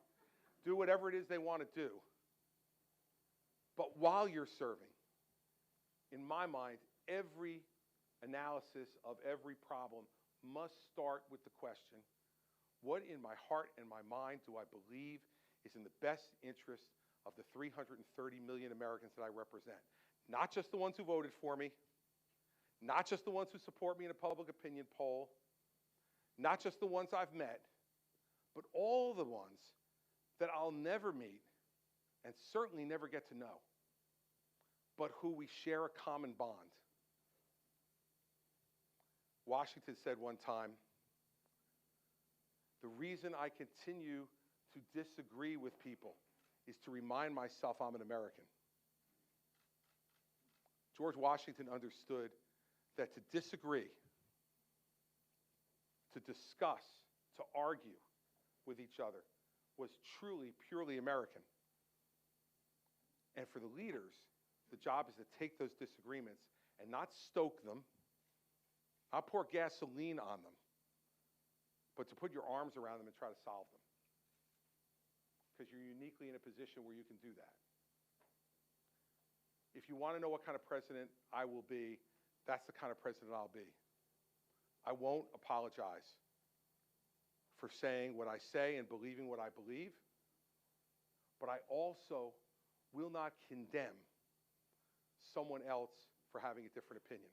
do whatever it is they want to do. But while you're serving, in my mind, every analysis of every problem must start with the question, what in my heart and my mind do I believe is in the best interest of the 330 million Americans that I represent? Not just the ones who voted for me, not just the ones who support me in a public opinion poll, not just the ones I've met, but all the ones that I'll never meet and certainly never get to know, but who we share a common bond. Washington said one time, the reason I continue to disagree with people is to remind myself I'm an American. George Washington understood that to disagree, to discuss, to argue with each other was truly, purely American. And for the leaders, the job is to take those disagreements and not stoke them, not pour gasoline on them, but to put your arms around them and try to solve them. Because you're uniquely in a position where you can do that. If you want to know what kind of president I will be, that's the kind of president I'll be. I won't apologize for saying what I say and believing what I believe, but I also will not condemn someone else for having a different opinion.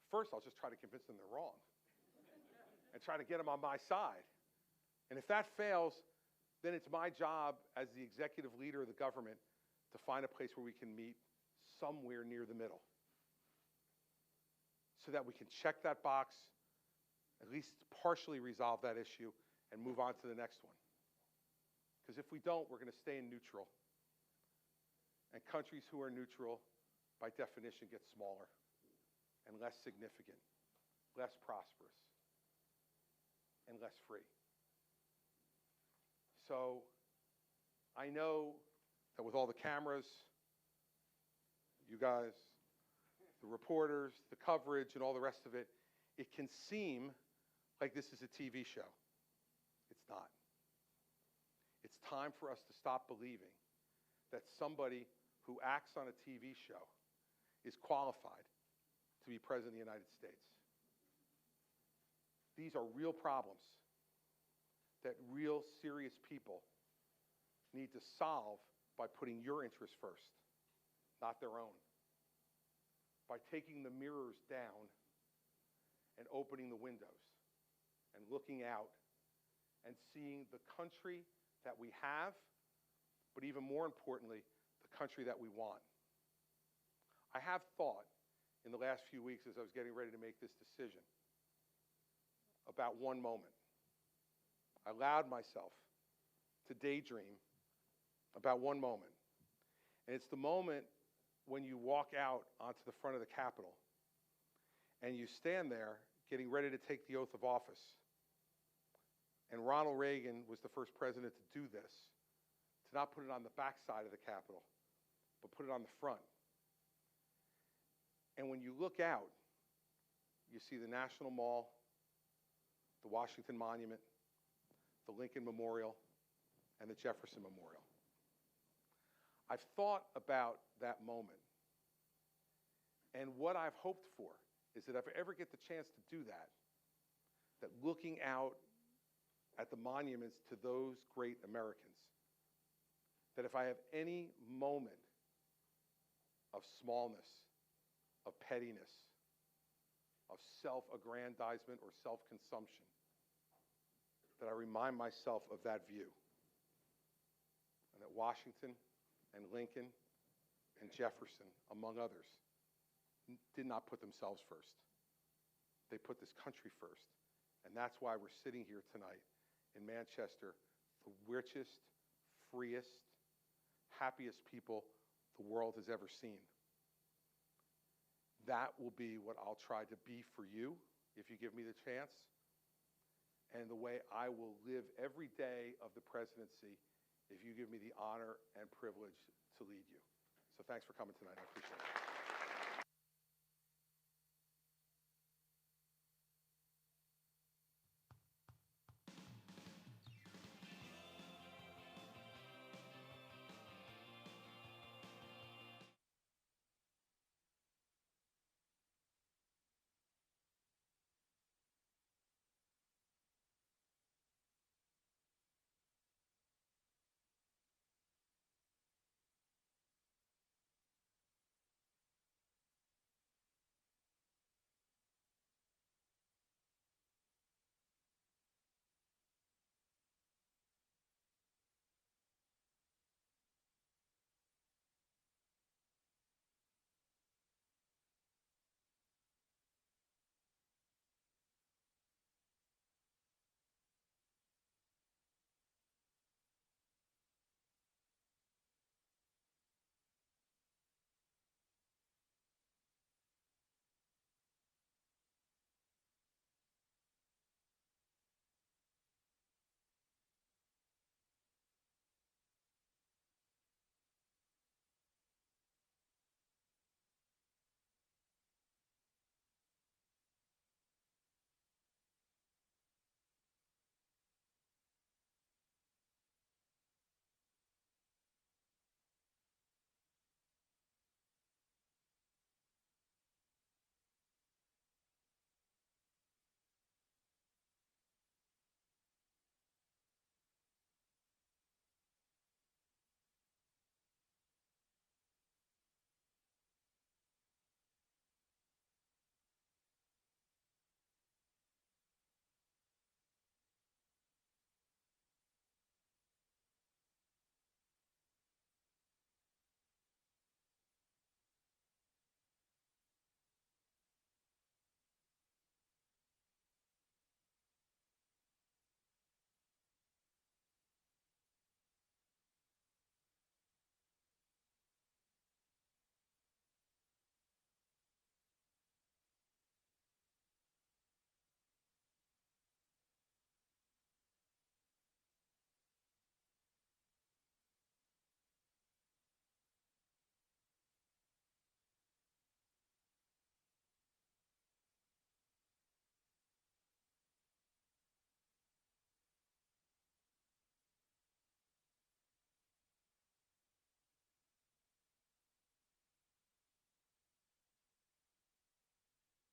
First, I'll just try to convince them they're wrong and try to get them on my side. And if that fails, then it's my job as the executive leader of the government to find a place where we can meet somewhere near the middle so that we can check that box, at least partially resolve that issue, and move on to the next one. Because if we don't, we're going to stay in neutral. And countries who are neutral, by definition, get smaller and less significant, less prosperous, and less free. So I know that with all the cameras, you guys, the reporters, the coverage, and all the rest of it, it can seem like this is a TV show. It's not. It's time for us to stop believing that somebody who acts on a TV show is qualified to be President of the United States. These are real problems that real serious people need to solve by putting your interests first, not their own. By taking the mirrors down and opening the windows and looking out and seeing the country that we have, but even more importantly, the country that we want. I have thought in the last few weeks as I was getting ready to make this decision about one moment. I allowed myself to daydream about one moment. And it's the moment when you walk out onto the front of the Capitol and you stand there getting ready to take the oath of office. And Ronald Reagan was the first president to do this, to not put it on the backside of the Capitol, but put it on the front. And when you look out, you see the National Mall, the Washington Monument, the Lincoln Memorial, and the Jefferson Memorial. I've thought about that moment, and what I've hoped for is that if I ever get the chance to do that, that looking out at the monuments to those great Americans, that if I have any moment of smallness, of pettiness, of self-aggrandizement or self-consumption, that I remind myself of that view, and that Washington and Lincoln and Jefferson, among others, did not put themselves first. They put this country first. And that's why we're sitting here tonight in Manchester, the richest, freest, happiest people the world has ever seen. That will be what I'll try to be for you if you give me the chance, and the way I will live every day of the presidency if you give me the honor and privilege to lead you. So thanks for coming tonight. I appreciate it.